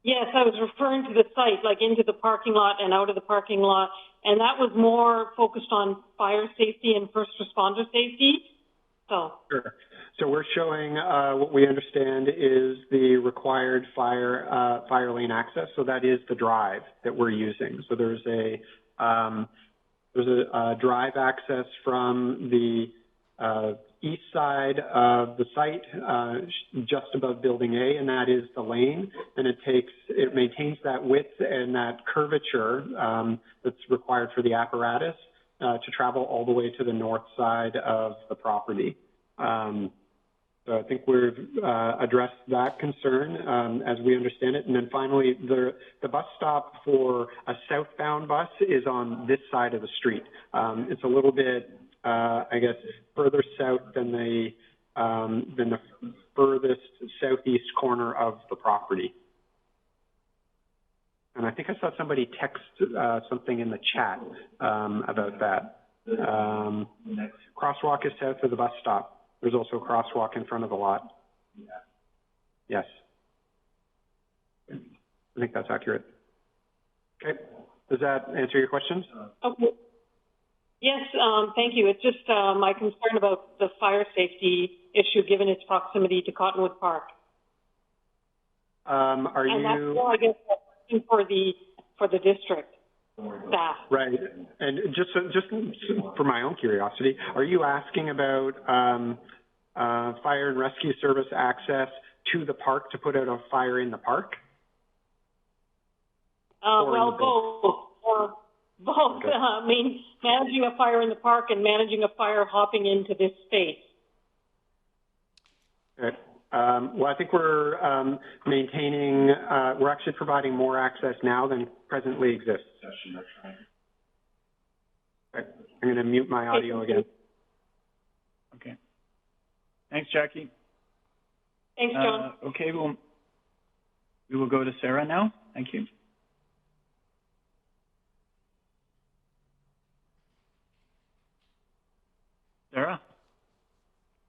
Yes, I was referring to the site, like into the parking lot and out of the parking lot, and that was more focused on fire safety and first responder safety. So. Sure. So we're showing what we understand is the required fire lane access. So that is the drive that we're using. So there's a drive access from the east side of the site, just above Building A, and that is the lane. And it maintains that width and that curvature that's required for the apparatus to travel all the way to the north side of the property. So I think we've addressed that concern as we understand it. And then finally, the bus stop for a southbound bus is on this side of the street. It's a little bit, I guess, further south than the furthest southeast corner of the property. And I think I saw somebody text something in the chat about that. Crosswalk is south of the bus stop. There's also a crosswalk in front of the lot. Yes. I think that's accurate. Okay. Does that answer your questions? Okay. Yes, thank you. It's just my concern about the fire safety issue given its proximity to Cottonwood Park. And that's more, I guess, for the district staff. Right. And just for my own curiosity, are you asking about fire and rescue service access to the park to put out a fire in the park? Well, both. Both. Okay. I mean, managing a fire in the park and managing a fire hopping into this space. Okay. Well, I think we're maintaining, we're actually providing more access now than presently exists. Okay. I'm going to mute my audio again. Okay. Thanks, Jackie. Thanks, John. Okay, we will go to Sarah now. Thank you. Sarah?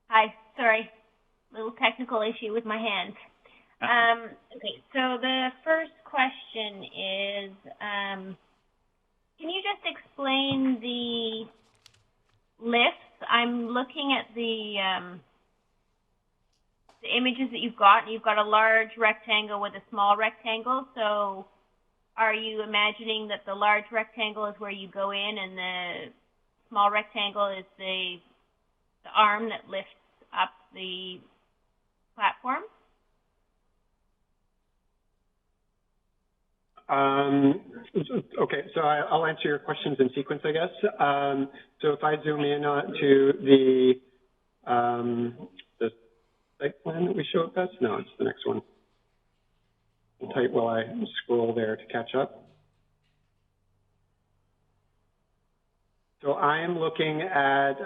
Hi, sorry. Little technical issue with my hands. Okay, so the first question is, can you just explain the lifts? I'm looking at the images that you've got. You've got a large rectangle with a small rectangle. So are you imagining that the large rectangle is where you go in and the small rectangle is the arm that lifts up the platform? Okay, so I'll answer your questions in sequence, I guess. So if I zoom in to the site plan that we showed us, no, it's the next one. I'll type while I scroll there to catch up. So I am looking at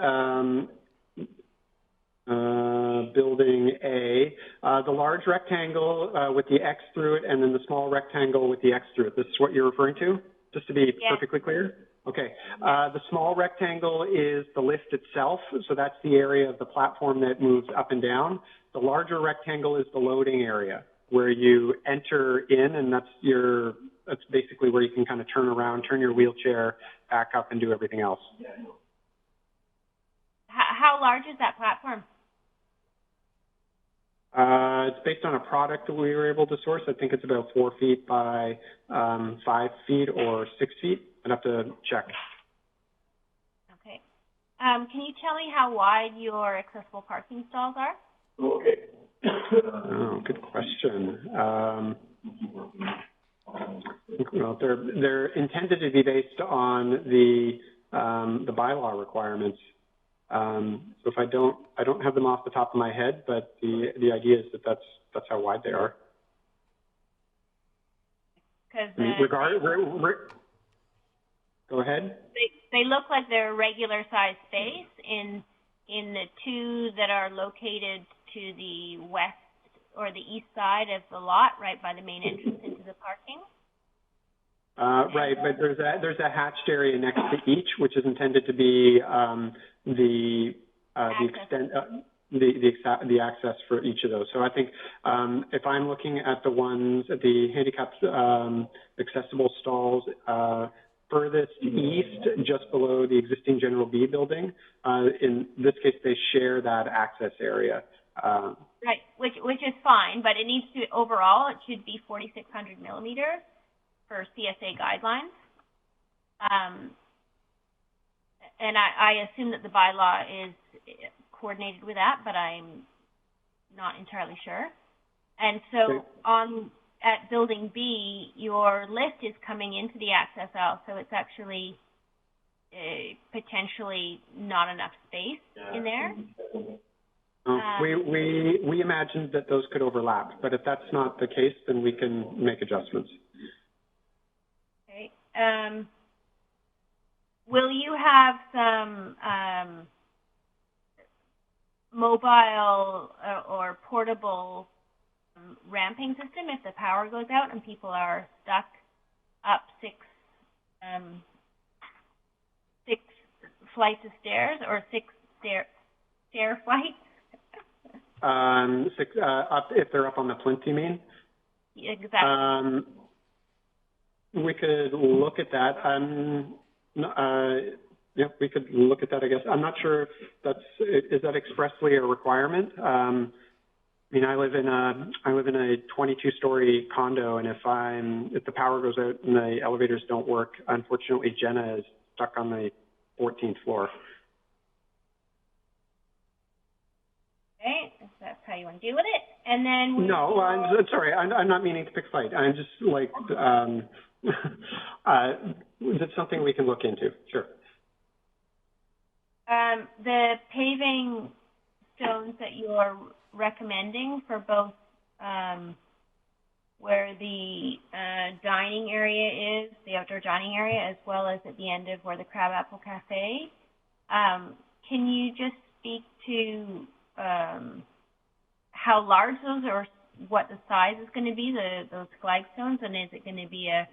Building A, the large rectangle with the X through it, and then the small rectangle with the X through it. This is what you're referring to, just to be perfectly clear? Okay. The small rectangle is the lift itself, so that's the area of the platform that moves up and down. The larger rectangle is the loading area, where you enter in, and that's basically where you can kind of turn around, turn your wheelchair back up, and do everything else. How large is that platform? It's based on a product that we were able to source. I think it's about 4 feet by 5 feet or 6 feet. I'd have to check. Okay. Can you tell me how wide your accessible parking stalls are? Okay. Oh, good question. Well, they're intended to be based on the bylaw requirements. So if I don't have them off the top of my head, but the idea is that that's how wide they are. Go ahead. They look like they're a regular size space in the two that are located to the west or the east side of the lot, right by the main entrance into the parking. Right, but there's a hatched area next to each, which is intended to be the access for each of those. So I think if I'm looking at the ones at the handicapped accessible stalls furthest east, just below the existing General B building, in this case they share that access area. Right, which is fine, but it needs to overall it should be 4,600 millimeters for CSA guidelines. And I assume that the bylaw is coordinated with that, but I'm not entirely sure. And so at building B, your lift is coming into the access aisle, so it's actually potentially not enough space in there. We imagined that those could overlap, but if that's not the case, then we can make adjustments. Okay. Will you have some mobile or portable ramping system if the power goes out and people are stuck up six flights of stairs or six stair flights? Up if they're up on the plinth, you mean? Exactly. We could look at that. Yeah, we could look at that, I guess. I'm not sure if is that expressly a requirement? I mean, I live in a 22-story condo, and if the power goes out and the elevators don't work, unfortunately, Jenna is stuck on the 14th floor. Okay, if that's how you want to deal with it. And then no, I'm sorry. I'm not meaning to pick a fight. I'm just like that's something we can look into. Sure. The paving stones that you are recommending for both where the dining area is, the outdoor dining area, as well as at the end of where the Crabapple Cafe, can you just speak to how large those or what the size is going to be, those flagstones, and is it going to be a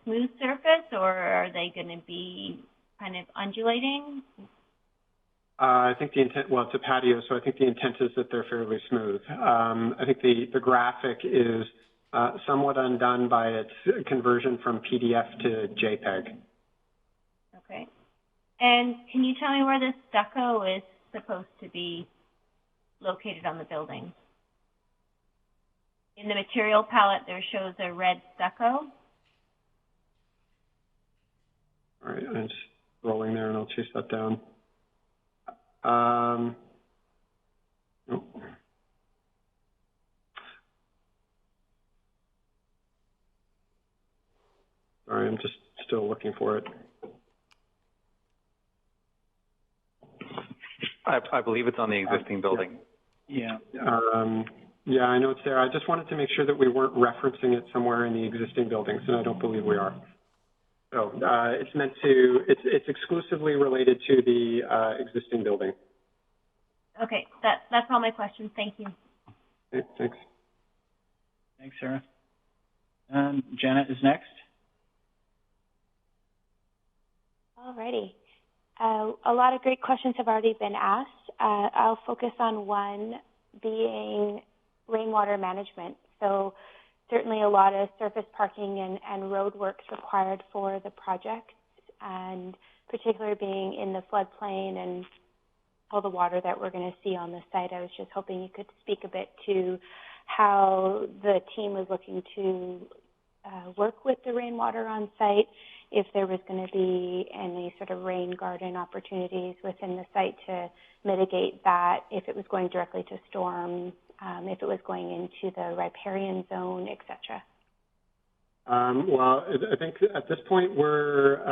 smooth surface or are they going to be kind of undulating? I think the intent, well, it's a patio, so I think the intent is that they're fairly smooth. I think the graphic is somewhat undone by its conversion from PDF to JPEG. Okay. And can you tell me where this stucco is supposed to be located on the building? In the material palette, there shows a red stucco. All right, I'm just rolling there and I'll chase that down. Oh. Sorry, I'm just still looking for it. I believe it's on the existing building. Yeah. Yeah, I know it's there. I just wanted to make sure that we weren't referencing it somewhere in the existing buildings, and I don't believe we are. So it's meant to, it's exclusively related to the existing building. Okay, that's all my questions. Thank you. Okay, thanks. Thanks, Sarah. Janet is next. Alrighty. A lot of great questions have already been asked. I'll focus on one being rainwater management. So certainly a lot of surface parking and road works required for the project, and particularly being in the floodplain and all the water that we're going to see on the site. I was just hoping you could speak a bit to how the team was looking to work with the rainwater on site, if there was going to be any sort of rain garden opportunities within the site to mitigate that, if it was going directly to storms, if it was going into the riparian zone, etc. Well, I think at this point we're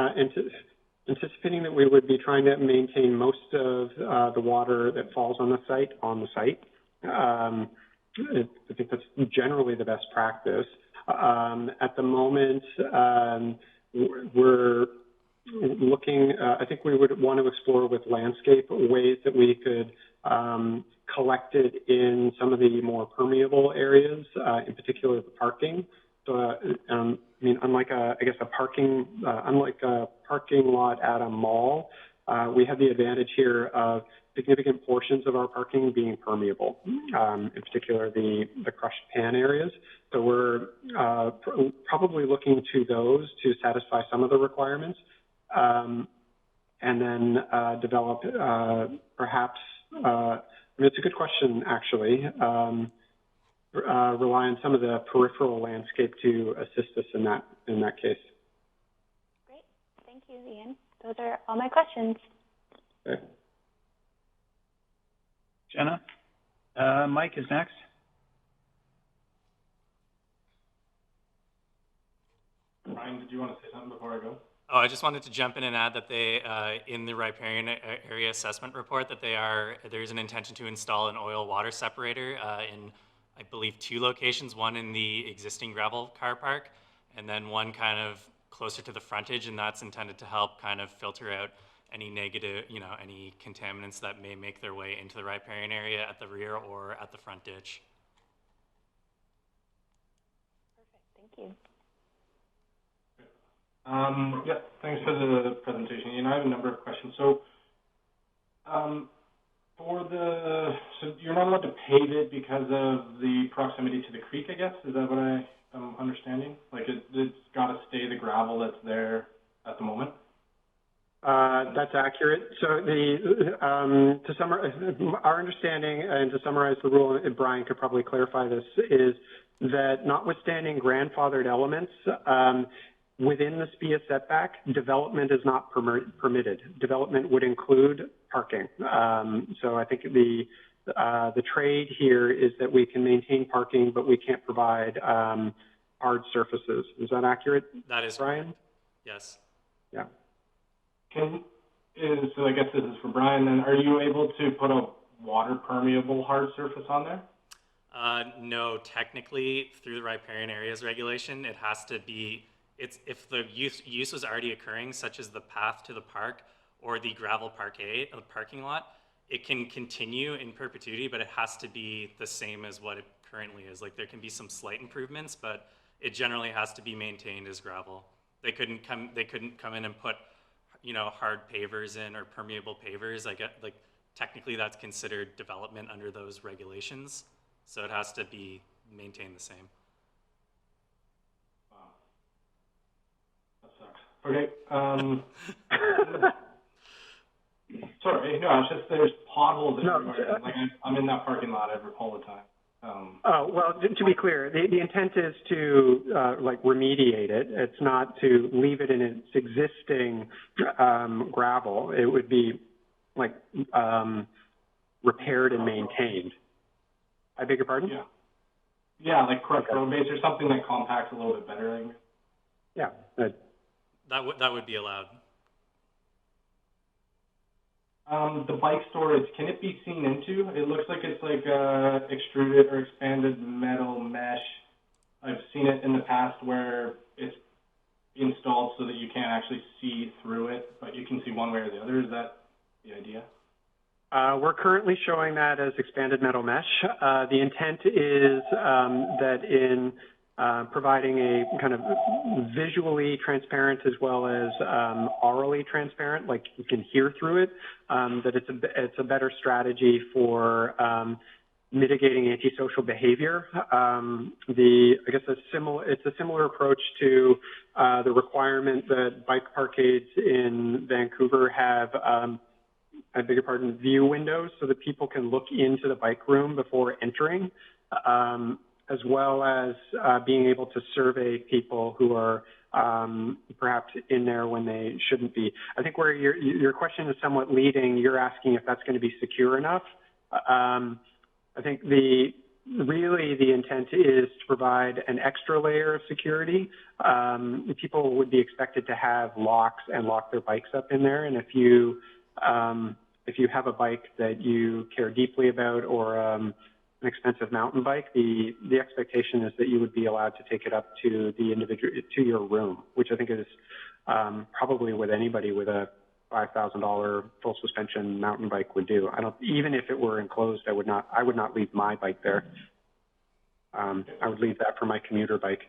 anticipating that we would be trying to maintain most of the water that falls on the site. I think that's generally the best practice. At the moment, we're looking, I think we would want to explore with landscape ways that we could collect it in some of the more permeable areas, in particular the parking. So, I mean, unlike a parking lot at a mall, we have the advantage here of significant portions of our parking being permeable, in particular the crushed pan areas. So we're probably looking to those to satisfy some of the requirements, and then develop perhaps. I mean, it's a good question, actually. Rely on some of the peripheral landscape to assist us in that case. Great, thank you, Ian. Those are all my questions. Okay. Jenna, Mike is next. Brian, did you want to say something before I go? Oh, I just wanted to jump in and add that they, in the riparian area assessment report, that there's an intention to install an oil water separator in, I believe, 2 locations, one in the existing gravel car park, and then one kind of closer to the frontage, and that's intended to help kind of filter out any negative, any contaminants that may make their way into the riparian area at the rear or at the front ditch. Perfect, thank you. Yeah, thanks for the presentation. I have a number of questions. So, so you're not allowed to pave it because of the proximity to the creek, I guess? Is that what I'm understanding? Like, it's got to stay the gravel that's there at the moment? That's accurate. So to summarize, our understanding, and to summarize the rule, and Brian could probably clarify this, is that notwithstanding grandfathered elements, within the SPIA setback, development is not permitted. Development would include parking. So I think the trade here is that we can maintain parking, but we can't provide hard surfaces. Is that accurate? That is Brian? correct. Yes. Yeah. So I guess this is for Brian then. Are you able to put a water permeable hard surface on there? No, technically through the riparian areas regulation, it has to be, if the use was already occurring, such as the path to the park or the gravel parking lot, it can continue in perpetuity, but it has to be the same as what it currently is. Like, there can be some slight improvements, but it generally has to be maintained as gravel. They couldn't come in and put, hard pavers in or permeable pavers. Like technically that's considered development under those regulations. So it has to be maintained the same. Wow. That sucks. Okay. Sorry, no, it's just there's potholes everywhere. Like, I'm in that parking lot all the time. Well, to be clear, the intent is to remediate it. It's not to leave it in its existing gravel. It would be repaired and maintained. I beg your pardon? Yeah, like crushed road base or something that compacts a little bit better. Yeah. That would be allowed. The bike storage, can it be seen into? It looks like it's like extruded or expanded metal mesh. I've seen it in the past where it's installed so that you can't actually see through it, but you can see one way or the other. Is that the idea? We're currently showing that as expanded metal mesh. The intent is that in providing a kind of visually transparent as well as orally transparent, like you can hear through it, that it's a better strategy for mitigating antisocial behavior. I guess it's a similar approach to the requirement that bike parkades in Vancouver have, I beg your pardon, view windows so that people can look into the bike room before entering, as well as being able to survey people who are perhaps in there when they shouldn't be. I think where your question is somewhat leading, you're asking if that's going to be secure enough. I think the intent is to provide an extra layer of security. People would be expected to have locks and lock their bikes up in there, and if you have a bike that you care deeply about or an expensive mountain bike, the expectation is that you would be allowed to take it up to to your room, which I think is probably what anybody with a $5,000 full suspension mountain bike would do. Even if it were enclosed, I would not leave my bike there. I would leave that for my commuter bike.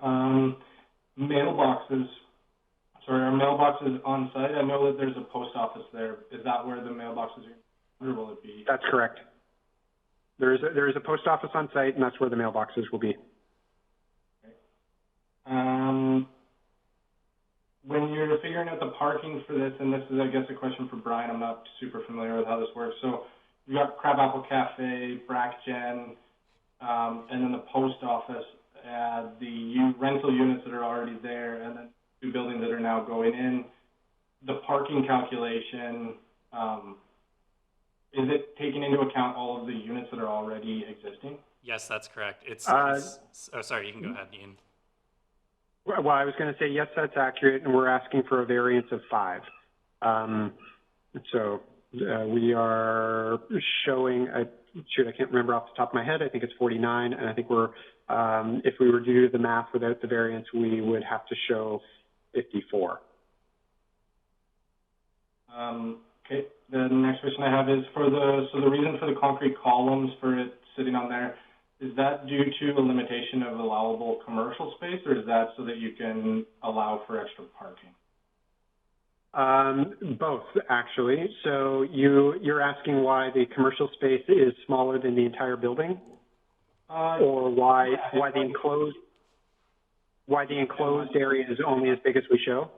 Mailboxes. Sorry, are mailboxes on site? I know that there's a post office there. Is that where the mailboxes are, or will it be? That's correct. There is a post office on site, and that's where the mailboxes will be. When you're figuring out the parking for this, and this is, I guess, a question for Brian, I'm not super familiar with how this works. So you got Crabapple Cafe, BrackGen, and then the post office, the rental units that are already there, and then 2 buildings that are now going in. The parking calculation, is it taking into account all of the units that are already existing? Yes, that's correct. It's oh, sorry, you can go ahead, Ian. Well, I was going to say, yes, that's accurate, and we're asking for a variance of 5. We are showing, I can't remember off the top of my head, I think it's 49, and I think we're, if we were to do the math without the variance, we would have to show 54. Okay, the next question I have is the reason for the concrete columns for it sitting on there, is that due to a limitation of allowable commercial space, or is that so that you can allow for extra parking? Both, actually. So you're asking why the commercial space is smaller than the entire building, or why the enclosed area is only as big as we show?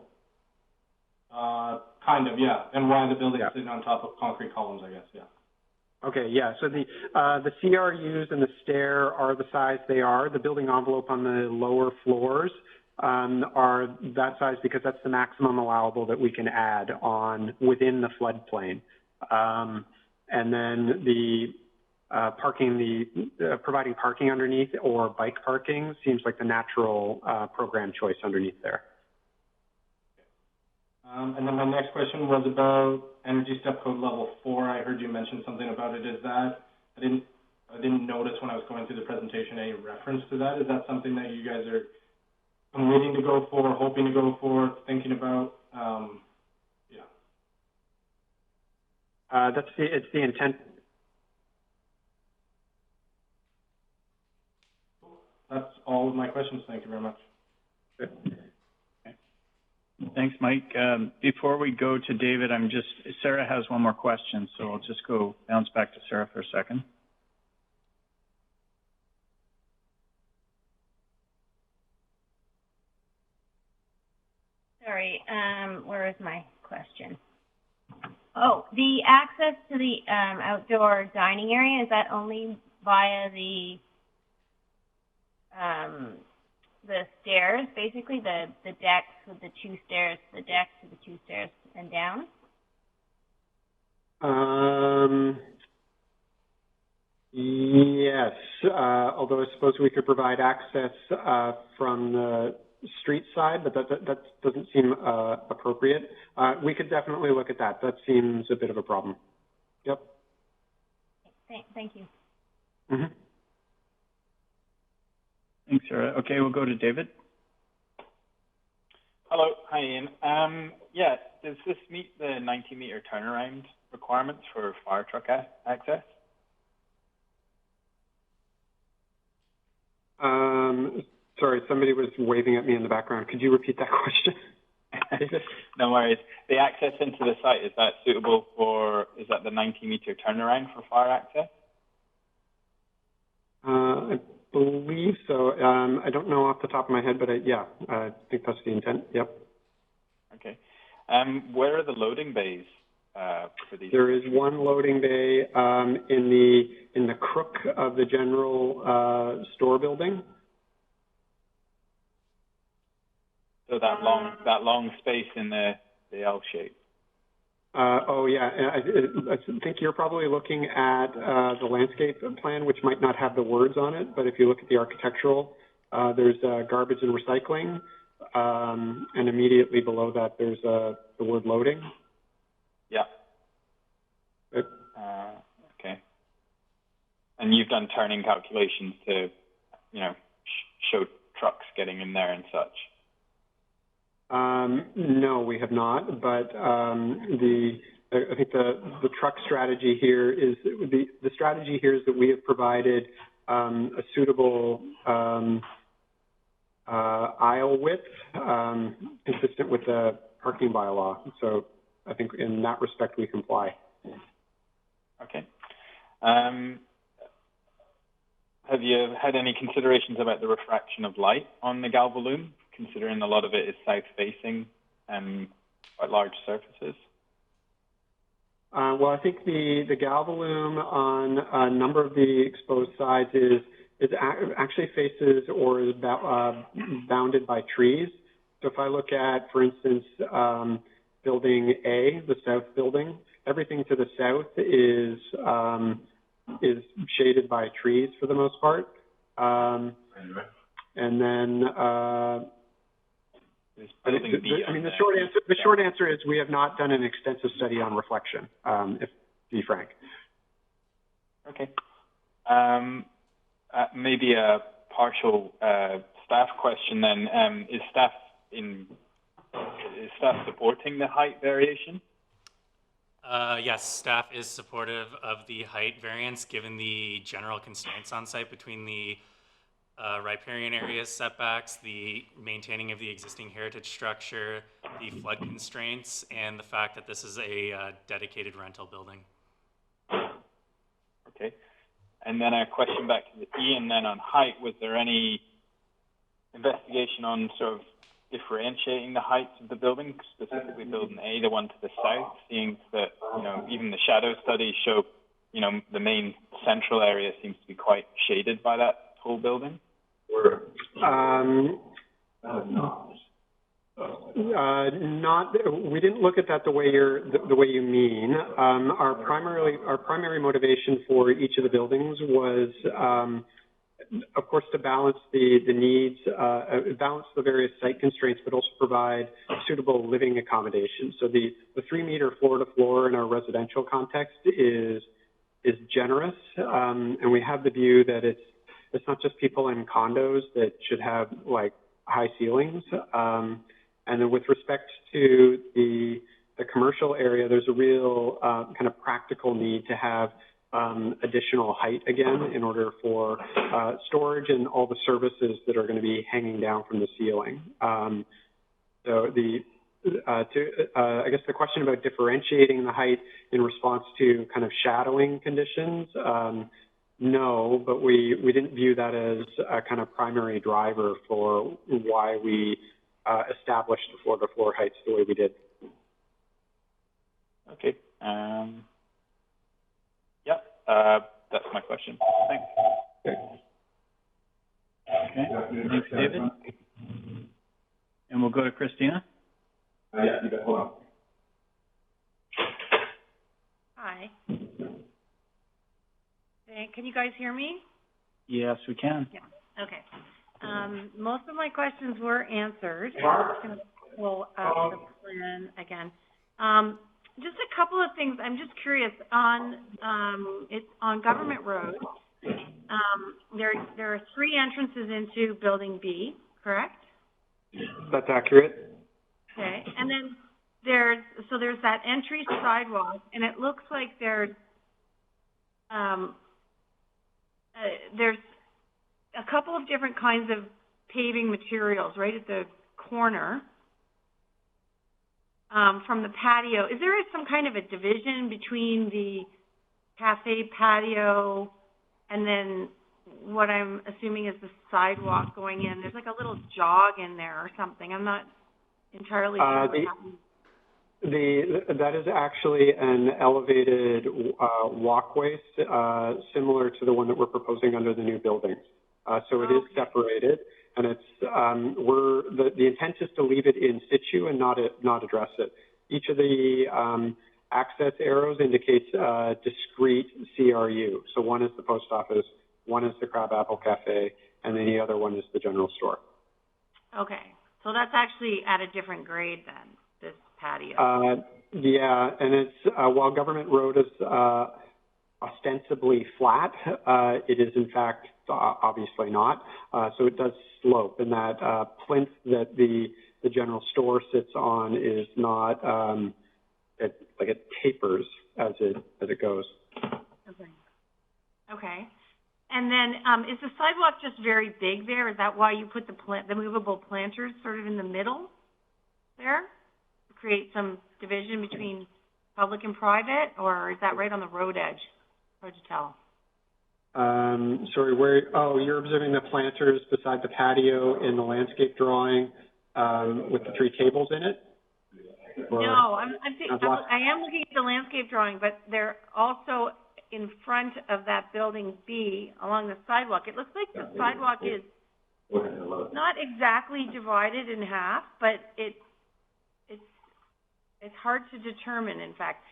Kind of, yeah. And why the building is sitting on top of concrete columns, I guess, yeah. Okay, yeah. So the CRUs and the stair are the size they are. The building envelope on the lower floors are that size because that's the maximum allowable that we can add on within the floodplain. And then the providing parking underneath or bike parking seems like the natural program choice underneath there. And then my next question was about Energy Step Code Level 4. I heard you mention something about it. Is that, I didn't notice when I was going through the presentation any reference to that. Is that something that you guys are waiting to go for, hoping to go for, thinking about? It's the intent. That's all of my questions. Thank you very much. Good. Thanks, Mike. Before we go to David, Sarah has one more question, so I'll just bounce back to Sarah for a second. Sorry, where is my question? Oh, the access to the outdoor dining area, is that only via the stairs, basically, the decks with the 2 stairs, the decks with the 2 stairs and down? Yes, although I suppose we could provide access from the street side, but that doesn't seem appropriate. We could definitely look at that. That seems a bit of a problem. Yep. Thank you. Mm-hmm. Thanks, Sarah. Okay, we'll go to David. Hello. Hi, Ian. Does this meet the 90-meter turnaround requirements for fire truck access? Sorry, somebody was waving at me in the background. Could you repeat that question? No worries. The access into the site, is that suitable for, is that the 90-meter turnaround for fire access? I believe so. I don't know off the top of my head, but I think that's the intent. Yep. Okay. Where are the loading bays for these? There is one loading bay in the crook of the general store building. So that long space in the L shape. I think you're probably looking at the landscape plan, which might not have the words on it, but if you look at the architectural, there's garbage and recycling, and immediately below that there's the word loading. Yeah. Okay. And you've done turning calculations to, show trucks getting in there and such? No, we have not, but I think the truck strategy here is the strategy here is that we have provided a suitable aisle width, consistent with the parking bylaw. So I think in that respect, we comply. Okay. Have you had any considerations about the refraction of light on the Galvalume, considering a lot of it is south-facing and quite large surfaces? Well, I think the Galvalume on a number of the exposed sides actually faces or is bounded by trees. So if I look at, for instance, building A, the south building, everything to the south is shaded by trees for the most part. And then the short answer is we have not done an extensive study on reflection, if to be frank. Okay. Maybe a partial staff question then. Is staff supporting the height variation? Yes, staff is supportive of the height variance given the general constraints on site between the riparian area setbacks, the maintaining of the existing heritage structure, the flood constraints, and the fact that this is a dedicated rental building. Okay. And then a question back to Ian then on height. Was there any investigation on sort of differentiating the heights of the building, specifically building A, the one to the south, seeing that, even the shadow studies show, the main central area seems to be quite shaded by that whole building? We didn't look at that the way you mean. Our primary motivation for each of the buildings was, of course, to balance the needs, balance the various site constraints, but also provide suitable living accommodations. So the 3-meter floor to floor in our residential context is generous, and we have the view that it's not just people in condos that should have like high ceilings. And then with respect to the commercial area, there's a real kind of practical need to have additional height again in order for storage and all the services that are going to be hanging down from the ceiling. So I guess the question about differentiating the height in response to kind of shadowing conditions, no, but we didn't view that as a kind of primary driver for why we established the floor-to-floor heights the way we did. Okay. That's my question. Thanks. Okay. Thanks, David. And we'll go to Christina. Yeah, you bet. Hold on. Hi. Can you guys hear me? Yes, we can. Yeah. Okay. Most of my questions were answered. I'm just going to pull up the plan again. Just a couple of things. I'm just curious on it's on Government Road. There are 3 entrances into Building B, correct? That's accurate. Okay, and then there's that entry sidewalk, and it looks like there's a couple of different kinds of paving materials right at the corner from the patio. Is there some kind of a division between the cafe patio and then what I'm assuming is the sidewalk going in? There's like a little jog in there or something. I'm not entirely sure what happened. That is actually an elevated walkway similar to the one that we're proposing under the new buildings. So it is separated, and it's the intent is to leave it in situ and not address it. Each of the access arrows indicates discrete CRU. So one is the post office, one is the Crabapple Cafe, and then the other one is the general store. Okay, so that's actually at a different grade then, this patio. Yeah, and it's while Government Road is ostensibly flat, it is in fact obviously not. So it does slope, and that plinth that the general store sits on is not it tapers as it goes. Okay. And then, is the sidewalk just very big there? Is that why you put the movable planters sort of in the middle there? To create some division between public and private, or is that right on the road edge? Hard to tell. Sorry, you're observing the planters beside the patio in the landscape drawing, with the 3 tables in it? Or, no, I am looking at the landscape drawing, but they're also in front of that building B along the sidewalk. It looks like the sidewalk is not exactly divided in half, but it's hard to determine, in fact.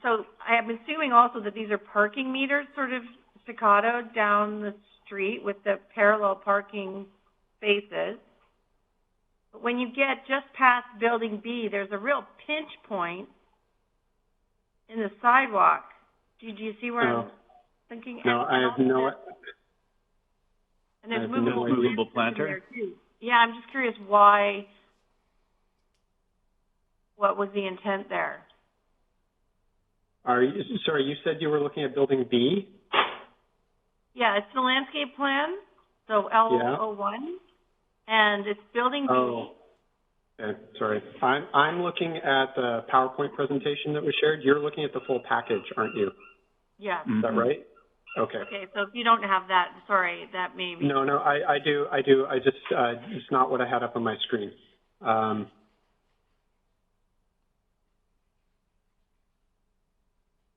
So I am assuming also that these are parking meters sort of staccato down the street with the parallel parking spaces. But when you get just past building B, there's a real pinch point in the sidewalk. Do you see where I'm thinking? No, I have no. And there's movable planter there too. Yeah, I'm just curious why. What was the intent there? Sorry, you said you were looking at building B? Yeah, it's the landscape plan, so L01, and it's building B. Oh, okay, sorry. I'm looking at the PowerPoint presentation that was shared. You're looking at the full package, aren't you? Yeah. Is that right? Okay. Okay, so if you don't have that, sorry, that may be. No, I do. I just, it's not what I had up on my screen.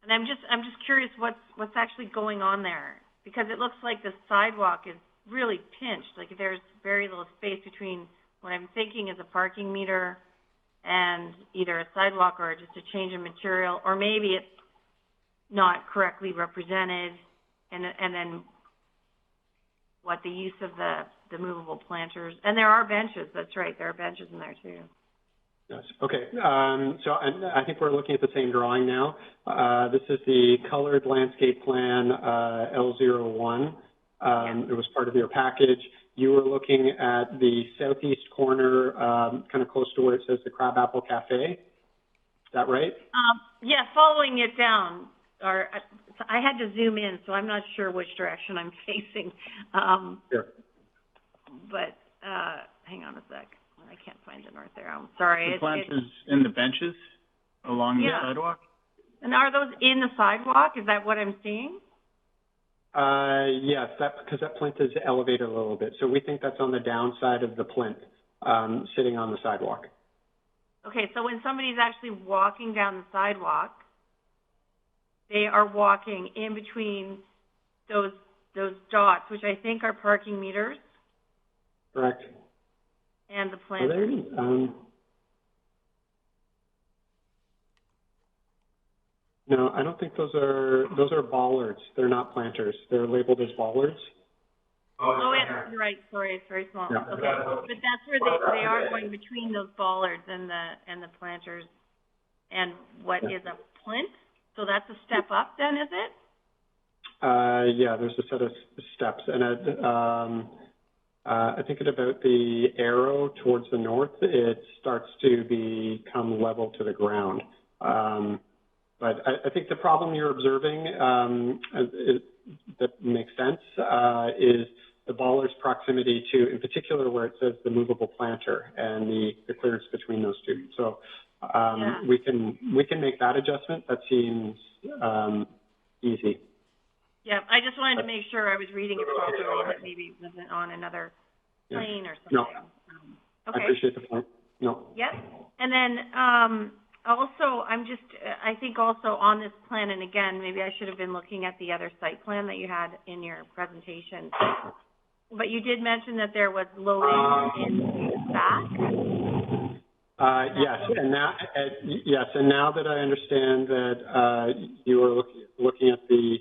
And I'm just curious what's actually going on there, because it looks like the sidewalk is really pinched. Like there's very little space between what I'm thinking is a parking meter and either a sidewalk or just a change in material, or maybe it's not correctly represented, and then what the use of the movable planters. And there are benches, that's right, there are benches in there too. Yes. Okay. So I think we're looking at the same drawing now. This is the colored landscape plan, L01. It was part of your package. You were looking at the southeast corner, kind of close to where it says the Crabapple Cafe. Is that right? Yeah, following it down. I had to zoom in, so I'm not sure which direction I'm facing. Sure. But hang on a sec. I can't find the north arrow. I'm sorry. The planters in the benches along the sidewalk? And are those in the sidewalk? Is that what I'm seeing? Yes, because that plinth is elevated a little bit. So we think that's on the downside of the plinth, sitting on the sidewalk. Okay, so when somebody's actually walking down the sidewalk, they are walking in between those dots, which I think are parking meters. Correct. And the plant. No, I don't think those are bollards. They're not planters. They're labeled as bollards. Oh, yeah, right. Sorry, it's very small. Yeah. Okay, but that's where they are going between those bollards and the planters. And what is a plinth? So that's a step up, then, is it? Yeah, there's a set of steps, and I think at about the arrow towards the north, it starts to become level to the ground. But I think the problem you're observing that makes sense is the bollard's proximity to, in particular, where it says the movable planter and the clearance between those two. So we can make that adjustment. That seems easy. Yeah, I just wanted to make sure I was reading it properly, that maybe it wasn't on another plane or something. No, okay. I appreciate the point. No. Yep. And then also, I think also on this plan, and again, maybe I should have been looking at the other site plan that you had in your presentation, but you did mention that there was loading in the back. Yes, and now that I understand that you are looking at the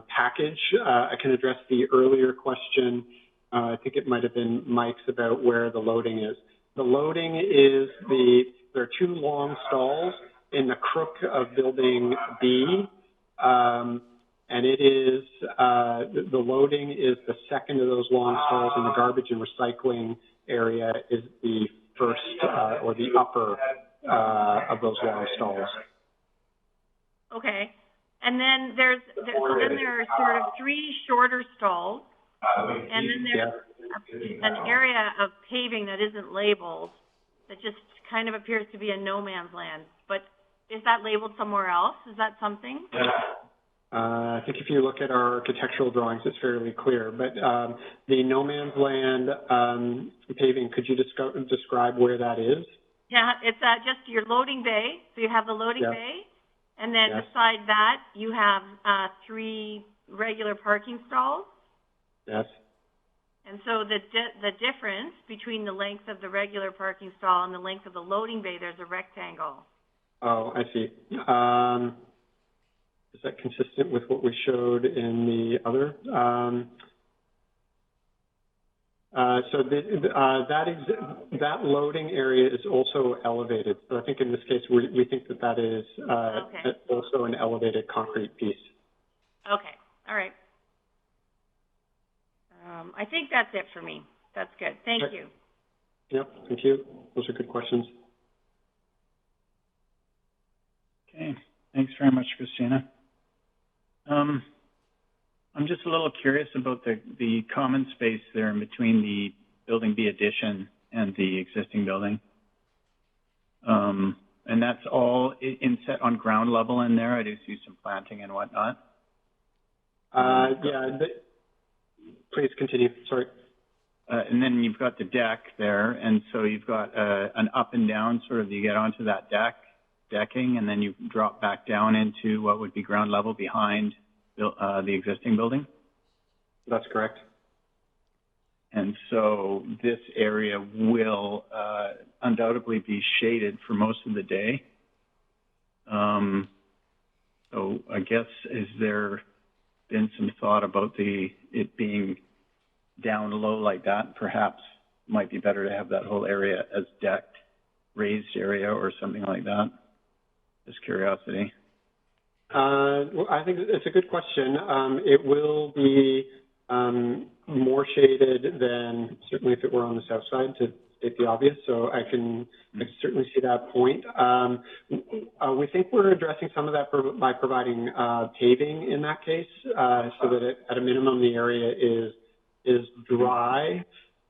package, I can address the earlier question. I think it might have been Mike's about where the loading is. The loading is there are 2 long stalls in the crook of building B, and it is, the loading is the second of those long stalls, and the garbage and recycling area is the first, or the upper of those long stalls. Okay. And then there are sort of 3 shorter stalls, and then there's an area of paving that isn't labeled that just kind of appears to be a no man's land. But is that labeled somewhere else? Is that something? I think if you look at our architectural drawings, it's fairly clear. But the no man's land paving, could you describe where that is? Yeah, it's just your loading bay. So you have the loading bay, and then beside that you have 3 regular parking stalls. Yes. And so the difference between the length of the regular parking stall and the length of the loading bay, there's a rectangle. Oh, I see. Is that consistent with what we showed in the other? That loading area is also elevated. So I think in this case, we think that is also an elevated concrete piece. Okay. All right. I think that's it for me. That's good. Thank you. Yep. Thank you. Those are good questions. Okay. Thanks very much, Christina. I'm just a little curious about the common space there in between the Building B addition and the existing building. And that's all inset on ground level in there. I do see some planting and whatnot. Please continue. Sorry. And then you've got the deck there, and so you've got an up and down sort of, you get onto that decking, and then you drop back down into what would be ground level behind the existing building? That's correct. And so this area will undoubtedly be shaded for most of the day. So I guess, has there been some thought about it being down low like that? Perhaps it might be better to have that whole area as decked, raised area or something like that. Just curiosity. I think it's a good question. It will be more shaded than certainly if it were on the south side, to state the obvious. So I can certainly see that point. We think we're addressing some of that by providing paving in that case, so that at a minimum the area is dry.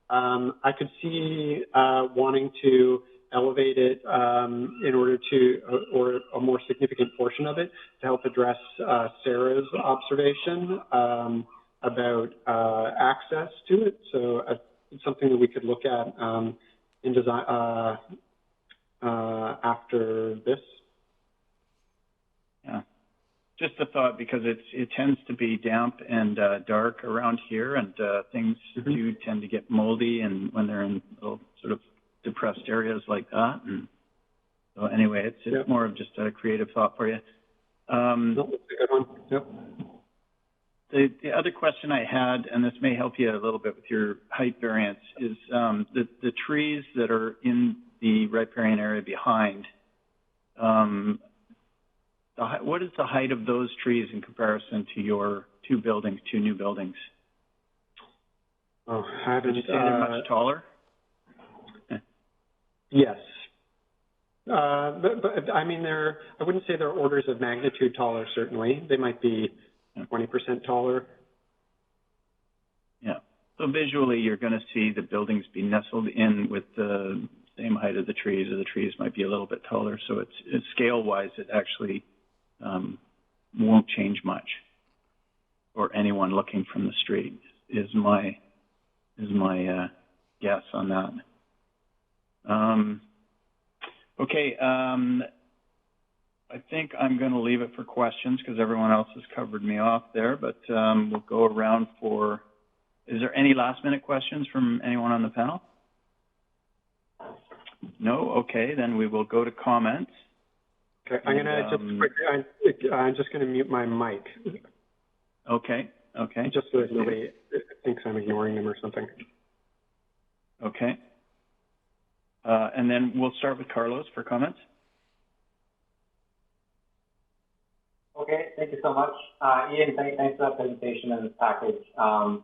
I could see wanting to elevate it in order to, or a more significant portion of it, to help address Sarah's observation about access to it. So it's something that we could look at in design after this. Yeah, just a thought, because it tends to be damp and dark around here, and things do tend to get moldy, and when they're in little sort of depressed areas like that. And so anyway, it's more of just a creative thought for you. That's a good one. Yep. The other question I had, and this may help you a little bit with your height variance, is the trees that are in the riparian area behind. What is the height of those trees in comparison to your two new buildings? Oh, I haven't. Would you say they're much taller? Yes. But I mean, I wouldn't say they're orders of magnitude taller, certainly. They might be 20% taller. Yeah. So visually, you're going to see the buildings be nestled in with the same height of the trees, or the trees might be a little bit taller. So it's scale-wise, it actually won't change much for anyone looking from the street, is my guess on that. Okay, I think I'm going to leave it for questions because everyone else has covered me off there, but we'll go around for, is there any last minute questions from anyone on the panel? No? Okay, then we will go to comments. Okay, I'm going to I'm just going to mute my mic. Okay. Just so that nobody thinks I'm ignoring them or something. Okay. And then we'll start with Carlos for comments. Okay, thank you so much. Ian, thanks for that presentation and this package. When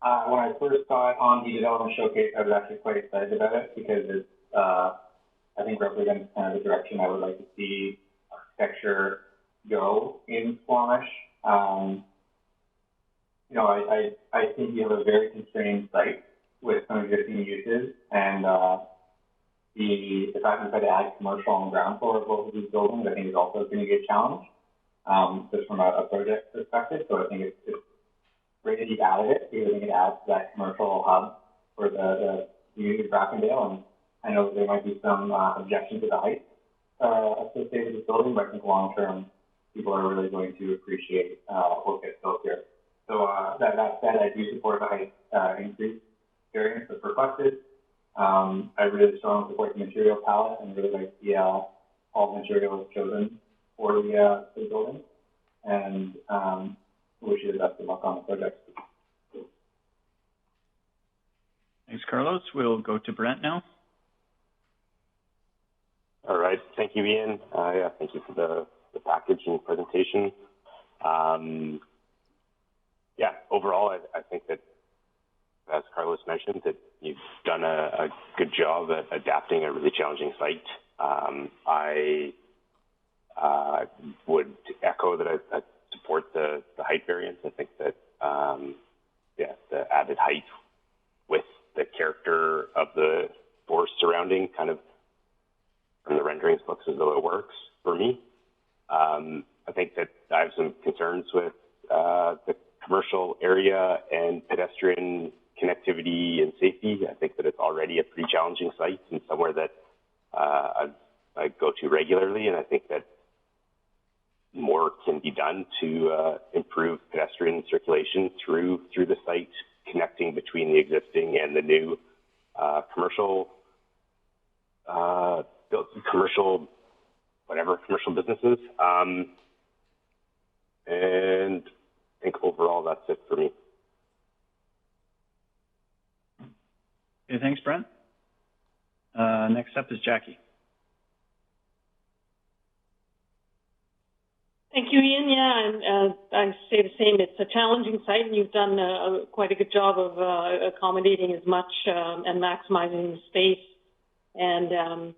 I first saw it on the development showcase, I was actually quite excited about it because it's, I think, represents kind of the direction I would like to see architecture go in Squamish. You know, I think you have a very constrained site with some existing uses, and the fact that you try to add commercial on the ground floor of both of these buildings, I think is also going to be a challenge, just from a project perspective. So I think it's great that you've added it, because I think it adds to that commercial hub for the community of Brackendale. And I know there might be some objection to the height associated with this building, but I think long term, people are really going to appreciate what gets built here. So that said, I do support the height increase variance that's requested. I really strongly support the material palette and really like the all the materials chosen for the building. And wish you the best of luck on the project. Thanks, Carlos. We'll go to Brent now. All right. Thank you, Ian. Yeah, thank you for the package and presentation. Yeah, overall, I think that, as Carlos mentioned, that you've done a good job at adapting a really challenging site. I would echo that I support the height variance. I think that, yeah, the added height with the character of the forest surrounding kind of from the renderings looks as though it works for me. I think that I have some concerns with the commercial area and pedestrian connectivity and safety. I think that it's already a pretty challenging site and somewhere that I go to regularly, and I think that more can be done to improve pedestrian circulation through the site, connecting between the existing and the new commercial businesses. And I think overall that's it for me. Okay, thanks, Brent. Next up is Jackie. Thank you, Ian. Yeah, and I say the same. It's a challenging site, and you've done quite a good job of accommodating as much and maximizing the space. And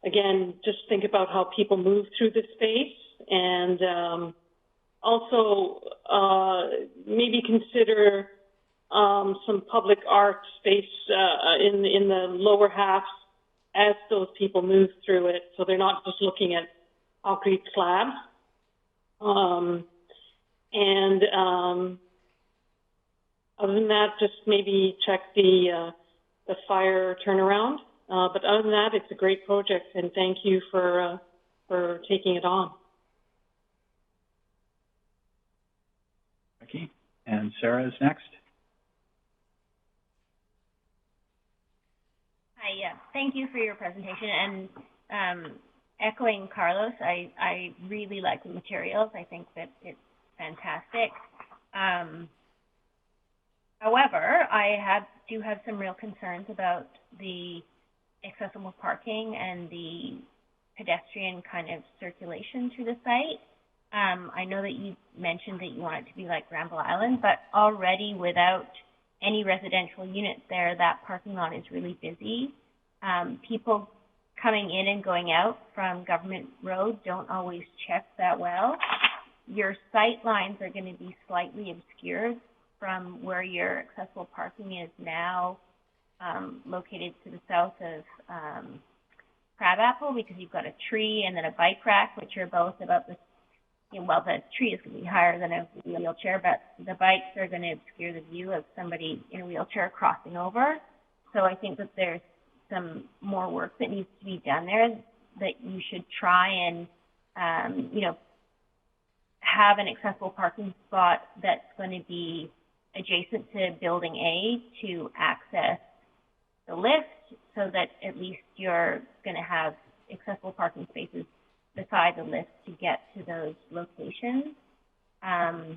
again, just think about how people move through the space, and also maybe consider some public art space in the lower halves as those people move through it, so they're not just looking at concrete slabs. Other than that, just maybe check the fire turnaround. But other than that, it's a great project, and thank you for taking it on. Becky. And Sarah is next. Hi, yeah. Thank you for your presentation. And echoing Carlos, I really like the materials. I think that it's fantastic. However, I do have some real concerns about the accessible parking and the pedestrian kind of circulation through the site. I know that you mentioned that you want it to be like Granville Island, but already without any residential units there, that parking lot is really busy. People coming in and going out from Government Road don't always check that well. Your sight lines are going to be slightly obscured from where your accessible parking is now, located to the south of Crabapple, because you've got a tree and then a bike rack, which are both about the, well, the tree is going to be higher than a wheelchair, but the bikes are going to obscure the view of somebody in a wheelchair crossing over. So I think that there's some more work that needs to be done there, that you should try and, have an accessible parking spot that's going to be adjacent to Building A to access the lift, so that at least you're going to have accessible parking spaces beside the lift to get to those locations. I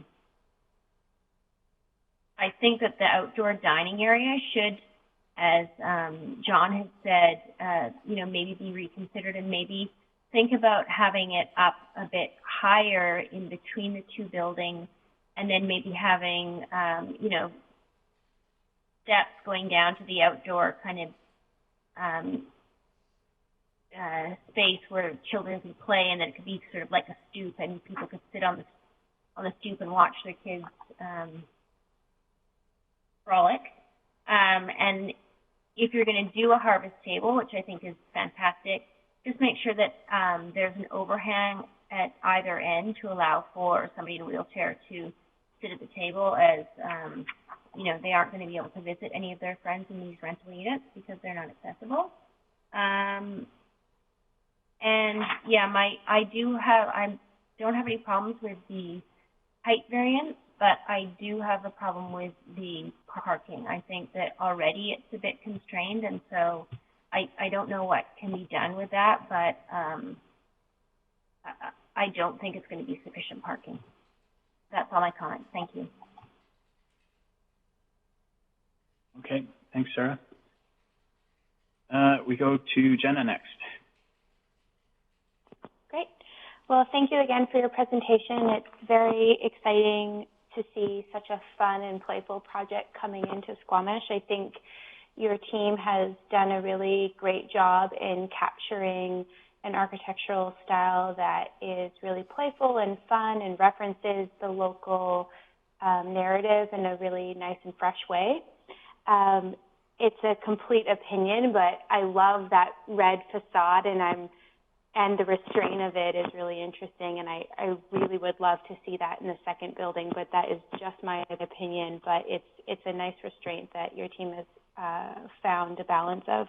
think that the outdoor dining area should, as John had said, maybe be reconsidered, and maybe think about having it up a bit higher in between the two buildings, and then maybe having, steps going down to the outdoor kind of space where children can play, and then it could be sort of like a stoop, and people could sit on the stoop and watch their kids frolic. And if you're going to do a harvest table, which I think is fantastic, just make sure that there's an overhang at either end to allow for somebody in a wheelchair to sit at the table, as they aren't going to be able to visit any of their friends in these rental units because they're not accessible. And yeah, I don't have any problems with the height variance, but I do have a problem with the parking. I think that already it's a bit constrained, and so I don't know what can be done with that, but I don't think it's going to be sufficient parking. That's all my comments. Thank you. Okay, thanks, Sarah. We go to Jenna next. Great. Well, thank you again for your presentation. It's very exciting to see such a fun and playful project coming into Squamish. I think your team has done a really great job in capturing an architectural style that is really playful and fun and references the local narrative in a really nice and fresh way. It's a complete opinion, but I love that red facade, and the restraint of it is really interesting, and I really would love to see that in the second building, but that is just my opinion. But it's a nice restraint that your team has found a balance of.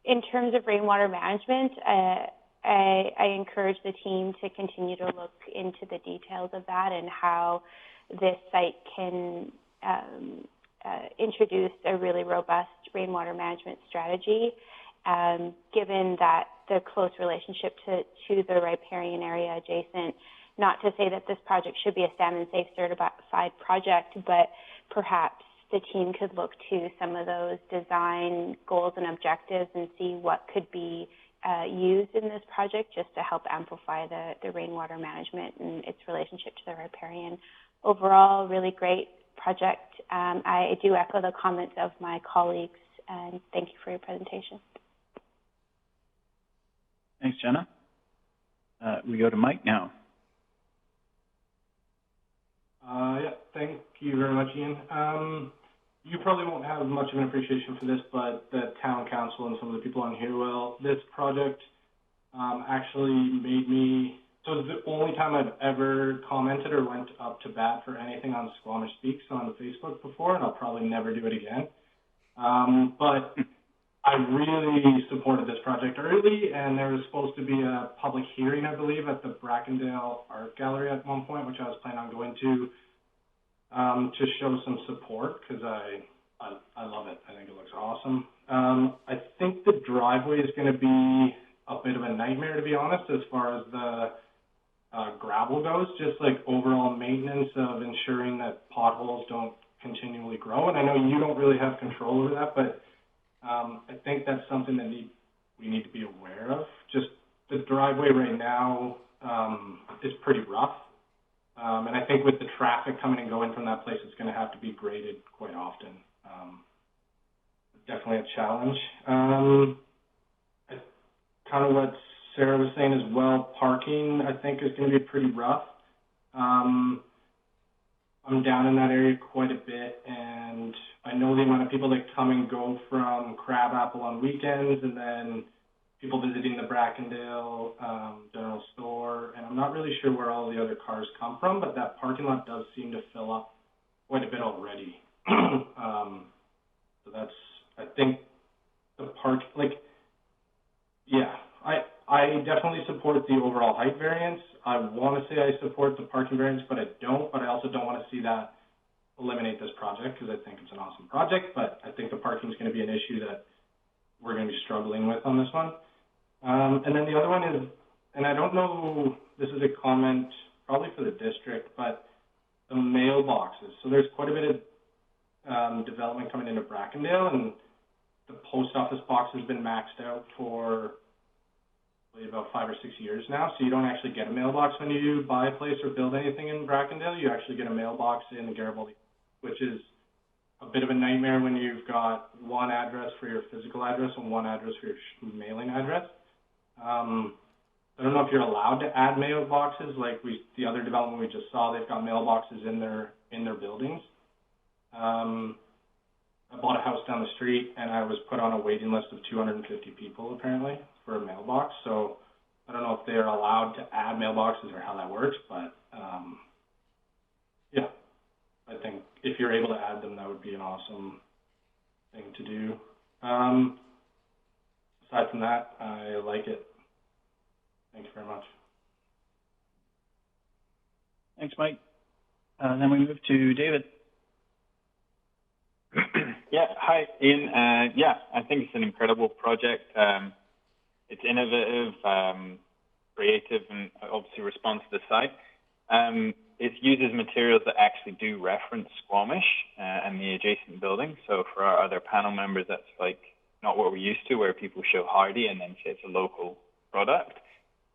In terms of rainwater management, I encourage the team to continue to look into the details of that and how this site can introduce a really robust rainwater management strategy, given that the close relationship to the riparian area adjacent. Not to say that this project should be a Salmon Safe certified project, but perhaps the team could look to some of those design goals and objectives and see what could be used in this project just to help amplify the rainwater management and its relationship to the riparian. Overall, really great project. I do echo the comments of my colleagues, and thank you for your presentation. Thanks, Jenna. We go to Mike now. Thank you very much, Ian. You probably won't have much of an appreciation for this, but the town council and some of the people on here will. This project actually made me, so it's the only time I've ever commented or went up to bat for anything on Squamish Speaks on Facebook before, and I'll probably never do it again. But I really supported this project early, and there was supposed to be a public hearing, I believe, at the Brackendale Art Gallery at one point, which I was planning on going to show some support, because I love it. I think it looks awesome. I think the driveway is going to be a bit of a nightmare, to be honest, as far as the gravel goes, just like overall maintenance of ensuring that potholes don't continually grow. And I know you don't really have control over that, but I think that's something that we need to be aware of. Just the driveway right now is pretty rough. And I think with the traffic coming and going from that place, it's going to have to be graded quite often. Definitely a challenge. Kind of what Sarah was saying as well, parking, I think, is going to be pretty rough. I'm down in that area quite a bit, and I know the amount of people that come and go from Crabapple on weekends, and then people visiting the Brackendale General Store, and I'm not really sure where all the other cars come from, but that parking lot does seem to fill up quite a bit already. So that's, I think, the park, I definitely support the overall height variance. I want to say I support the parking variance, but I don't, but I also don't want to see that eliminate this project, because I think it's an awesome project, but I think the parking is going to be an issue that we're going to be struggling with on this one. And then the other one is, and I don't know, this is a comment probably for the district, but the mailboxes. So there's quite a bit of development coming into Brackendale, and the post office box has been maxed out for about 5 or 6 years now. So you don't actually get a mailbox when you buy a place or build anything in Brackendale. You actually get a mailbox in the Garibaldi, which is a bit of a nightmare when you've got one address for your physical address and one address for your mailing address. I don't know if you're allowed to add mailboxes. Like the other development we just saw, they've got mailboxes in their buildings. I bought a house down the street, and I was put on a waiting list of 250 people, apparently, for a mailbox. So I don't know if they're allowed to add mailboxes or how that works, but yeah, I think if you're able to add them, that would be an awesome thing to do. Aside from that, I like it. Thank you very much. Thanks, Mike. Then we move to David. Yeah, hi, Ian. Yeah, I think it's an incredible project. It's innovative, creative, and obviously responds to the site. It uses materials that actually do reference Squamish and the adjacent building. So for our other panel members, that's like not what we're used to, where people show Hardy and then say it's a local product.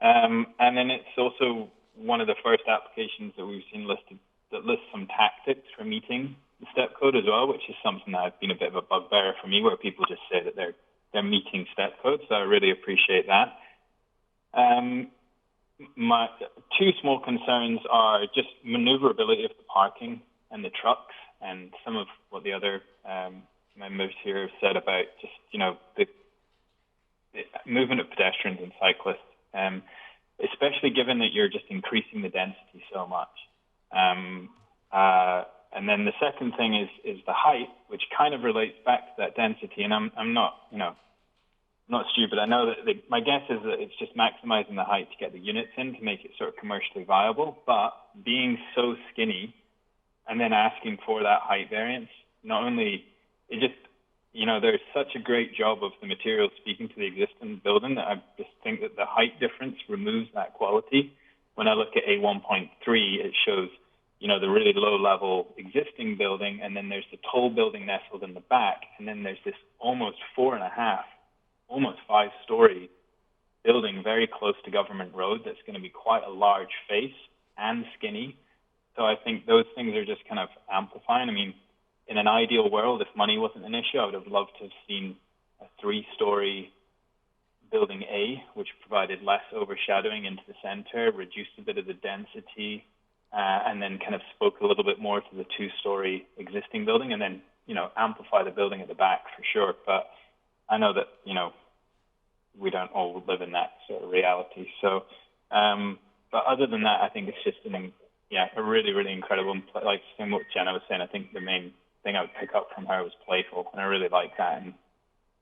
And then it's also one of the first applications that we've seen listed that lists some tactics for meeting the step code as well, which is something that has been a bit of a bugbear for me, where people just say that they're meeting step code. So I really appreciate that. My two small concerns are just maneuverability of the parking and the trucks, and some of what the other members here have said about just, you know, the movement of pedestrians and cyclists, especially given that you're just increasing the density so much. And then the second thing is the height, which kind of relates back to that density. And I'm not, you know, not stupid. I know that my guess is that it's just maximizing the height to get the units in to make it sort of commercially viable. But being so skinny and then asking for that height variance, not only, it just, you know, there's such a great job of the material speaking to the existing building that I just think that the height difference removes that quality. When I look at A1.3, it shows, you know, the really low-level existing building, and then there's the tall building nestled in the back, and then there's this almost 4.5, almost 5-story building very close to Government Road that's going to be quite a large face and skinny. So I think those things are just kind of amplifying. I mean, in an ideal world, if money wasn't an issue, I would have loved to have seen a 3-story building A, which provided less overshadowing into the center, reduced a bit of the density, and then kind of spoke a little bit more to the 2-story existing building, and then, you know, amplify the building at the back for sure. But I know that, you know, we don't all live in that sort of reality. So, but other than that, I think it's just a really, really incredible, like same what Jenna was saying. I think the main thing I would pick up from her was playful, and I really like that. And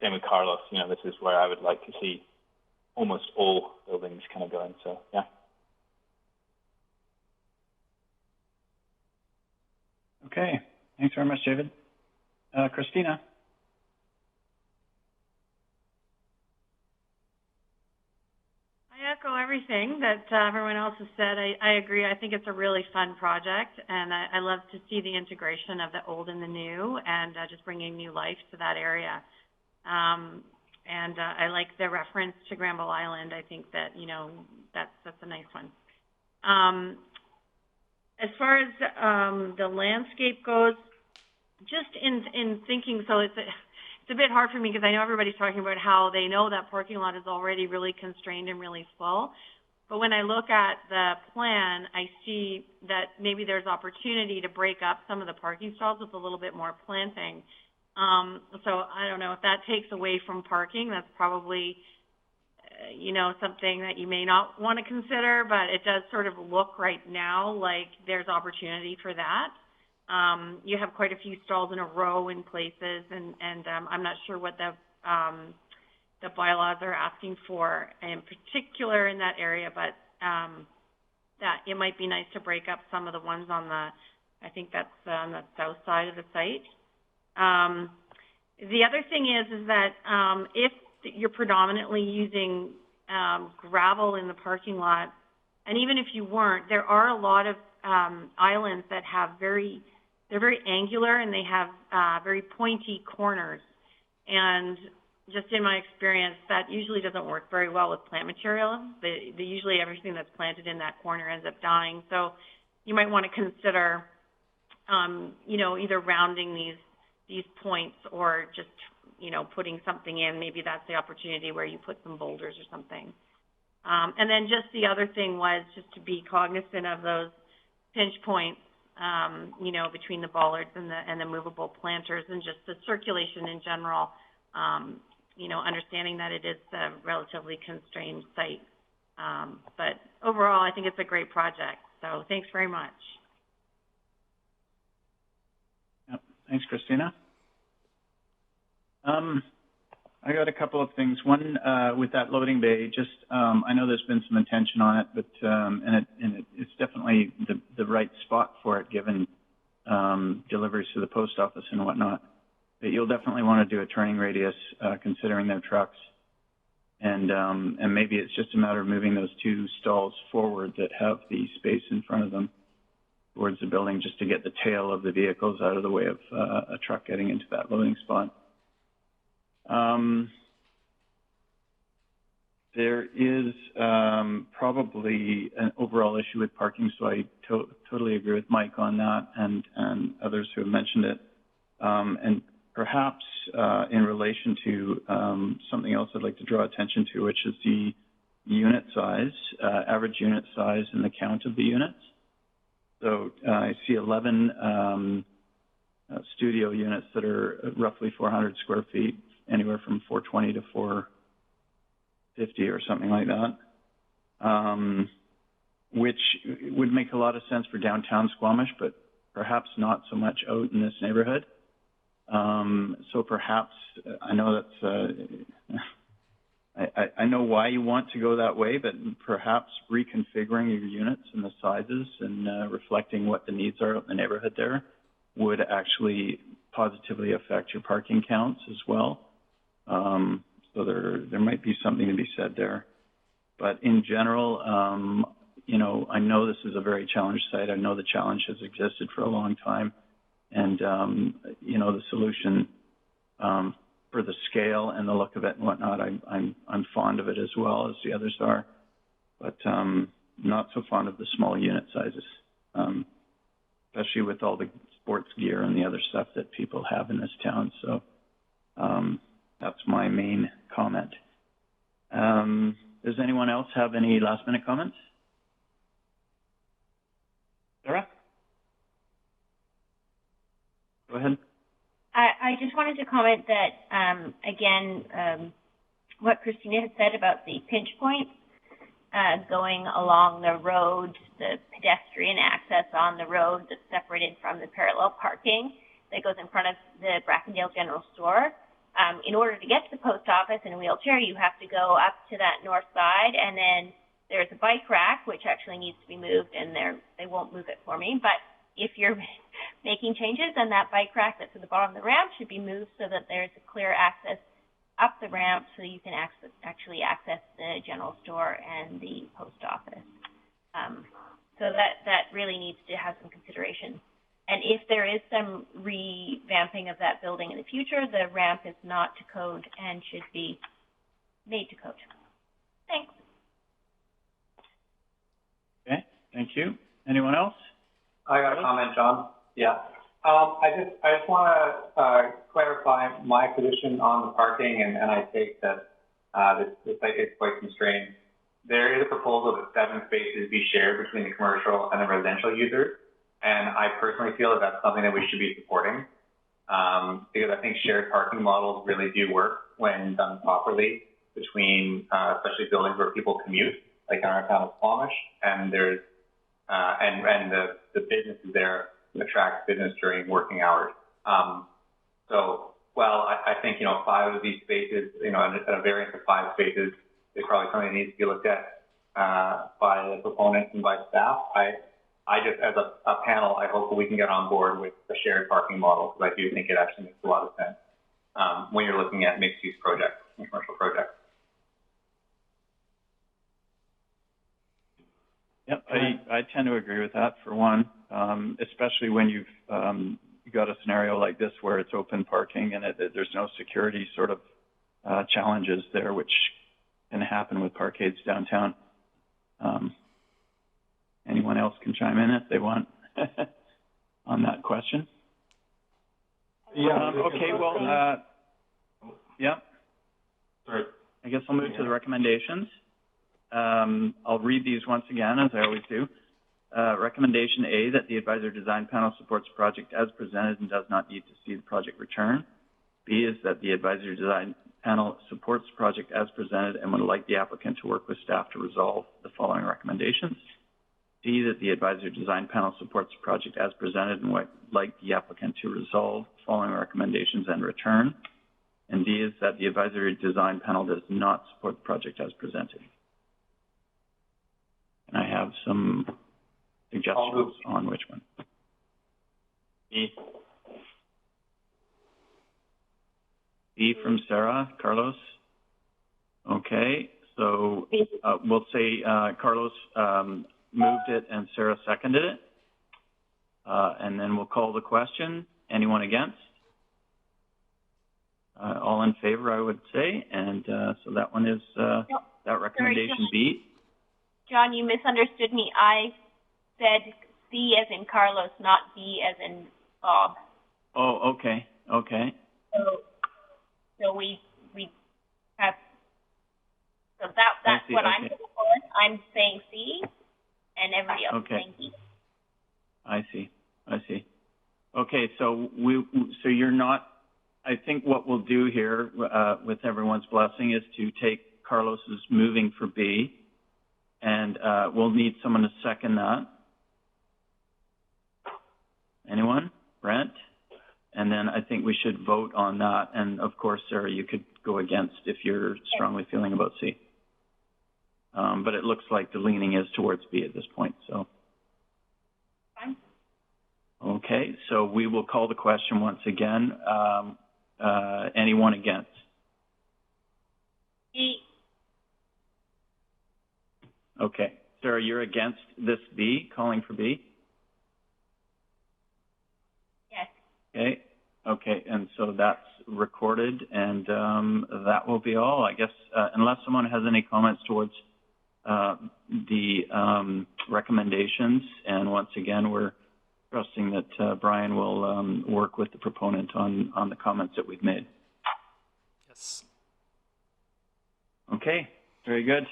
same with Carlos, you know, this is where I would like to see almost all buildings kind of going. So, yeah. Okay, thanks very much, David. Christina. I echo everything that everyone else has said. I agree. I think it's a really fun project, and I love to see the integration of the old and the new, and just bringing new life to that area. And I like the reference to Granville Island. I think that, you know, that's a nice one. As far as the landscape goes, just in thinking, so it's a bit hard for me because I know everybody's talking about how they know that parking lot is already really constrained and really full. But when I look at the plan, I see that maybe there's opportunity to break up some of the parking stalls with a little bit more planting. So I don't know if that takes away from parking. That's probably, you know, something that you may not want to consider, but it does sort of look right now like there's opportunity for that. You have quite a few stalls in a row in places, and I'm not sure what the bylaws are asking for in particular in that area, but that it might be nice to break up some of the ones on the, I think that's on the south side of the site. The other thing is that if you're predominantly using gravel in the parking lot, and even if you weren't, there are a lot of islands that have they're very angular, and they have very pointy corners. And just in my experience, that usually doesn't work very well with plant material. Usually everything that's planted in that corner ends up dying. So you might want to consider, you know, either rounding these points, or just, you know, putting something in, maybe that's the opportunity where you put some boulders or something. And then just the other thing was just to be cognizant of those pinch points, you know, between the bollards and the movable planters, and just the circulation in general, you know, understanding that it is a relatively constrained site. But overall, I think it's a great project. So thanks very much. Yep. Thanks, Christina. I got a couple of things. One, with that loading bay, just, I know there's been some attention on it, but, it's definitely the right spot for it, given, deliveries to the post office and whatnot. But you'll definitely want to do a turning radius, considering their trucks. And maybe it's just a matter of moving those two stalls forward that have the space in front of them towards the building, just to get the tail of the vehicles out of the way of, a truck getting into that loading spot. There is probably an overall issue with parking, so I totally agree with Mike on that, and others who have mentioned it. And perhaps in relation to something else I'd like to draw attention to, which is the unit size, average unit size, and the count of the units. So I see 11 studio units that are roughly 400 square feet, anywhere from 420 to 450 or something like that, which would make a lot of sense for downtown Squamish, but perhaps not so much out in this neighborhood. So perhaps, I know that's, I know why you want to go that way, but perhaps reconfiguring your units and the sizes and reflecting what the needs are in the neighborhood there would actually positively affect your parking counts as well. So there might be something to be said there. But in general, you know, I know this is a very challenged site. I know the challenge has existed for a long time. And, you know, the solution for the scale and the look of it and whatnot, I'm fond of it as well as the others are. But not so fond of the small unit sizes, especially with all the sports gear and the other stuff that people have in this town. So that's my main comment. Does anyone else have any last minute comments? Sarah? Go ahead. I just wanted to comment that, again, what Christina had said about the pinch points, going along the road, the pedestrian access on the road that's separated from the parallel parking that goes in front of the Brackendale General Store. In order to get to the post office in a wheelchair, you have to go up to that north side, and then there's a bike rack, which actually needs to be moved, and they won't move it for me. But if you're making changes, then that bike rack that's at the bottom of the ramp should be moved so that there's a clear access up the ramp so you can actually access the general store and the post office. So that really needs to have some consideration. And if there is some revamping of that building in the future, the ramp is not to code and should be made to code. Thanks. Okay, thank you. Anyone else? I got a comment, John. Yeah. I just want to clarify my position on the parking, and I take that this site is quite constrained. There is a proposal that 7 spaces be shared between the commercial and the residential users, and I personally feel that that's something that we should be supporting, because I think shared parking models really do work when done properly between, especially buildings where people commute, like in our town of Squamish, and there's and the businesses there attract business during working hours. So, well, I think, 5 of these spaces, a variance of 5 spaces is probably something that needs to be looked at by the proponents and by staff. I just, as a panel, I hope that we can get on board with the shared parking model, because I do think it actually makes a lot of sense when you're looking at mixed-use projects and commercial projects. Yep, I tend to agree with that, for one, especially when you've got a scenario like this where it's open parking and there's no security sort of challenges there, which can happen with parkades downtown. Anyone else can chime in if they want on that question. Yeah. Okay, well, yeah. Sorry. I guess I'll move to the recommendations. I'll read these once again, as I always do. Recommendation A, that the advisory design panel supports the project as presented and does not need to see the project return. B is that the advisory design panel supports the project as presented and would like the applicant to work with staff to resolve the following recommendations. C, that the advisory design panel supports the project as presented and would like the applicant to resolve the following recommendations and return. And D is that the advisory design panel does not support the project as presented. And I have some suggestions on which one. B. B from Sarah. Carlos? Okay, so we'll say Carlos moved it and Sarah seconded it. And then we'll call the question. Anyone against? All in favor, I would say. And so that one is that recommendation. Sorry, B. John, you misunderstood me. I said C as in Carlos, not B as in Bob. Oh, okay, okay. So we have, so that's see, what okay. I'm saying. I'm saying C, and everybody else Okay. is saying B. I see. Okay, so so you're not, I think what we'll do here, with everyone's blessing, is to take Carlos's moving for B, and we'll need someone to second that. Anyone? Brent? And then I think we should vote on that. And of course, Sarah, you could go against if you're strongly feeling about C. But it looks like the leaning is towards B at this point, so. Fine. Okay, so we will call the question once again. Anyone against? B. Okay, Sarah, you're against this B, calling for B? Yes. Okay, and so that's recorded, and that will be all, I guess, unless someone has any comments towards the recommendations. And once again, we're trusting that Brian will work with the proponent on the comments that we've made. Yes. Okay, very good.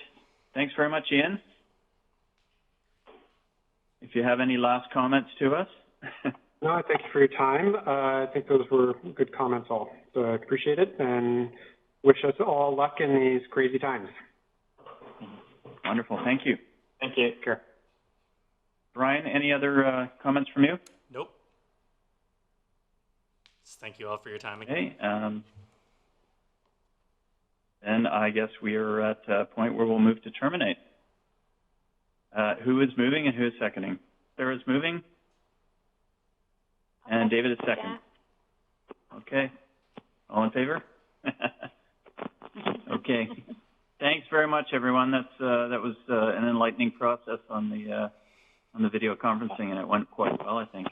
Thanks very much, Ian. If you have any last comments to us. No, I thank you for your time. I think those were good comments all. So I appreciate it and wish us all luck in these crazy times. Wonderful, thank you. Thank you. Take care. Brian, any other comments from you? Nope. Just thank you all for your time again. Okay. Then I guess we are at a point where we'll move to terminate. Who is moving and who is seconding? Sarah's moving. And David is second. Okay. All in favor? Okay. Thanks very much, everyone. That was an enlightening process on the video conferencing, and it went quite well, I think.